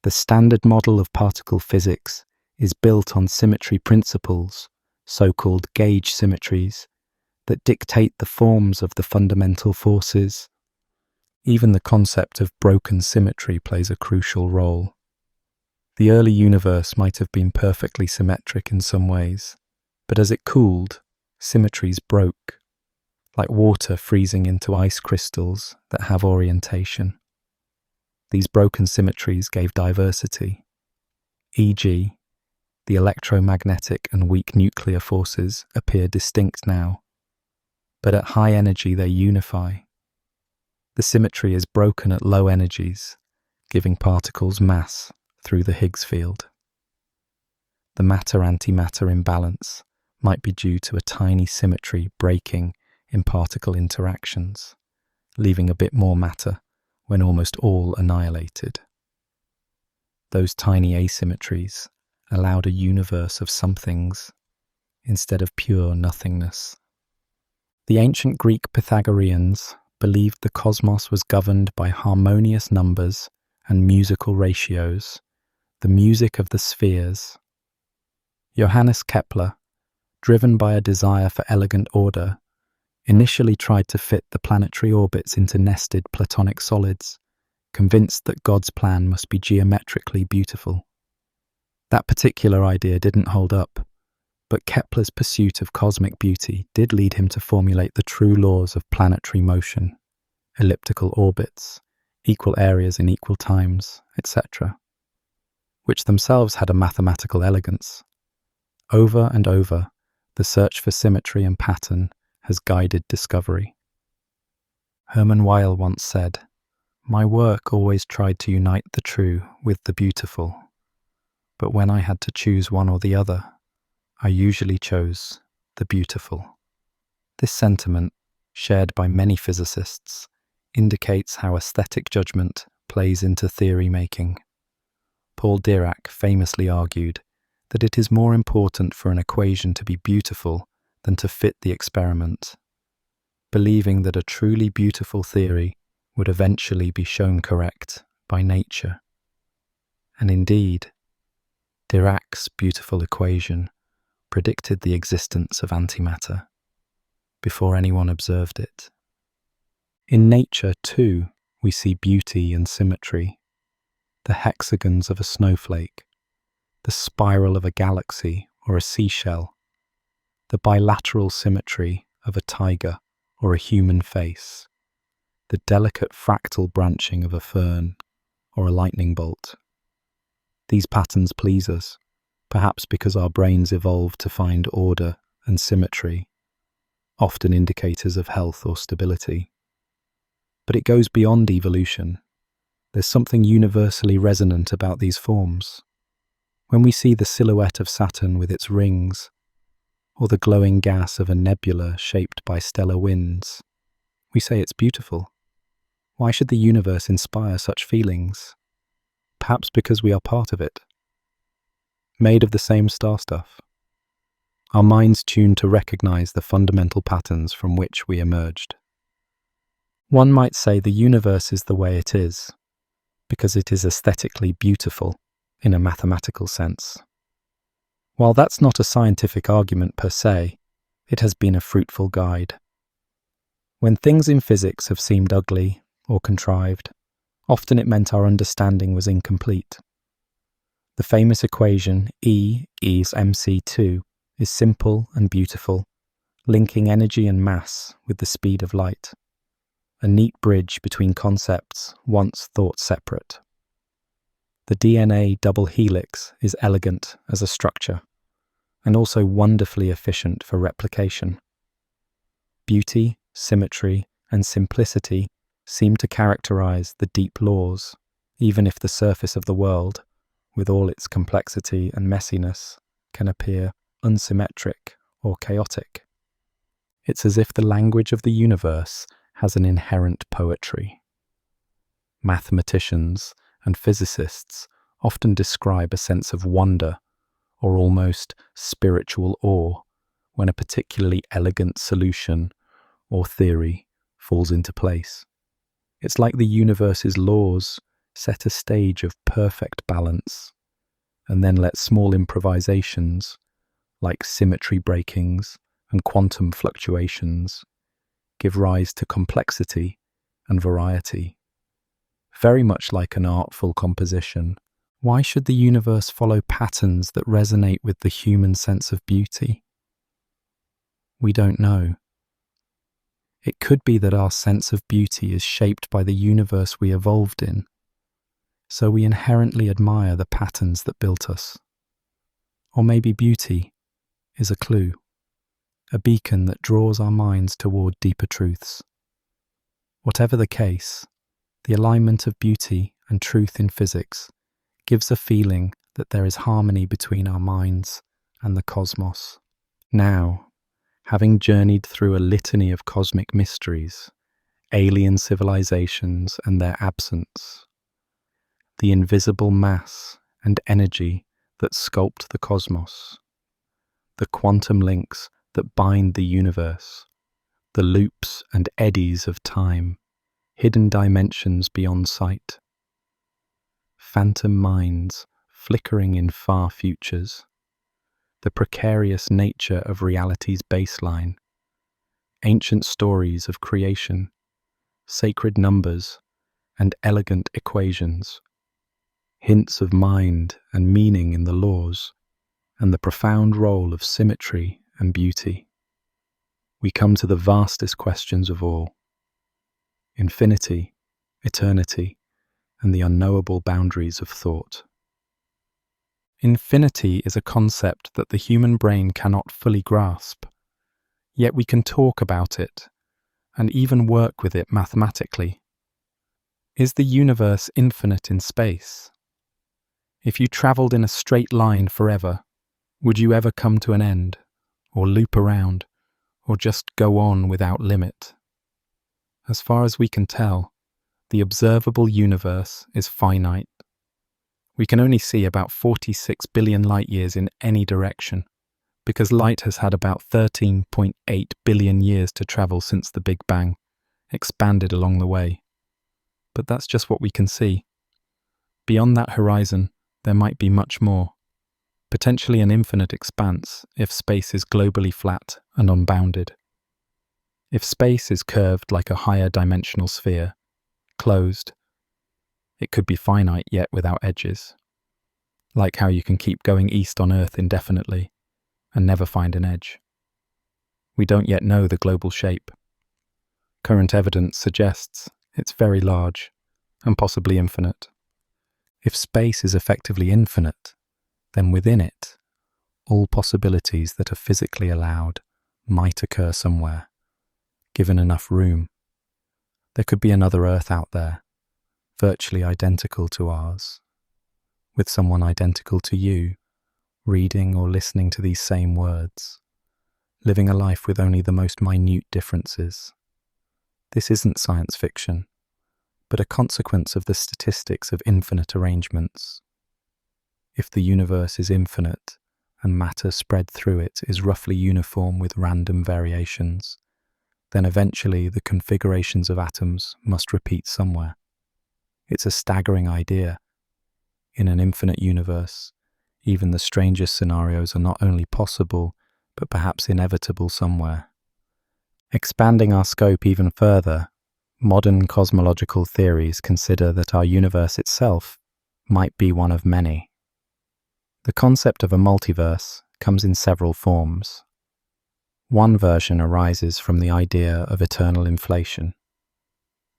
The standard model of particle physics is built on symmetry principles, so-called gauge symmetries, that dictate the forms of the fundamental forces. Even the concept of broken symmetry plays a crucial role. The early universe might have been perfectly symmetric in some ways, but as it cooled, symmetries broke, like water freezing into ice crystals that have orientation. These broken symmetries gave diversity, e.g., the electromagnetic and weak nuclear forces appear distinct now, but at high energy they unify. The symmetry is broken at low energies, giving particles mass through the Higgs field. The matter-antimatter imbalance might be due to a tiny symmetry breaking in particle interactions, leaving a bit more matter when almost all annihilated. Those tiny asymmetries allowed a universe of somethings instead of pure nothingness. The ancient Greek Pythagoreans believed the cosmos was governed by harmonious numbers and musical ratios, the music of the spheres. Johannes Kepler, driven by a desire for elegant order, initially tried to fit the planetary orbits into nested platonic solids, convinced that God's plan must be geometrically beautiful. That particular idea didn't hold up, but Kepler's pursuit of cosmic beauty did lead him to formulate the true laws of planetary motion, elliptical orbits, equal areas in equal times, etc., which themselves had a mathematical elegance. Over and over, the search for symmetry and pattern has guided discovery. Herman Weil once said, "My work always tried to unite the true with the beautiful, but when I had to choose one or the other, I usually chose the beautiful." This sentiment, shared by many physicists, indicates how aesthetic judgment plays into theory making. Paul Dirac famously argued that it is more important for an equation to be beautiful than to fit the experiment, believing that a truly beautiful theory would eventually be shown correct by nature. And indeed, Dirac's beautiful equation predicted the existence of antimatter before anyone observed it. In nature, too, we see beauty and symmetry, the hexagons of a snowflake, the spiral of a galaxy or a seashell, the bilateral symmetry of a tiger or a human face, the delicate fractal branching of a fern or a lightning bolt. These patterns please us, perhaps because our brains evolved to find order and symmetry, often indicators of health or stability. But it goes beyond evolution. There's something universally resonant about these forms. When we see the silhouette of Saturn with its rings, or the glowing gas of a nebula shaped by stellar winds, we say it's beautiful. Why should the universe inspire such feelings? Perhaps because we are part of it, made of the same star stuff. Our minds tuned to recognize the fundamental patterns from which we emerged. One might say the universe is the way it is, because it is aesthetically beautiful in a mathematical sense. While that's not a scientific argument per se, it has been a fruitful guide. When things in physics have seemed ugly or contrived, often it meant our understanding was incomplete. The famous equation E = mc2 is simple and beautiful, linking energy and mass with the speed of light, a neat bridge between concepts once thought separate. The DNA double helix is elegant as a structure, and also wonderfully efficient for replication. Beauty, symmetry, and simplicity seem to characterize the deep laws, even if the surface of the world, with all its complexity and messiness, can appear unsymmetric or chaotic. It's as if the language of the universe has an inherent poetry. Mathematicians and physicists often describe a sense of wonder or almost spiritual awe when a particularly elegant solution or theory falls into place. It's like the universe's laws set a stage of perfect balance and then let small improvisations like symmetry breakings and quantum fluctuations give rise to complexity and variety. Very much like an artful composition, why should the universe follow patterns that resonate with the human sense of beauty? We don't know. It could be that our sense of beauty is shaped by the universe we evolved in, so we inherently admire the patterns that built us. Or maybe beauty is a clue, a beacon that draws our minds toward deeper truths. Whatever the case, the alignment of beauty and truth in physics gives a feeling that there is harmony between our minds and the cosmos. Now, having journeyed through a litany of cosmic mysteries, alien civilizations and their absence, the invisible mass and energy that sculpt the cosmos, the quantum links that bind the universe, the loops and eddies of time, hidden dimensions beyond sight, phantom minds flickering in far futures, the precarious nature of reality's baseline, ancient stories of creation, sacred numbers, and elegant equations, hints of mind and meaning in the laws, and the profound role of symmetry and beauty. We come to the vastest questions of all: infinity, eternity, and the unknowable boundaries of thought. Infinity is a concept that the human brain cannot fully grasp, yet we can talk about it, and even work with it mathematically. Is the universe infinite in space? If you travelled in a straight line forever, would you ever come to an end, or loop around, or just go on without limit? As far as we can tell, the observable universe is finite. We can only see about 46 billion light-years in any direction, because light has had about 13.8 billion years to travel since the Big Bang, expanded along the way. But that's just what we can see. Beyond that horizon, there might be much more, potentially an infinite expanse if space is globally flat and unbounded. If space is curved like a higher dimensional sphere, closed, it could be finite yet without edges. Like how you can keep going east on Earth indefinitely and never find an edge. We don't yet know the global shape. Current evidence suggests it's very large and possibly infinite. If space is effectively infinite, then within it, all possibilities that are physically allowed might occur somewhere, given enough room. There could be another Earth out there, virtually identical to ours, with someone identical to you, reading or listening to these same words, living a life with only the most minute differences. This isn't science fiction, but a consequence of the statistics of infinite arrangements. If the universe is infinite and matter spread through it is roughly uniform with random variations, then eventually the configurations of atoms must repeat somewhere. It's a staggering idea. In an infinite universe, even the strangest scenarios are not only possible, but perhaps inevitable somewhere. Expanding our scope even further, modern cosmological theories consider that our universe itself might be one of many. The concept of a multiverse comes in several forms. One version arises from the idea of eternal inflation.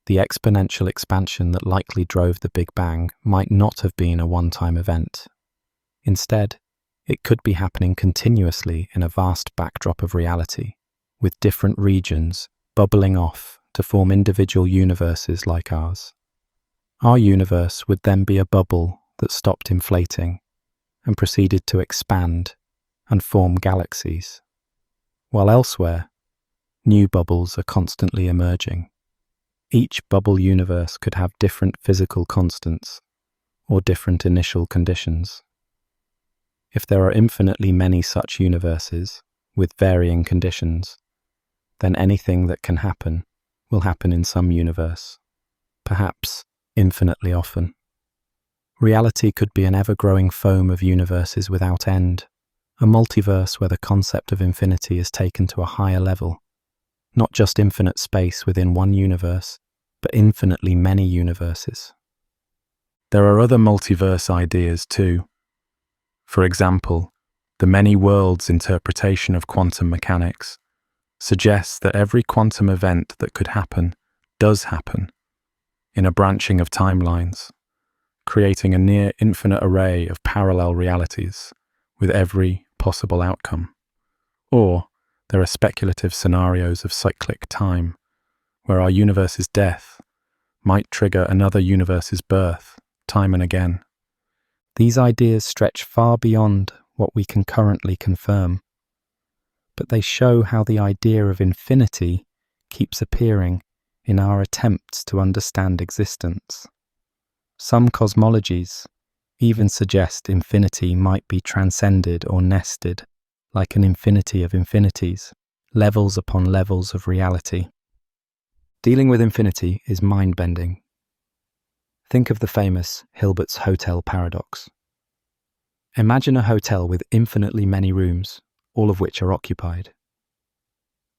The exponential expansion that likely drove the Big Bang might not have been a one-time event. Instead, it could be happening continuously in a vast backdrop of reality, with different regions bubbling off to form individual universes like ours. Our universe would then be a bubble that stopped inflating and proceeded to expand and form galaxies, while elsewhere, new bubbles are constantly emerging. Each bubble universe could have different physical constants or different initial conditions. If there are infinitely many such universes with varying conditions, then anything that can happen will happen in some universe, perhaps infinitely often. Reality could be an ever-growing foam of universes without end, a multiverse where the concept of infinity is taken to a higher level, not just infinite space within one universe, but infinitely many universes. There are other multiverse ideas too. For example, the many worlds interpretation of quantum mechanics suggests that every quantum event that could happen does happen in a branching of timelines, creating a near infinite array of parallel realities with every possible outcome. Or there are speculative scenarios of cyclic time, where our universe's death might trigger another universe's birth time and again. These ideas stretch far beyond what we can currently confirm, but they show how the idea of infinity keeps appearing in our attempts to understand existence. Some cosmologies even suggest infinity might be transcended or nested, like an infinity of infinities, levels upon levels of reality. Dealing with infinity is mind-bending. Think of the famous Hilbert's hotel paradox. Imagine a hotel with infinitely many rooms, all of which are occupied.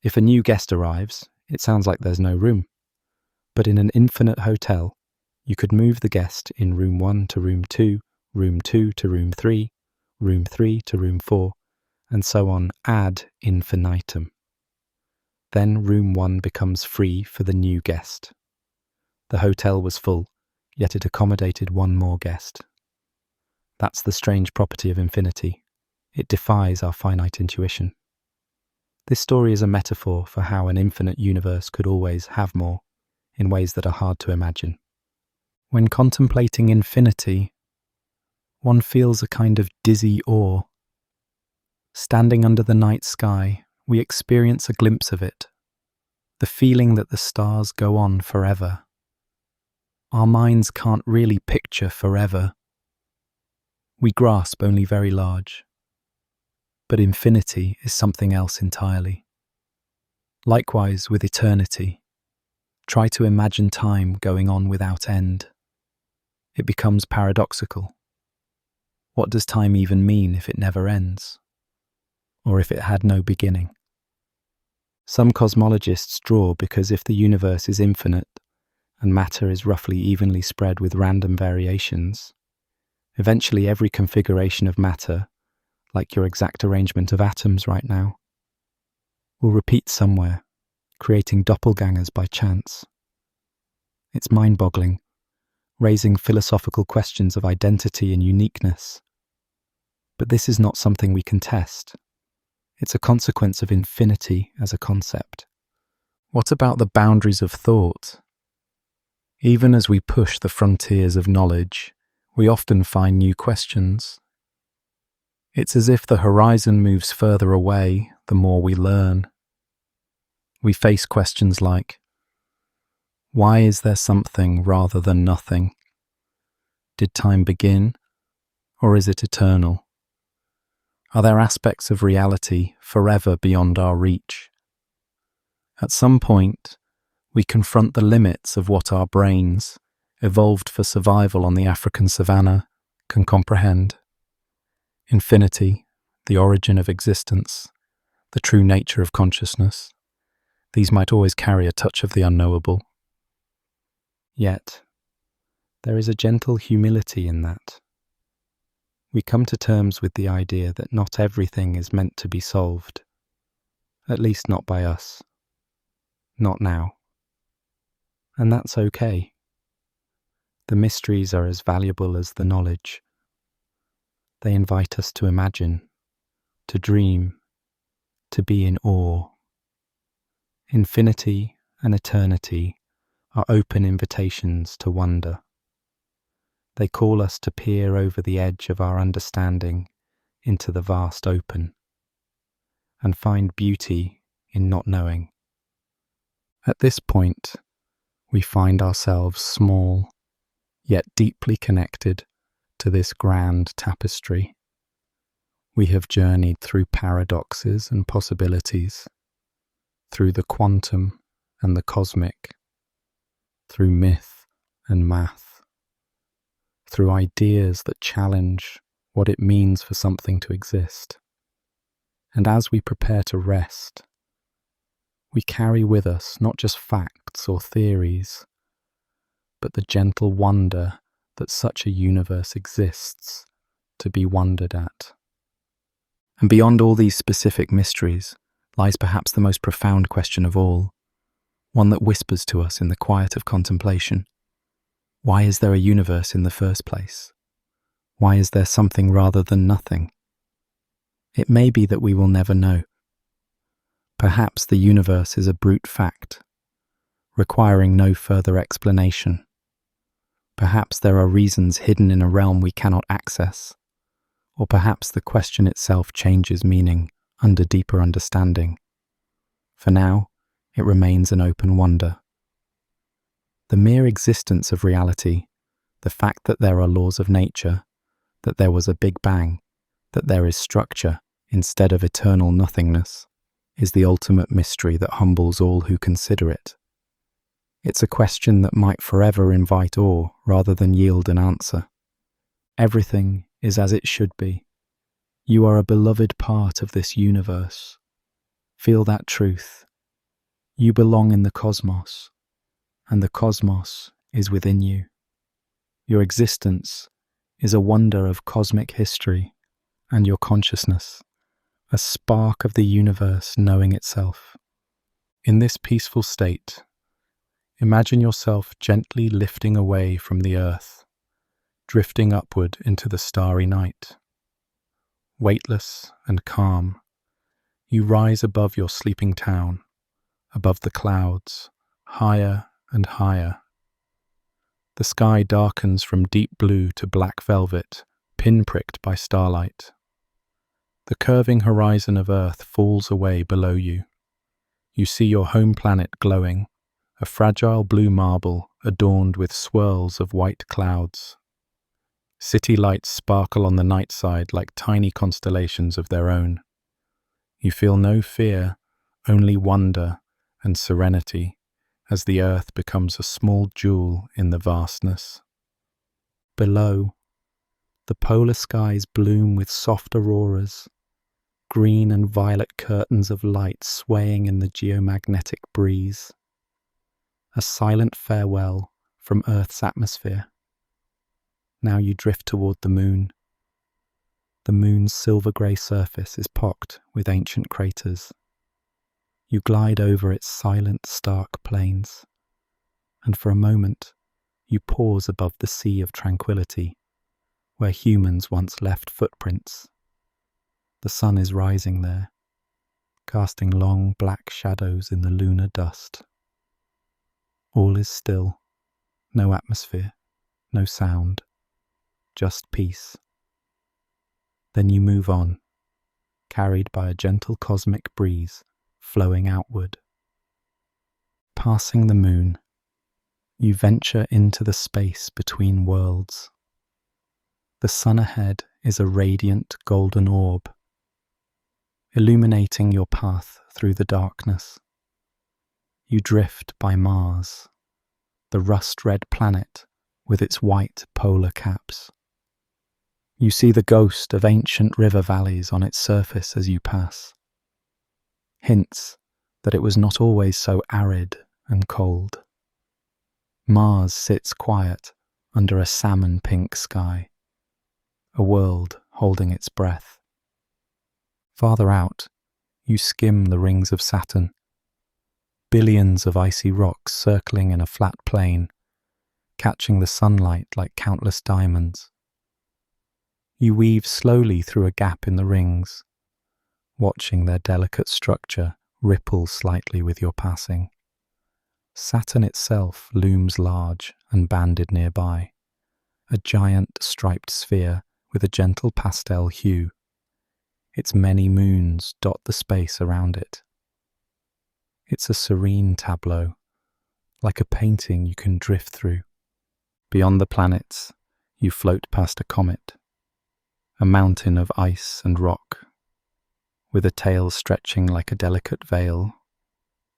If a new guest arrives, it sounds like there's no room. But in an infinite hotel, you could move the guest in room 1 to room 2, room 2 to room 3, room 3 to room 4, and so on ad infinitum. Then room 1 becomes free for the new guest. The hotel was full, yet it accommodated one more guest. That's the strange property of infinity. It defies our finite intuition. This story is a metaphor for how an infinite universe could always have more, in ways that are hard to imagine. When contemplating infinity, one feels a kind of dizzy awe. Standing under the night sky, we experience a glimpse of it, the feeling that the stars go on forever. Our minds can't really picture forever. We grasp only very large. But infinity is something else entirely. Likewise with eternity. Try to imagine time going on without end. It becomes paradoxical. What does time even mean if it never ends? Or if it had no beginning? Some cosmologists draw because if the universe is infinite and matter is roughly evenly spread with random variations, eventually every configuration of matter, like your exact arrangement of atoms right now, will repeat somewhere, creating doppelgangers by chance. It's mind-boggling, raising philosophical questions of identity and uniqueness. But this is not something we can test. It's a consequence of infinity as a concept. What about the boundaries of thought? Even as we push the frontiers of knowledge, we often find new questions. It's as if the horizon moves further away the more we learn. We face questions like, why is there something rather than nothing? Did time begin, or is it eternal? Are there aspects of reality forever beyond our reach? At some point, we confront the limits of what our brains, evolved for survival on the African savanna, can comprehend. Infinity, the origin of existence, the true nature of consciousness, these might always carry a touch of the unknowable. Yet, there is a gentle humility in that. We come to terms with the idea that not everything is meant to be solved, at least not by us, not now. And that's okay. The mysteries are as valuable as the knowledge. They invite us to imagine, to dream, to be in awe. Infinity and eternity are open invitations to wonder. They call us to peer over the edge of our understanding into the vast open, and find beauty in not knowing. At this point, we find ourselves small, yet deeply connected to this grand tapestry. We have journeyed through paradoxes and possibilities, through the quantum and the cosmic, through myth and math, through ideas that challenge what it means for something to exist. And as we prepare to rest, we carry with us not just facts or theories, but the gentle wonder that such a universe exists to be wondered at. And beyond all these specific mysteries lies perhaps the most profound question of all, one that whispers to us in the quiet of contemplation. Why is there a universe in the first place? Why is there something rather than nothing? It may be that we will never know. Perhaps the universe is a brute fact, requiring no further explanation. Perhaps there are reasons hidden in a realm we cannot access, or perhaps the question itself changes meaning under deeper understanding. For now, it remains an open wonder. The mere existence of reality, the fact that there are laws of nature, that there was a Big Bang, that there is structure instead of eternal nothingness, is the ultimate mystery that humbles all who consider it. It's a question that might forever invite awe rather than yield an answer. Everything is as it should be. You are a beloved part of this universe. Feel that truth. You belong in the cosmos, and the cosmos is within you. Your existence is a wonder of cosmic history and your consciousness, a spark of the universe knowing itself. In this peaceful state, imagine yourself gently lifting away from the earth, drifting upward into the starry night. Weightless and calm, You rise above your sleeping town, above the clouds, higher and higher. The sky darkens from deep blue to black velvet, pinpricked by starlight. The curving horizon of Earth falls away below you. You see your home planet glowing, a fragile blue marble adorned with swirls of white clouds. City lights sparkle on the night side like tiny constellations of their own. You feel no fear, only wonder and serenity as the Earth becomes a small jewel in the vastness. Below, the polar skies bloom with soft auroras, green and violet curtains of light swaying in the geomagnetic breeze. A silent farewell from Earth's atmosphere. Now you drift toward the moon. The moon's silver-grey surface is pocked with ancient craters. You glide over its silent, stark plains, and for a moment you pause above the sea of tranquility, where humans once left footprints. The sun is rising there, casting long black shadows in the lunar dust. All is still, no atmosphere, no sound, just peace. Then you move on, carried by a gentle cosmic breeze flowing outward. Passing the moon, you venture into the space between worlds. The sun ahead is a radiant golden orb, illuminating your path through the darkness. You drift by Mars, the rust-red planet with its white polar caps. You see the ghost of ancient river valleys on its surface as you pass. Hints that it was not always so arid and cold. Mars sits quiet under a salmon-pink sky, a world holding its breath. Farther out, you skim the rings of Saturn, billions of icy rocks circling in a flat plain, catching the sunlight like countless diamonds. You weave slowly through a gap in the rings, watching their delicate structure ripple slightly with your passing. Saturn itself looms large and banded nearby, a giant striped sphere with a gentle pastel hue. Its many moons dot the space around it. It's a serene tableau, like a painting you can drift through. Beyond the planets, you float past a comet, a mountain of ice and rock, with a tail stretching like a delicate veil,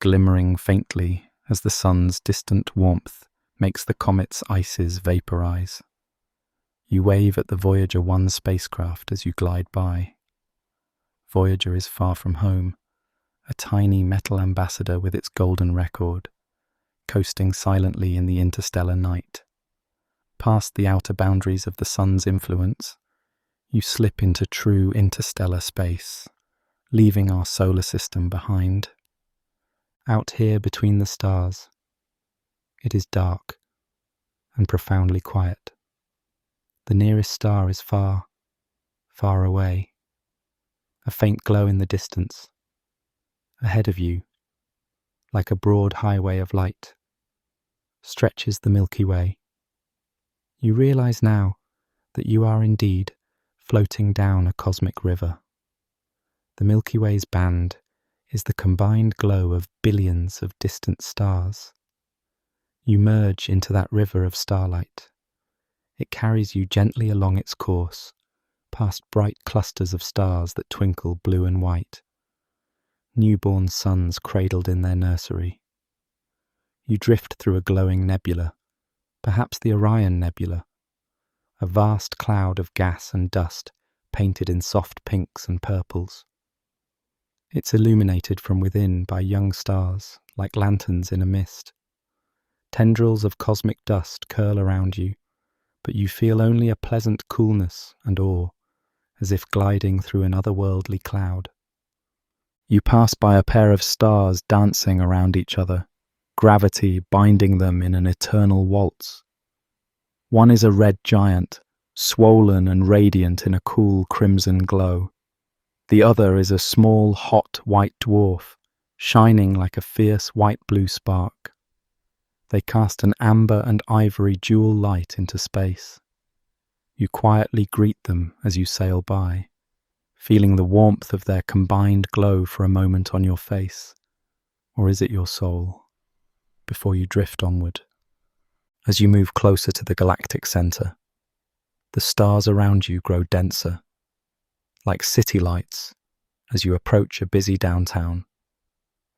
glimmering faintly as the sun's distant warmth makes the comet's ices vaporize. You wave at the Voyager 1 spacecraft as you glide by. Voyager is far from home, a tiny metal ambassador with its golden record, coasting silently in the interstellar night. Past the outer boundaries of the sun's influence, you slip into true interstellar space, leaving our solar system behind. Out here between the stars, it is dark and profoundly quiet. The nearest star is far, far away, a faint glow in the distance. Ahead of you, like a broad highway of light, stretches the Milky Way. You realize now that you are indeed floating down a cosmic river. The Milky Way's band is the combined glow of billions of distant stars. You merge into that river of starlight. It carries you gently along its course, past bright clusters of stars that twinkle blue and white, newborn suns cradled in their nursery. You drift through a glowing nebula, perhaps the Orion Nebula, a vast cloud of gas and dust painted in soft pinks and purples. It's illuminated from within by young stars, like lanterns in a mist. Tendrils of cosmic dust curl around you, but you feel only a pleasant coolness and awe, as if gliding through an otherworldly cloud. You pass by a pair of stars dancing around each other, gravity binding them in an eternal waltz. One is a red giant, swollen and radiant in a cool crimson glow. The other is a small, hot white dwarf, shining like a fierce white-blue spark. They cast an amber and ivory dual light into space. You quietly greet them as you sail by, feeling the warmth of their combined glow for a moment on your face, or is it your soul, before you drift onward. As you move closer to the galactic center, the stars around you grow denser, like city lights as you approach a busy downtown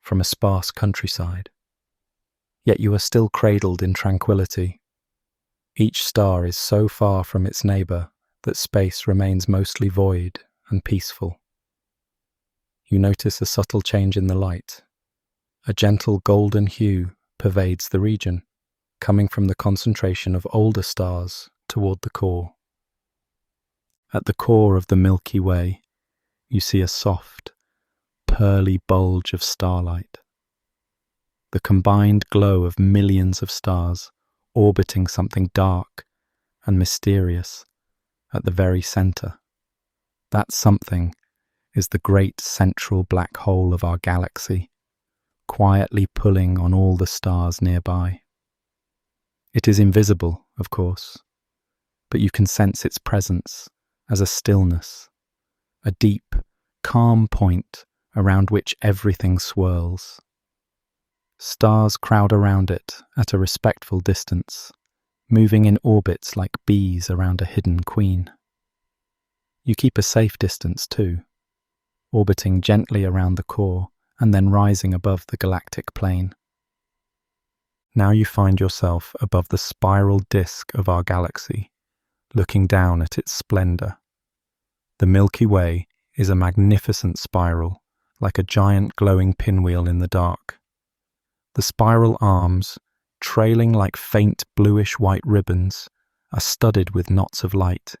from a sparse countryside. Yet you are still cradled in tranquility. Each star is so far from its neighbor that space remains mostly void and peaceful. You notice a subtle change in the light. A gentle golden hue pervades the region, coming from the concentration of older stars toward the core. At the core of the Milky Way, you see a soft, pearly bulge of starlight. The combined glow of millions of stars orbiting something dark and mysterious at the very center. That something is the great central black hole of our galaxy, quietly pulling on all the stars nearby. It is invisible, of course, but you can sense its presence as a stillness, a deep, calm point around which everything swirls. Stars crowd around it at a respectful distance, moving in orbits like bees around a hidden queen. You keep a safe distance too, orbiting gently around the core and then rising above the galactic plane. Now you find yourself above the spiral disk of our galaxy, looking down at its splendor. The Milky Way is a magnificent spiral, like a giant glowing pinwheel in the dark. The spiral arms, trailing like faint bluish-white ribbons, are studded with knots of light.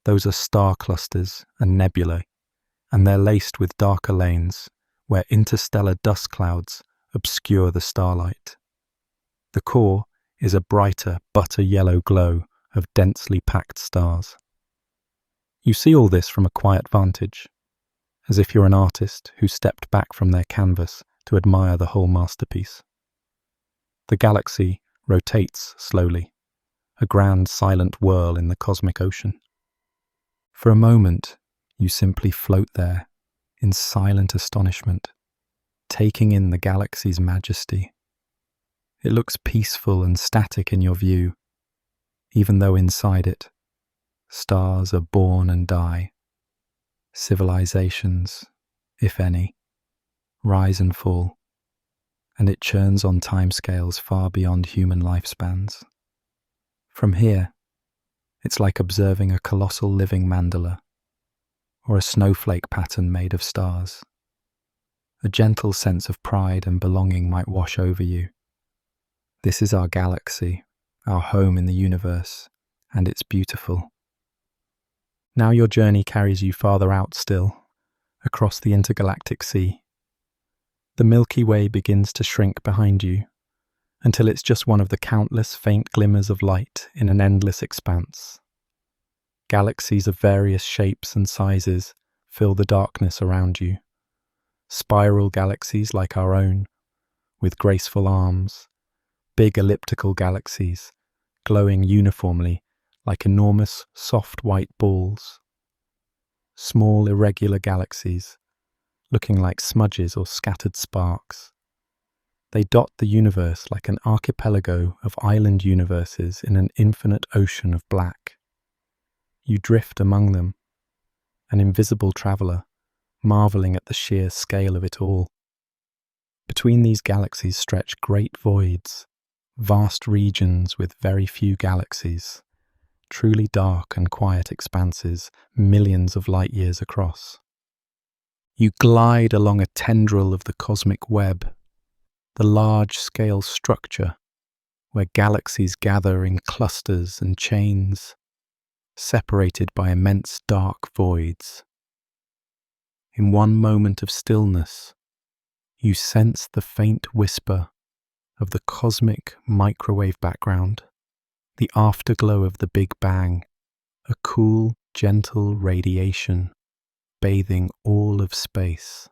Those are star clusters and nebulae, and they're laced with darker lanes, where interstellar dust clouds obscure the starlight. The core is a brighter, butter-yellow glow of densely packed stars. You see all this from a quiet vantage, as if you're an artist who stepped back from their canvas to admire the whole masterpiece. The galaxy rotates slowly, a grand silent whirl in the cosmic ocean. For a moment, you simply float there, in silent astonishment, taking in the galaxy's majesty. It looks peaceful and static in your view, even though inside it, stars are born and die. Civilizations, if any, rise and fall, and it churns on timescales far beyond human lifespans. From here, it's like observing a colossal living mandala, or a snowflake pattern made of stars. A gentle sense of pride and belonging might wash over you. This is our galaxy, our home in the universe, and it's beautiful. Now your journey carries you farther out still, across the intergalactic sea. The Milky Way begins to shrink behind you, until it's just one of the countless faint glimmers of light in an endless expanse. Galaxies of various shapes and sizes fill the darkness around you. Spiral galaxies like our own, with graceful arms, big elliptical galaxies, glowing uniformly like enormous soft white balls. Small irregular galaxies, looking like smudges or scattered sparks. They dot the universe like an archipelago of island universes in an infinite ocean of black. You drift among them, an invisible traveller, marvelling at the sheer scale of it all. Between these galaxies stretch great voids, vast regions with very few galaxies, truly dark and quiet expanses millions of light years across. You glide along a tendril of the cosmic web, the large-scale structure where galaxies gather in clusters and chains, separated by immense dark voids. In one moment of stillness, you sense the faint whisper of the cosmic microwave background, the afterglow of the Big Bang, a cool, gentle radiation bathing all of space.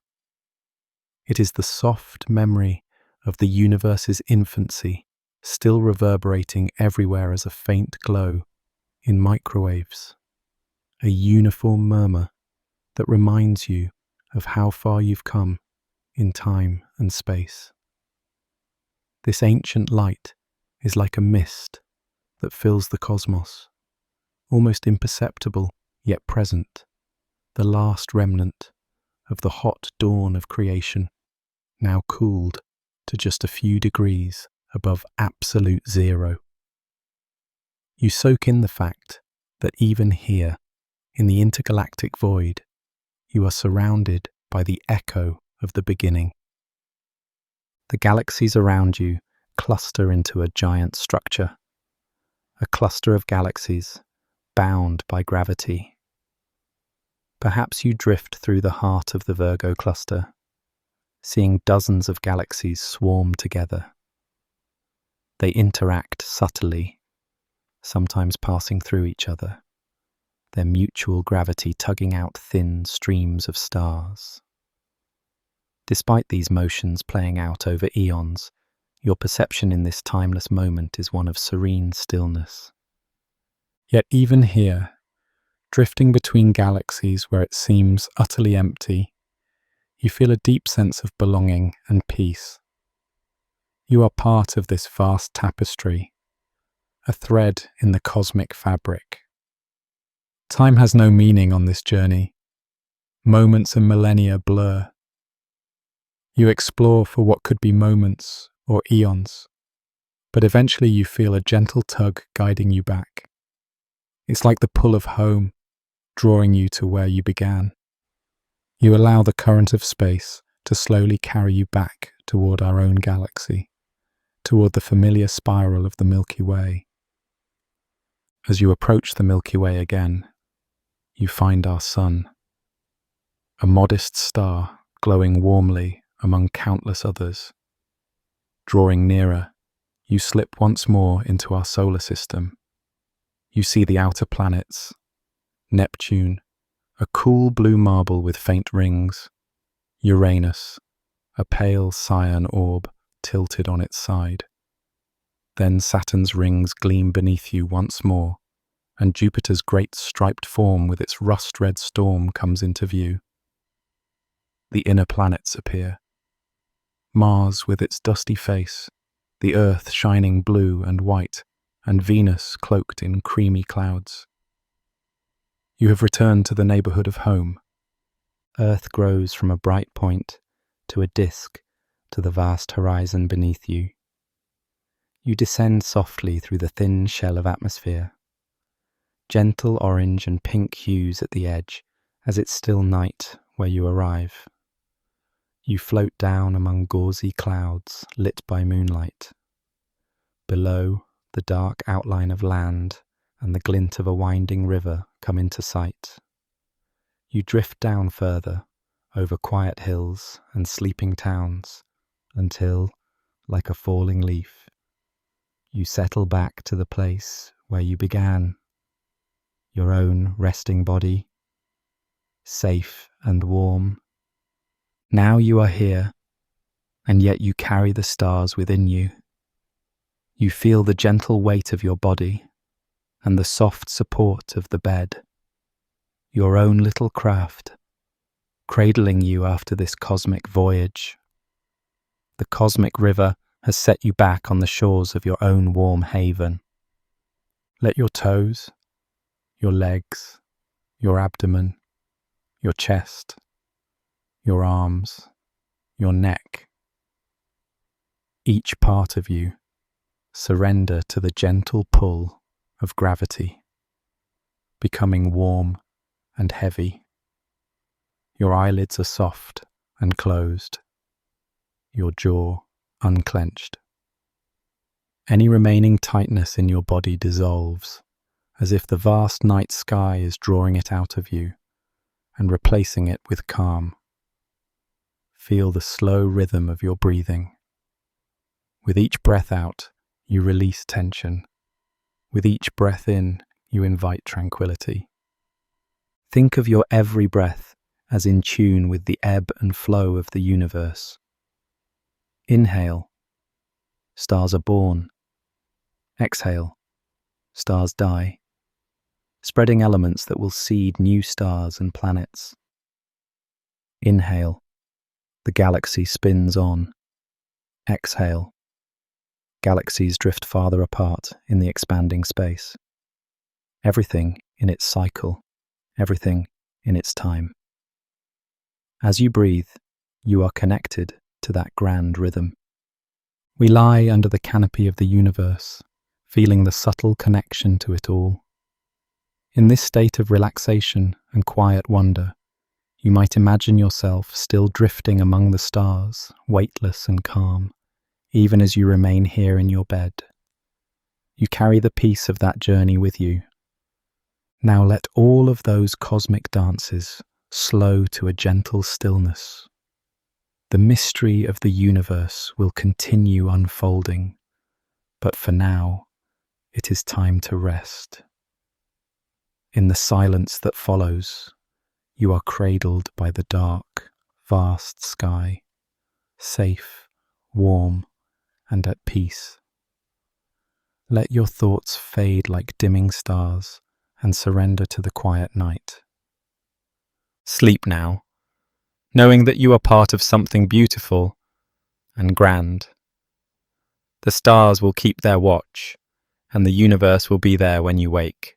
It is the soft memory of the universe's infancy, still reverberating everywhere as a faint glow in microwaves, a uniform murmur that reminds you of how far you've come in time and space. This ancient light is like a mist that fills the cosmos, almost imperceptible yet present, the last remnant of the hot dawn of creation, now cooled to just a few degrees above absolute zero. You soak in the fact that even here, in the intergalactic void, you are surrounded by the echo of the beginning. The galaxies around you cluster into a giant structure, a cluster of galaxies bound by gravity. Perhaps you drift through the heart of the Virgo cluster, seeing dozens of galaxies swarm together. They interact subtly, sometimes passing through each other, their mutual gravity tugging out thin streams of stars. Despite these motions playing out over eons, your perception in this timeless moment is one of serene stillness. Yet even here, drifting between galaxies where it seems utterly empty, you feel a deep sense of belonging and peace. You are part of this vast tapestry, a thread in the cosmic fabric. Time has no meaning on this journey. Moments and millennia blur. You explore for what could be moments or eons, but eventually you feel a gentle tug guiding you back. It's like the pull of home, drawing you to where you began. You allow the current of space to slowly carry you back toward our own galaxy, toward the familiar spiral of the Milky Way. As you approach the Milky Way again, you find our sun, a modest star glowing warmly among countless others. Drawing nearer, you slip once more into our solar system. You see the outer planets, Neptune, a cool blue marble with faint rings, Uranus, a pale cyan orb tilted on its side. Then Saturn's rings gleam beneath you once more, and Jupiter's great striped form with its rust-red storm comes into view. The inner planets appear. Mars with its dusty face, the Earth shining blue and white, and Venus cloaked in creamy clouds. You have returned to the neighborhood of home. Earth grows from a bright point to a disk to the vast horizon beneath you. You descend softly through the thin shell of atmosphere. Gentle orange and pink hues at the edge as it's still night where you arrive. You float down among gauzy clouds lit by moonlight. Below, the dark outline of land and the glint of a winding river come into sight. You drift down further, over quiet hills and sleeping towns, until, like a falling leaf, you settle back to the place where you began, your own resting body, safe and warm. Now you are here, and yet you carry the stars within you. You feel the gentle weight of your body and the soft support of the bed, your own little craft, cradling you after this cosmic voyage. The cosmic river has set you back on the shores of your own warm haven. Let your toes, your legs, your abdomen, your chest, your arms, your neck, each part of you surrender to the gentle pull of gravity, becoming warm and heavy. Your eyelids are soft and closed, your jaw unclenched. Any remaining tightness in your body dissolves, as if the vast night sky is drawing it out of you and replacing it with calm. Feel the slow rhythm of your breathing. With each breath out, you release tension. With each breath in, you invite tranquility. Think of your every breath as in tune with the ebb and flow of the universe. Inhale, stars are born. Exhale, stars die, spreading elements that will seed new stars and planets. Inhale, the galaxy spins on. Exhale, galaxies drift farther apart in the expanding space. Everything in its cycle, everything in its time. As you breathe, you are connected to that grand rhythm. We lie under the canopy of the universe, feeling the subtle connection to it all. In this state of relaxation and quiet wonder, you might imagine yourself still drifting among the stars, weightless and calm, even as you remain here in your bed. You carry the peace of that journey with you. Now let all of those cosmic dances slow to a gentle stillness. The mystery of the universe will continue unfolding, but for now, it is time to rest. In the silence that follows, you are cradled by the dark, vast sky, safe, warm, and at peace. Let your thoughts fade like dimming stars and surrender to the quiet night. Sleep now, knowing that you are part of something beautiful and grand. The stars will keep their watch, and the universe will be there when you wake.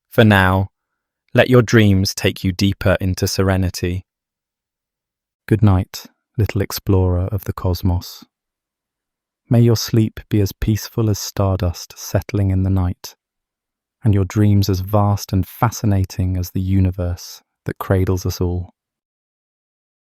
For now, let your dreams take you deeper into serenity. Good night, little explorer of the cosmos. May your sleep be as peaceful as stardust settling in the night, and your dreams as vast and fascinating as the universe that cradles us all.